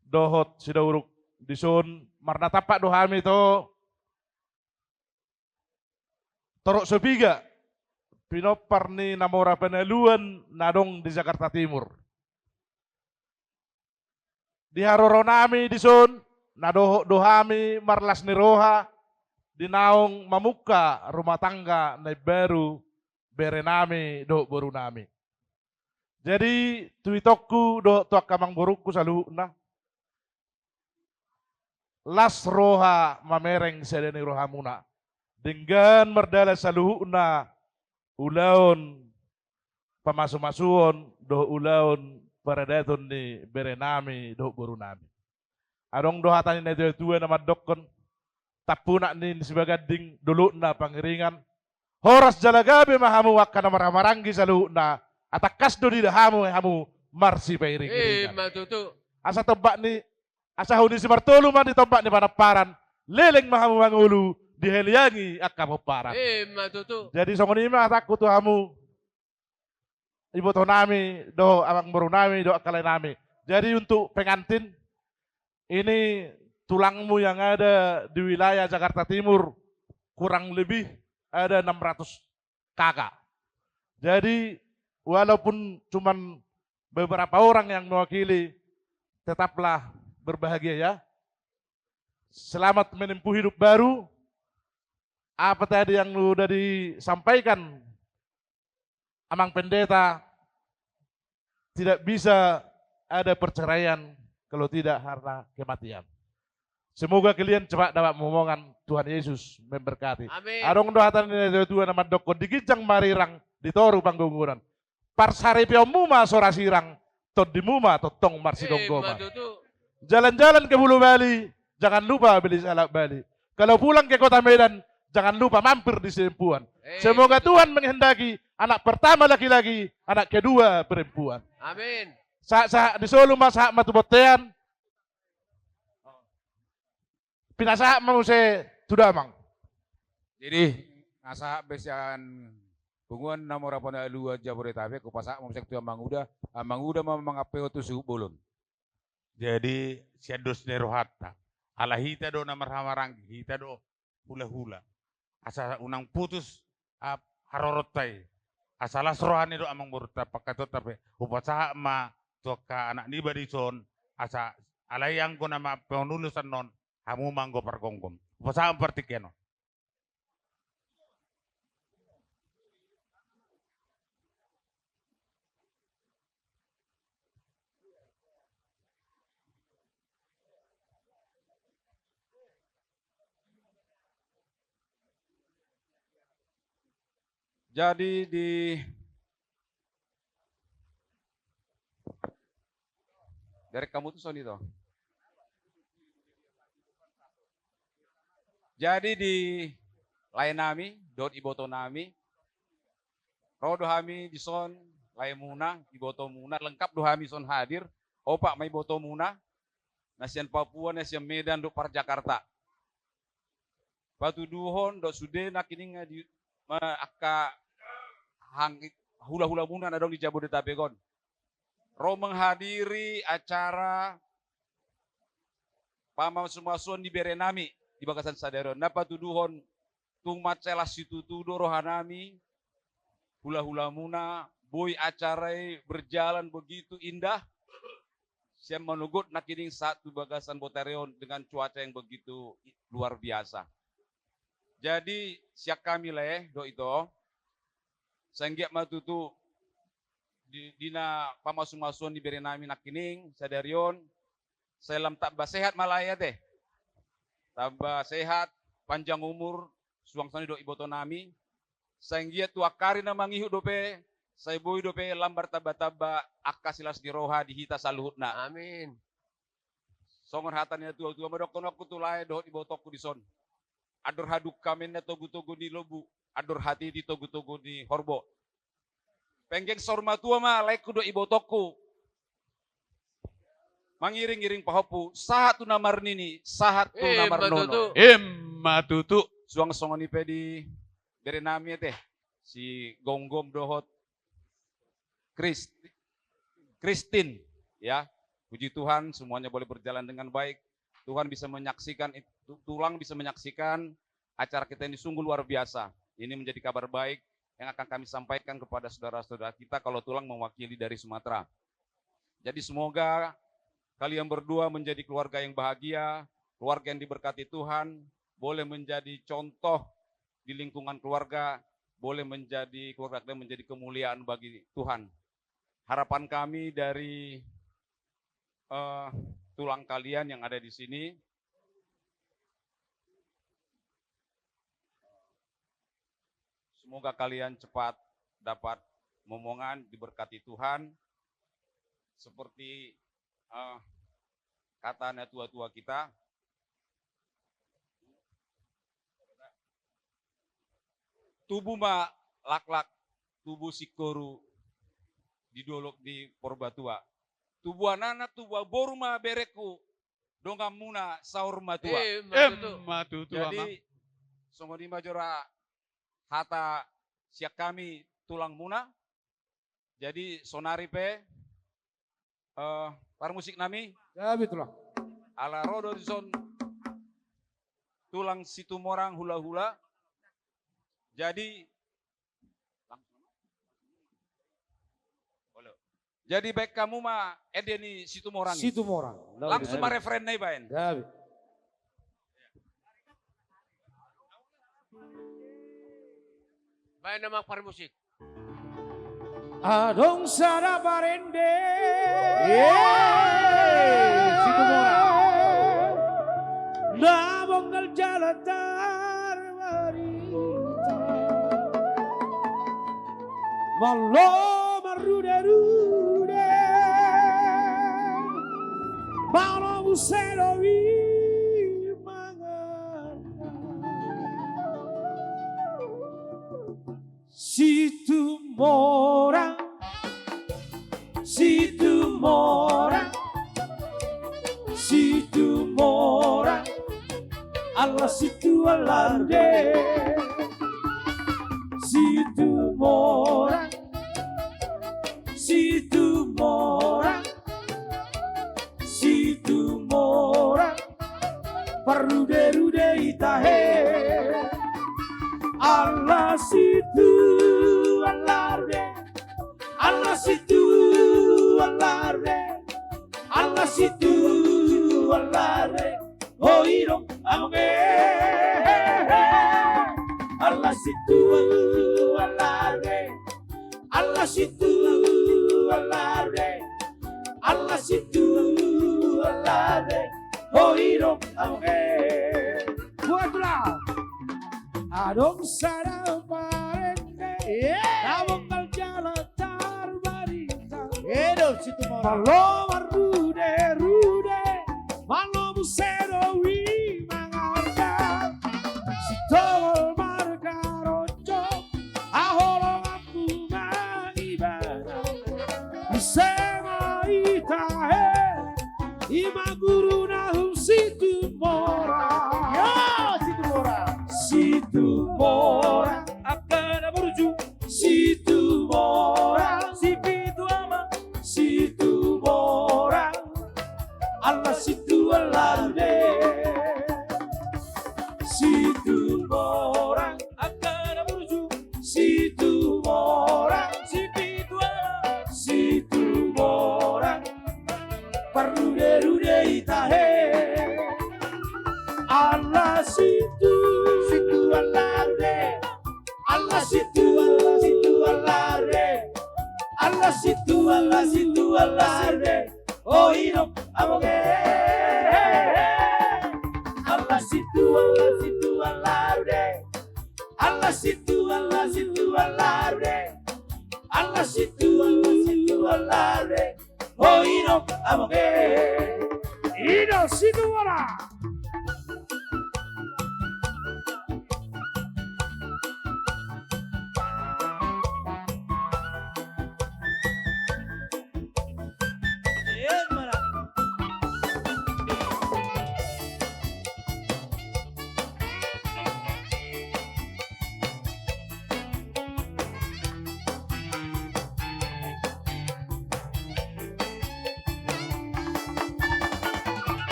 dohot Sidauruk disun marna tapak dohami to torok sepiga pinopar ni namora penaluan nadong di Jakarta Timur. Di haroronami disun dohami marlas niroha di naong mamuka rumah tangga na baru berenami do baru nami. Jadi tuitokku do tuak kamang burukku saluna. Las roha mamereng sedeni roha muna. Dengan merdala saluna ulaon pamasu-masuon do ulaon paradatun ni berenami do baru nami. Adong do hatani na tua nama dokon tapuna ni sebagai ding dulu na pangiringan. Horas jalagabe mahamu wakana maramarangi saluna. Atakas do di hamu marsi pairing. Matutu. Asa tebak ni asa huni si Bartolo man ditembak ni panaparan. Leleng mahamu mangulu diheliangi akamu paran. Matutu. Jadi songoni mah takut tu hamu. Ibu to nami do amang baru nami do akalai nami. Jadi untuk pengantin ini tulangmu yang ada di wilayah Jakarta Timur kurang lebih ada 600 kakak. Jadi walaupun cuman beberapa orang yang mewakili, tetaplah berbahagia ya. Selamat menempuh hidup baru. Apa tadi yang sudah disampaikan Amang Pendeta, tidak bisa ada perceraian kalau tidak karena kematian. Semoga kalian cepat dapat momongan Tuhan Yesus memberkati. Amin. Adong dohatan ini Tuhan nama doko digijang marirang ditoru panggungunan. Parsari piomuma sora sirang tod dimuma totong marsi donggoma. Jalan-jalan ke Bulu Bali, jangan lupa beli salak Bali. Kalau pulang ke Kota Medan, jangan lupa mampir di Sempuan. Semoga Tuhan menghendaki anak pertama laki-laki, anak kedua perempuan. Amin. Saat di Solo masa matubotean, pinasa mau saya sudah mang. Jadi nasa besian bunguan namora pona lua Jabodetabek kupasa mau sektu manguda mangapeo tu suhu bolon. Jadi siados nerohata. Ala hita do namar hamaranggi, hita do hula-hula. Asa unang putus harorotai. Asalas rohani do amang burta pakatot tapi upasa ma toka anak ni badison asa alayang ko nama penulusan non hamu manggo pargonggom. Upasa partikeno. Jadi dari kamu tuh Sony toh. Jadi di lain nami, dot iboto nami, rodo hami di son, lain muna, iboto muna, lengkap do hami son hadir, opak mai iboto muna, nasian Papua, nasian Medan, do par Jakarta. Batu duhon, do sude nak ini di akka hula-hula muna nadong di Jabodetabek. Ro menghadiri acara pamasuan di Berenami di Bagasan Sadero. Napa tuduhon tung macelas situ tudo rohanami hula-hula muna boy acarai berjalan begitu indah. Siap menugut nakining satu Bagasan Botereon dengan cuaca yang begitu luar biasa. Jadi siap kami leh do itu senggiak matutu dina pamasuan di Berenami nakining Sadarion selam tambah sehat malaya teh tambah sehat panjang umur suangsani do iboto nami senggia tua kari na mangihu dope saya boy dope lambar taba-taba akasilas di roha di hita saluhutna amin songon hatannya tua-tua madokon aku tulai do ibotoku di son ador haduk kamennya togu-togu di lobu ador hati di togu-togu di horbo penggeng sorma tua mah laiku do ibotoku mangiring-iring pahopu sahat tu namar nini sahat tu namar nono matutu suang songon ipe di Berenami teh si gonggom dohot Kristin ya puji Tuhan semuanya boleh berjalan dengan baik Tuhan bisa menyaksikan tulang bisa menyaksikan acara kita ini sungguh luar biasa ini menjadi kabar baik yang akan kami sampaikan kepada saudara-saudara kita kalau tulang mewakili dari Sumatera. Jadi semoga kalian berdua menjadi keluarga yang bahagia, keluarga yang diberkati Tuhan, boleh menjadi contoh di lingkungan keluarga, boleh menjadi keluarga kalian menjadi kemuliaan bagi Tuhan. Harapan kami dari tulang kalian yang ada di sini, semoga kalian cepat dapat momongan diberkati Tuhan. Seperti katanya tua-tua kita, tubuh ma lak-lak, tubuh sikoru didolok di Porbatua. Tubuh anak tubuh boru ma bereku, dongam muna saur matua. Matutu. Jadi songoni majora hata siak kami tulang muna. Jadi sonari pe par musik nami. Ya betul. Ala rodo son tulang situ morang hula-hula. Jadi baik kamu mah edeni situ morang. Situ morang. Langsung mah referen nih baen. Ya. Baik nama par musik. Adong sada parende. Situ morang. Nabonggal jalatar marita. Malo marude-rude. Malo busero situ morang, situ morang, situ morang, Allah situ alarde, situ morang, situ morang, situ morang, parude-rude itahe. Allah situ alarde, Allah situ alarde, Allah situ alarde, oh irong amonge, Allah situ alarde, Allah situ alarde, Allah situ alarde, oh irong amonge, buatlah. Adong sada parende. namun kal jalan terbarita. Hidup situ mora. Palomar rude, malo musero wi mangarga. Si tol marga rojo, aholo aku maibara. Isema itahe, ima guru nahum situ mora. Yo, situ mora. Situ mora, akan menuju situ mora. Si pitu ama, situ mora. Allah situ alarude. Situ mora, akan menuju situ mora. Si pitu ama, situ mora. Parude itahe. Allah situ alarude. Allah situ alarude. Allah situ alarude. Oh ino amoge. Allah situ alarude. Allah situ alarude. Allah situ alarude. Oh ino amoge. Ino situ ala.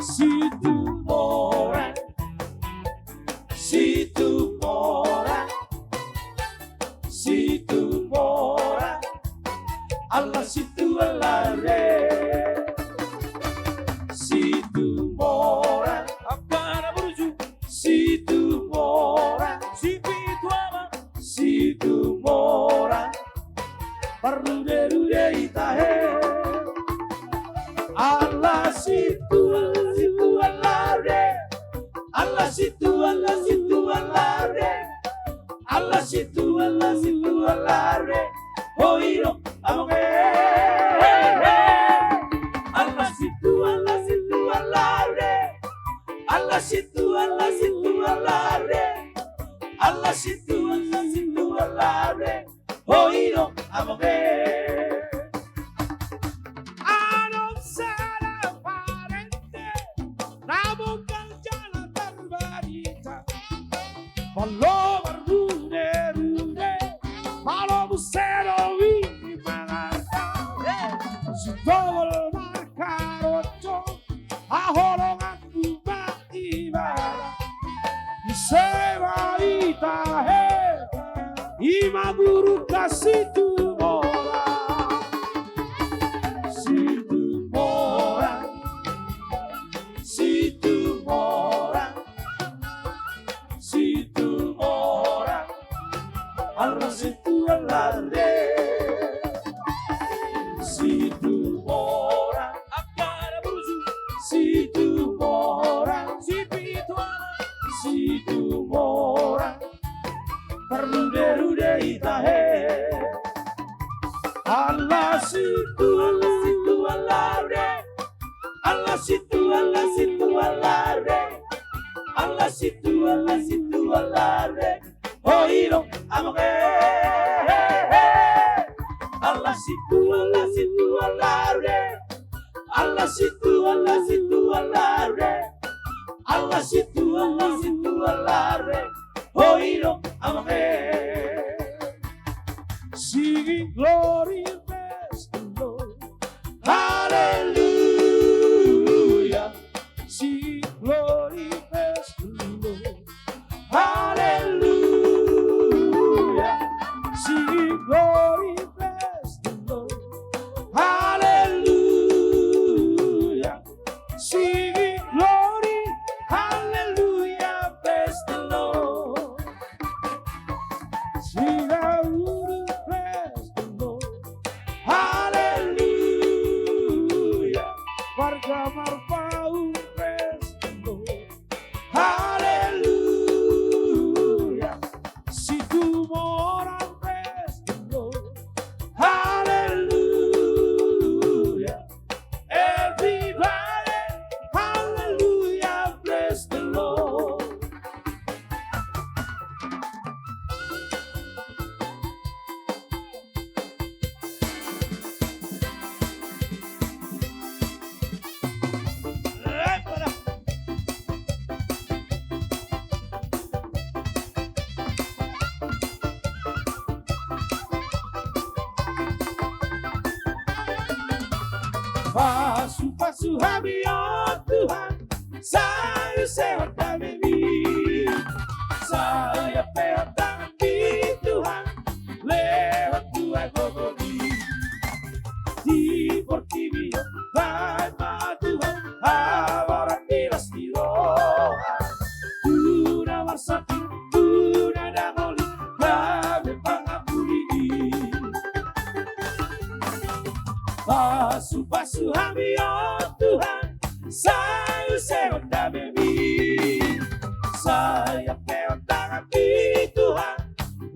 Situ mora, situ mora, situ mora. Allah situ alarude. Situ mora, akan menuju situ mora. Si pitu ama, situ mora. Parude itahe. Allah situ alarude. Allah situ alarude. Allah situ alarude. Oh ino amoge. Allah situ alarude. Allah situ alarude. Allah situ alarude. Oh ino amoge. Anom salah parente, namun kal jalan terbarita. Palomar rude, malo musero wi mangarga. Si tol marga rojo, aholo ngaku maibara. Isema itahe, ima guru kasitu mora. Situ mora, situ mora, situ mora. Allah situ alarude. Situ mora, akan menuju situ mora. Si pitu ama, situ mora. Parude itahe. Allah situ alarude. Allah situ alarude. Allah situ alarude. Oh ino amoge. Allah situ alarude. Allah situ alarude. Allah situ alarude. Oh ino amoge. Singing glory praise the Lord. Hallelujah. Singing glory praise the Lord. Hallelujah. Singing glory praise the Lord. Hallelujah. Singing glory. Hallelujah. Praise the Lord. Sing hallelujah. Praise the Lord. Pasu-pasu kami oh Tuhan, saya sehat kami. Saya pegang tangan di Tuhan, lewat dua gogobi. Di Portivio, Palma Tuhan, ahora miras di roja. Tuna marsati, tuna damoli, kami pangapuli. Pasu-pasu kami oh Tuhan, saya sehat kami. Saya pegang tangan di Tuhan,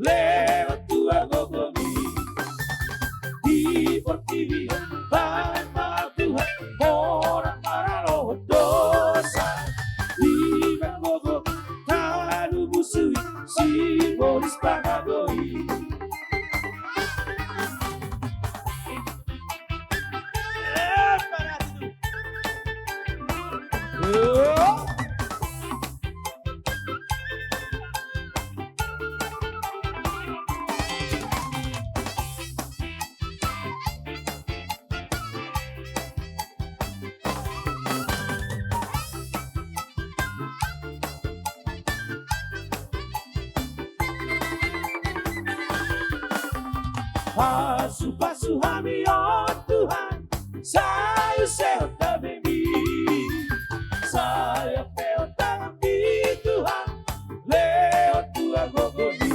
lewat dua gogobi. Di Portivio, Palma Tuhan, orang marah dosa. Di Bengogo, Talu Busui, simbolis Pangagoi. Pasu-pasu kami oh Tuhan, saya sehat kami. Saya pegang tangan di Tuhan, lewat dua gogobi.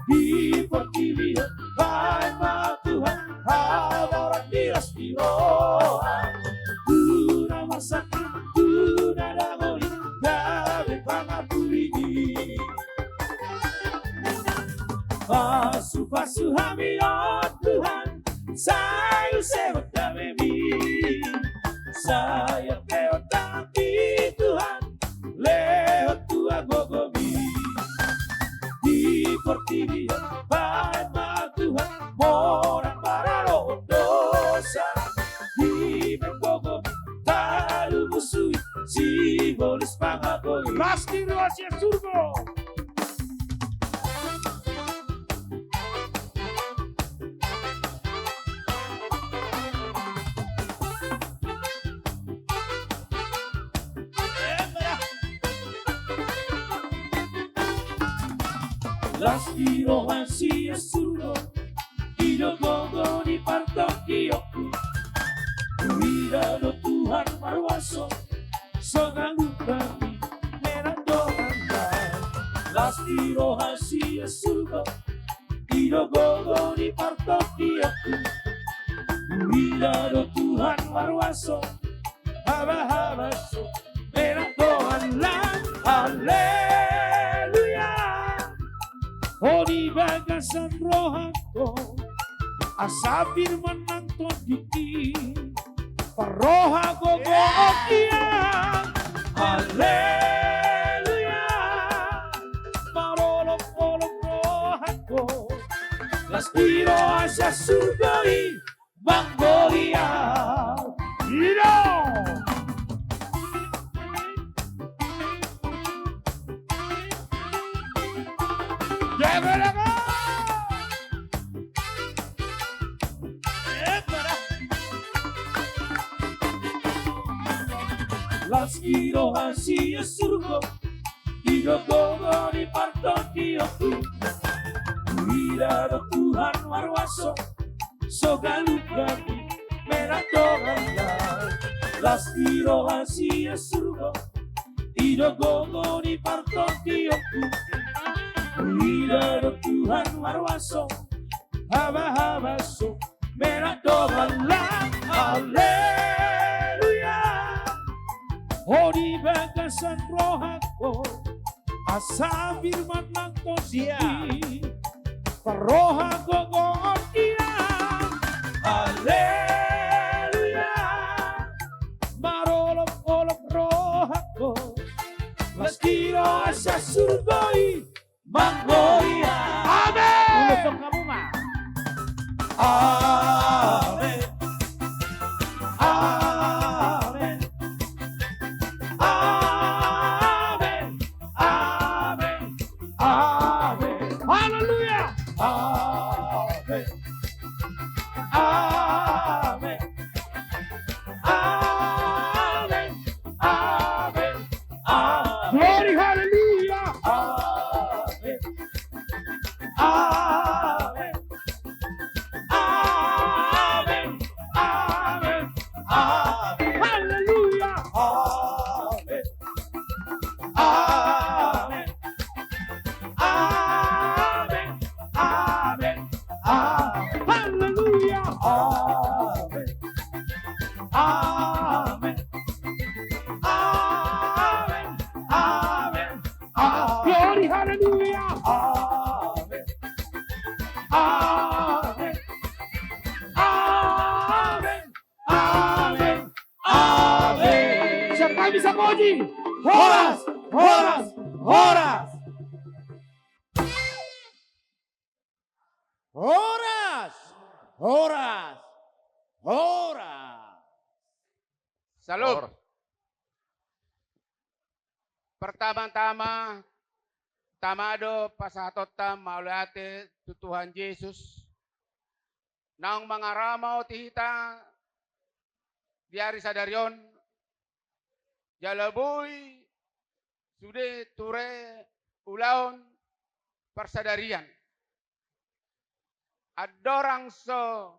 Di Portivio, Palma Tuhan, ahora miras di roja. Tuna marsati, tuna damoli, kami pangapuli. Pasu-pasu kami oh Tuhan, saya sehat kami. Saya pegang tangan di Tuhan, lewat dua gogobi. Di Portivio, Palma Tuhan, orang marah dosa. Di Bengogo, Talu Busui, simbolis Pangagoi. Lastiro hacia el surgo. Lastiro hacia el surgo, y yo gogo di parto kioku. Cuidado Tuhan marwaso, soga luka merando andar. Lastiro hacia el surgo, y yo gogo di parto kioku. Cuidado Tuhan marwaso, habahabaso merando andar. Aleluya. Oh di bagasan rohaku, asa firman ng todiki, paroha gogo okian. Haleluya, marolong-olong rohaku, las tiro hacia surgoi, Mongolia. Iro! Las quiero así es surco y yo gogo di parto kioku. Cuidado Tuhan marwaso, soga luka merato andar. Las quiero así es surco y yo gogo di parto kioku. Cuidado Tuhan marwaso, haba-habaso merato andar. Aleluya. Oh di bagasan rohaku, asa firman ng todiki, paroha gogo okian. Haleluya, marolong-olong rohaku, las tiro hacia surgoi, Mongolia. Amen. Ulusok kamu mah. Amen. Amen. Amen. Amen. Amen. Hallelujah. Amen. Amen. Amen. Amen. Amen. Glory, hallelujah. Amen. Amen. Amen. Amen. Amen. Siapa yang bisa puji? Horas, horas, horas. Horas, horas, horas. Salut. Pertama-tama, tamado pasatotam maulate Tuhan Yesus. Nang mangaramaw tihita diari sadarion jalaboy sude ture ulaon persadarian. Adorang so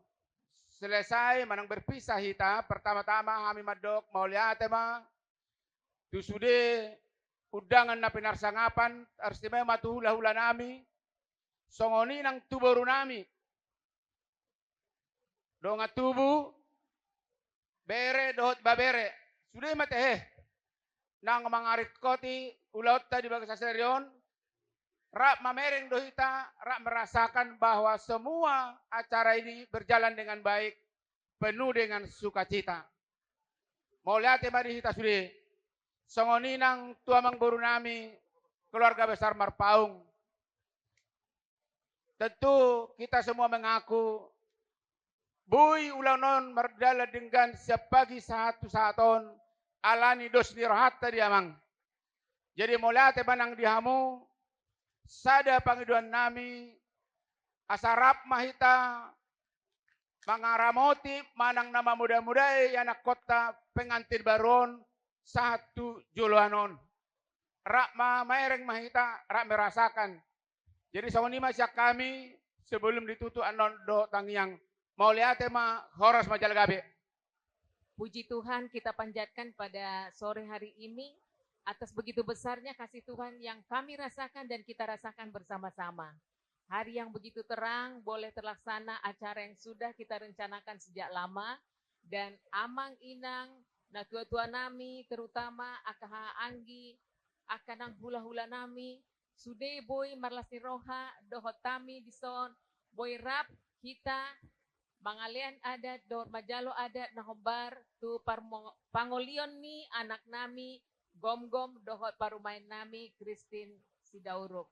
selesai manang berpisah hita pertama-tama kami madok mauliate ma tu sude udangan na pinarsangapan arsime matuhula-hula nami songoni nang tuboru nami donga tubu bere dohot babere sude matehe nang mangarit koti ulaut tadi bagas aserion rak mamereng dohita, rak merasakan bahwa semua acara ini berjalan dengan baik, penuh dengan sukacita. Mauliate mari hita sude, songoninang tuamang guru nami, keluarga besar Marpaung. Tentu kita semua mengaku, bui ulanon merdala dengan sepagi satu saton, alani dos dirahat tadi amang. Jadi mauliate manang dihamu, sada pangiduan nami asarap mahita mangaramoti manang nama muda-muda anak kota pengantin baron satu juluanon rak maereng mahita rak merasakan jadi sawani masya kami sebelum ditutup anon do tangyang mau lihat ma horas majal gabe. Puji Tuhan kita panjatkan pada sore hari ini atas begitu besarnya kasih Tuhan yang kami rasakan dan kita rasakan bersama-sama. Hari yang begitu terang boleh terlaksana acara yang sudah kita rencanakan sejak lama. Dan amang inang, na tua-tua nami, terutama akaha anggi, akanang hula-hula nami, sude boy marlasni roha, dohotami dison, boy rap kita, mangalian adat, dohot majalo adat, nahombar, tu pangolion ni anak nami, gom-gom dohot parumain nami Christine Sidauruk.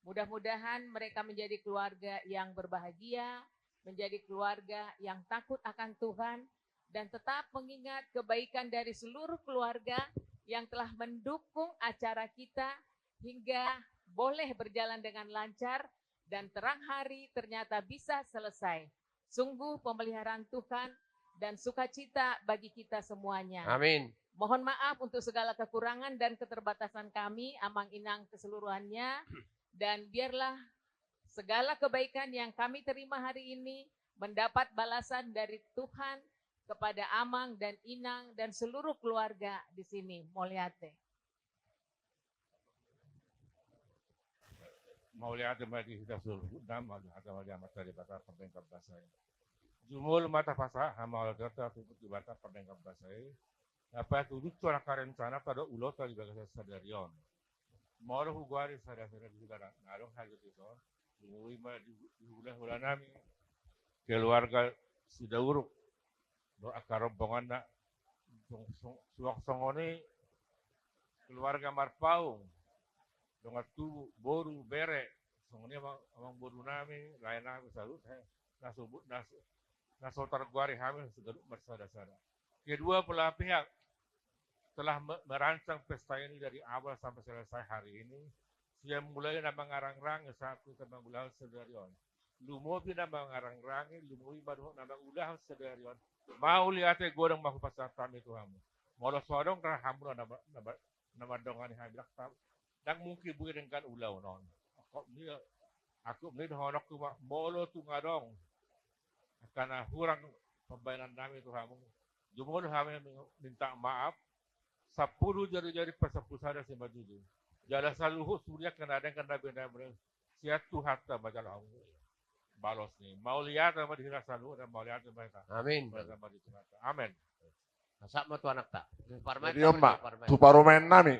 Mudah-mudahan mereka menjadi keluarga yang berbahagia, menjadi keluarga yang takut akan Tuhan, dan tetap mengingat kebaikan dari seluruh keluarga yang telah mendukung acara kita hingga boleh berjalan dengan lancar dan terang hari ternyata bisa selesai. Sungguh pemeliharaan Tuhan dan sukacita bagi kita semuanya. Amin. Mohon maaf untuk segala kekurangan dan keterbatasan kami, amang inang keseluruhannya. Dan biarlah segala kebaikan yang kami terima hari ini mendapat balasan dari Tuhan kepada amang dan inang dan seluruh keluarga di sini. Moliate. Mauliate madi hita sulhu nama hata madi amat dari bata pembengkap basai. Jumul mata fasa hamal data tubuh di bata pembengkap basai. Apa itu lucu anak rencana pada ulota di bagian sadarion. Moro hugari sadar-sadar di negara narong hal itu. Lumui ma di hula nami keluarga Sidauruk. Do akar rombongan nak suak songoni keluarga Marpaung. Dongat tubuh boru bere. Songoni amang boru nami lain nami salut. Nasotar guari hamil segaruk bersada-sada. Kedua belah pihak telah merancang pesta ini dari awal sampai selesai hari ini. Dia mulai nama ngarang-rang satu tentang ulah sedarion. Lumobi nama ngarang-rangi, lumobi baru nama ulah sedarion. Mau lihat goreng mahu pasal kami Tuhan. Molos sodong karena hamu nama dongan yang bilang dan mungkin bukan dengan ulah non. Aku ni honok tu molo tu ngadong. Karena kurang pembayaran kami Tuhan. Jumur kami minta maaf. 10 jari-jari persepusada si majudu. Jala saluhu surya kena benda siatu hatta majalah. balos nih. Mau lihat sama di selalu dan mau lihat mereka. Amin. Amin. Masa mau tuh anak tak? Jadi Oma, Tuparomen nami.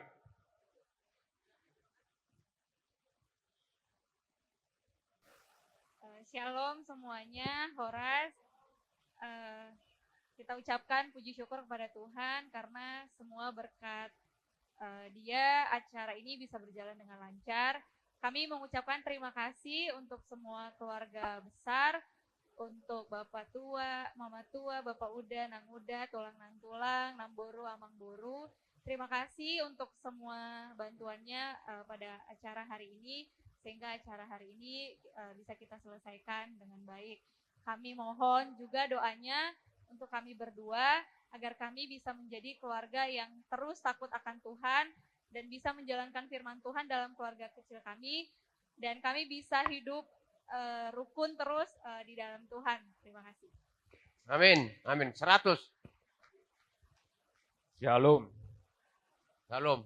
Shalom semuanya, Horas. Kita ucapkan puji syukur kepada Tuhan karena semua berkat Dia acara ini bisa berjalan dengan lancar. Kami mengucapkan terima kasih untuk semua keluarga besar, untuk Bapak tua, Mama tua, Bapak uda, Nang uda, tulang nang tulang, Nang boru, Amang boru. Terima kasih untuk semua bantuannya pada acara hari ini, sehingga acara hari ini bisa kita selesaikan dengan baik. Kami mohon juga doanya untuk kami berdua, agar kami bisa menjadi keluarga yang terus takut akan Tuhan, dan bisa menjalankan firman Tuhan dalam keluarga kecil kami, dan kami bisa hidup rukun terus di dalam Tuhan. Terima kasih. Amin, amin. 100. Shalom. Shalom.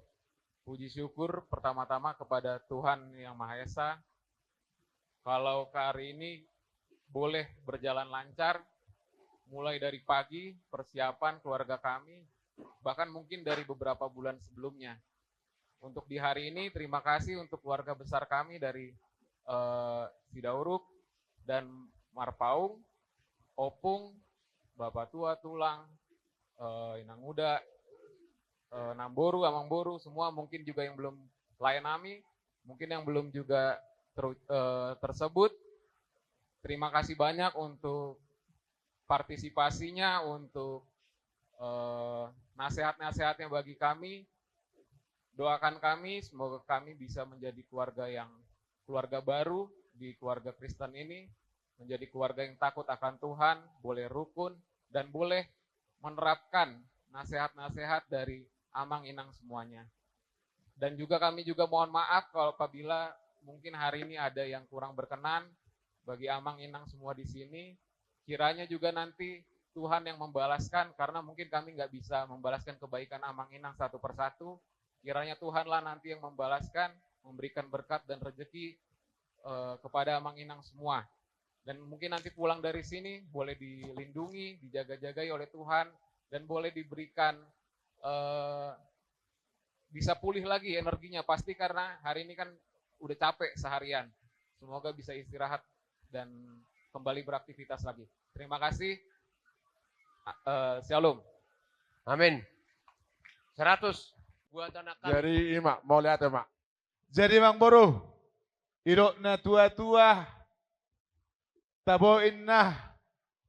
Puji syukur pertama-tama kepada Tuhan Yang Maha Esa. Kalau ke hari ini boleh berjalan lancar, mulai dari pagi persiapan keluarga kami, bahkan mungkin dari beberapa bulan sebelumnya. Untuk di hari ini terima kasih untuk keluarga besar kami dari Sidauruk dan Marpaung, Opung, Bapak tua, Tulang, Inang Muda, Namboru, Amang Boru, semua mungkin juga yang belum layan kami, mungkin yang belum juga tersebut. Terima kasih banyak untuk partisipasinya, untuk nasihat-nasihatnya bagi kami. Doakan kami, semoga kami bisa menjadi keluarga baru di keluarga Kristen ini, menjadi keluarga yang takut akan Tuhan, boleh rukun, dan boleh menerapkan nasihat-nasihat dari Amang Inang semuanya. Dan juga kami juga mohon maaf kalau apabila mungkin hari ini ada yang kurang berkenan bagi Amang Inang semua di sini. Kiranya juga nanti Tuhan yang membalaskan, karena mungkin kami nggak bisa membalaskan kebaikan Amang Inang satu persatu. Kiranya Tuhanlah nanti yang membalaskan, memberikan berkat dan rezeki kepada Amang Inang semua. Dan mungkin nanti pulang dari sini boleh dilindungi, dijaga-jagai oleh Tuhan, dan boleh diberikan bisa pulih lagi energinya. Pasti karena hari ini kan udah capek seharian. Semoga bisa istirahat dan kembali beraktivitas lagi. Terima kasih. Shalom. Amin. 100. Buat anak kami. Jadi Ima, mau lihat ya Mak. Jadi Mang Boru, idokna tua-tua, taboin nah,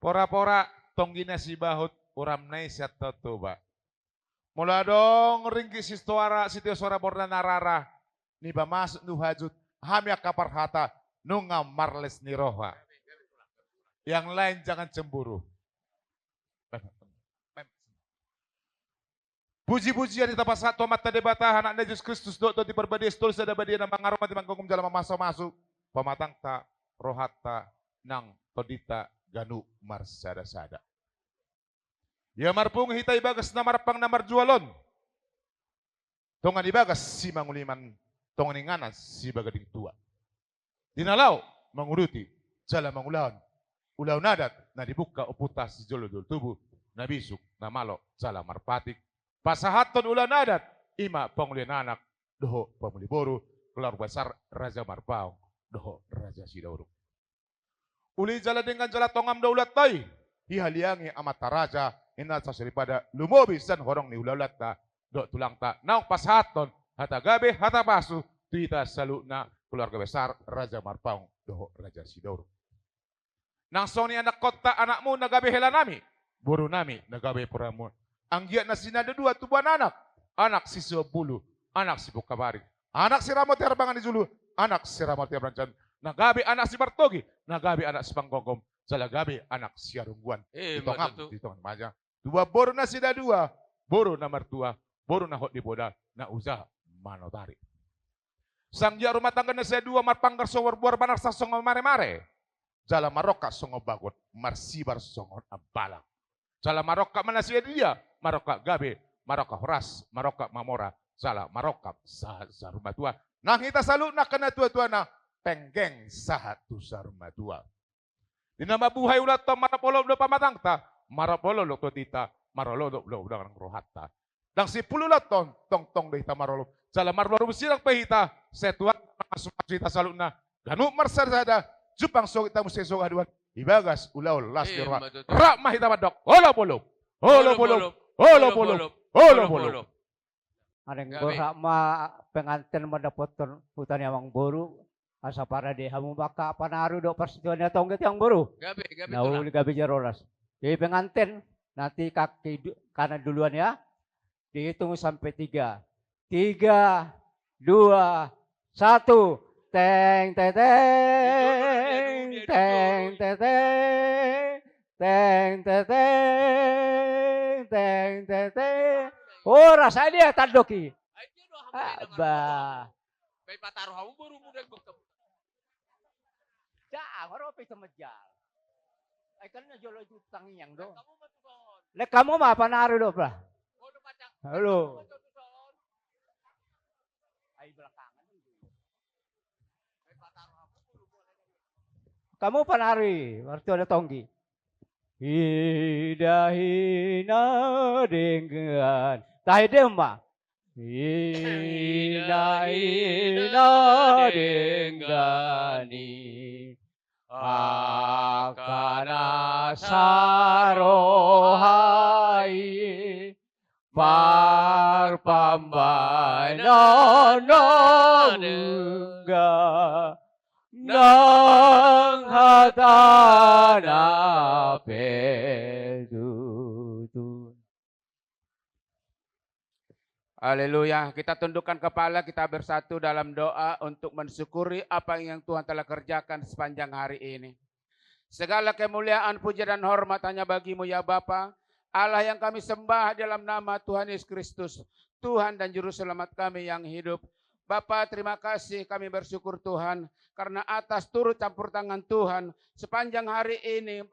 pora-pora, tonggina si bahut, uram nai siat toba. Mula dong ringki sistuara, sitio suara borna narara, niba masuk nuhajut, hamia kapar hata, nunga marles niroha. Yang lain jangan cemburu. Puji-pujian di tempat satu mata debata anak Yesus Kristus do di perbadi stol sada badia na mangaromat di manggungum jalan masuk pamatang ta rohata nang todita ganu marsada-sada. Ya marpung hitai bagas na marpang na marjualon. Tongan ibagas si manguliman, tongan inganas si bagading tua. Dinalau menguruti jala mangulaon. Ulaw nadat na dibuka uputas si jolodol tubuh na bisuk na malo jala marpatik. Pasahaton ulan adat, ima pangulian anak, doho pamuli boru, keluarga besar Raja Marpaung, doho Raja Sidauruk. Uli jala dengan jala tongam daulat tay, hihaliangi amata raja, inal sasaripada lumobis dan horong ni ulaulat ta, do tulang ta, naong pasahaton, hata gabe, hata pasu, tuita saluna keluarga besar Raja Marpaung, doho Raja Sidauruk. Nang soni anak kota anakmu nagabe hela nami, boru nami nagabe puramu. Anggiat na sinada dua tubuhan anak si Sobulu, anak si Bukabari, anak si Ramot Herbangan di Zulu, anak si Ramot Herbangan, nagabi anak si Bartogi, nagabi anak si Panggogom, salagabi anak si Arungguan, ditongam maja. Dua boru na sida dua, boru na mertua, boru na hot di boda, na usaha manotari. Sangja rumah tangga na saya dua marpanggar songor buar banak sa songo mare-mare, jala maroka songo bagot, marsibar songo abalang. Jala maroka mana sia dia, maroka gabe, maroka horas, maroka mamora, jala maroka sa rumah tua. Nah kita selalu nak kena tua-tua na penggeng sahatu sa rumah tua. Di nama buhay ulat to marapolo do pamatang ta. Marapolo lo to tita. Marolo do udang rohata. Dang si pululat tong tong do hita marolo. Sala marolo silang pahita. Setuan masuk kita saluna. Ganu marsar sada. Jupang so kita mesti so aduan. Ibagas ulau las di rohat. Rak mahita madok. Olo polo. Olo polo. Olo polo. Olo polo. Areng borak ma pengantin mendapat hutan yang boru asa para de hamu baka panaru do persetujuan tong yang boru. Gabe Nau gabe jarolas. Jadi pengantin nanti kaki kanan duluan ya. Dihitung sampai 3. 3, 2, 1. Teng teng teng teng teng teng teng teng teng teng teng. Oh rasa dia tadoki. Abah. Kay pataruh kamu baru mudah bukti. Dah, baru apa itu mejal. Kan jolo jutang yang do. Lek kamu mah apa naruh do bah? Halo. Ai belakangan. Kamu panari, waktu ada tonggi. Hidahina dengan tahi demba. Hina denggani akan asarohai parpambana nungga nang hatana pedutun. Haleluya, kita tundukkan kepala, kita bersatu dalam doa untuk mensyukuri apa yang Tuhan telah kerjakan sepanjang hari ini. Segala kemuliaan, puja dan hormat hanya bagimu ya Bapa, Allah yang kami sembah dalam nama Tuhan Yesus Kristus, Tuhan dan Juru Selamat kami yang hidup. Bapa, terima kasih, kami bersyukur Tuhan, karena atas turut campur tangan Tuhan, sepanjang hari ini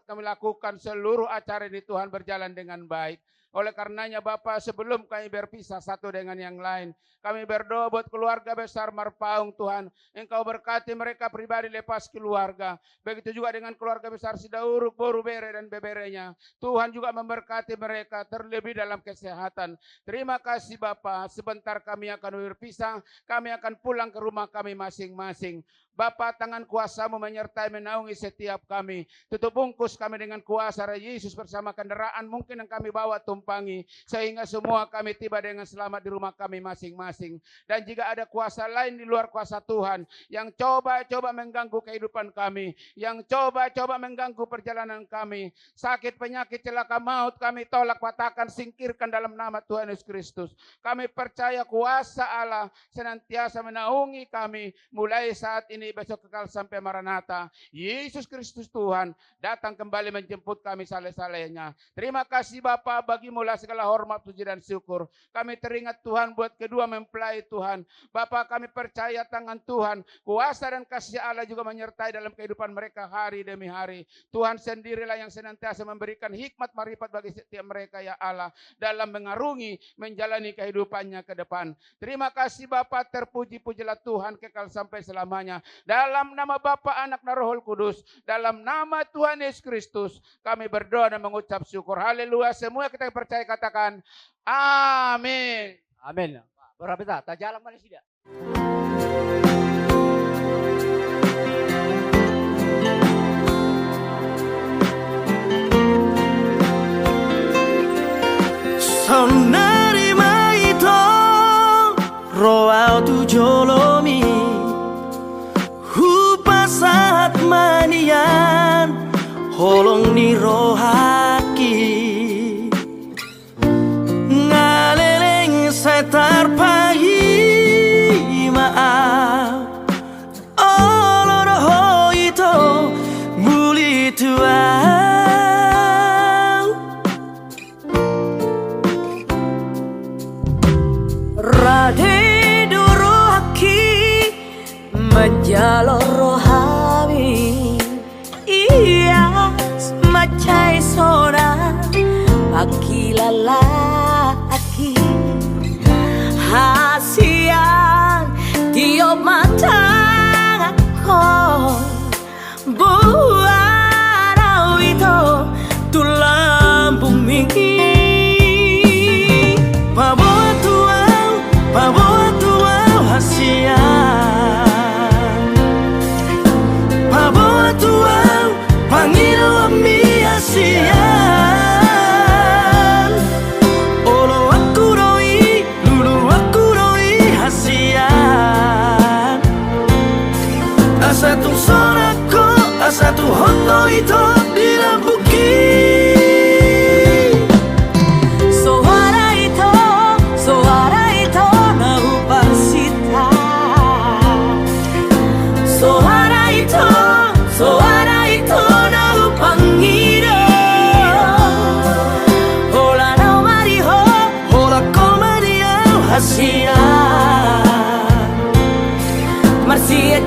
kami lakukan seluruh acara ini Tuhan berjalan dengan baik. Oleh karenanya Bapak, sebelum kami berpisah satu dengan yang lain, kami berdoa buat keluarga besar Marpaung Tuhan. Engkau berkati mereka pribadi lepas keluarga. Begitu juga dengan keluarga besar Sidauruk, Boru Bere dan Beberenya. Tuhan juga memberkati mereka terlebih dalam kesehatan. Terima kasih Bapak, sebentar kami akan berpisah, kami akan pulang ke rumah kami masing-masing. Bapa, tangan kuasa-Mu menyertai menaungi setiap kami. Tutup bungkus kami dengan kuasa Roh Yesus bersama kendaraan mungkin yang kami bawa tumpangi. Sehingga semua kami tiba dengan selamat di rumah kami masing-masing. Dan jika ada kuasa lain di luar kuasa Tuhan yang coba-coba mengganggu kehidupan kami, yang coba-coba mengganggu perjalanan kami, sakit, penyakit, celaka, maut, kami tolak, patahkan, singkirkan dalam nama Tuhan Yesus Kristus. Kami percaya kuasa Allah senantiasa menaungi kami mulai saat ini besok kekal sampai Maranatha. Yesus Kristus Tuhan datang kembali menjemput kami saleh-salehnya. Terima kasih Bapa, bagimulah segala hormat, puji dan syukur. Kami teringat Tuhan buat kedua mempelai Tuhan. Bapa, kami percaya tangan Tuhan, kuasa dan kasih Allah juga menyertai dalam kehidupan mereka hari demi hari. Tuhan sendirilah yang senantiasa memberikan hikmat marifat bagi setiap mereka ya Allah dalam mengarungi menjalani kehidupannya ke depan. Terima kasih Bapa, terpuji-pujilah Tuhan kekal sampai selamanya. Dalam nama Bapa, Anak dan Roh Kudus, dalam nama Tuhan Yesus Kristus, kami berdoa dan mengucap syukur. Haleluya. Semua kita percaya katakan amin. Amin. Berapa tak jalan mana sih? Sonari maito roa tu jolomi saat manian holong ni rohaki ngaleleng setar pagi maaf oloroh itu muli tuau rade durohaki menjalor rohami iya semacai sona aki lalaki hasian tiop mata kau buat Suara itu dirampuki. Suara itu naupang sita. Suara itu naupang hidup. Hola no mariho, hola comedia hasia. Marcia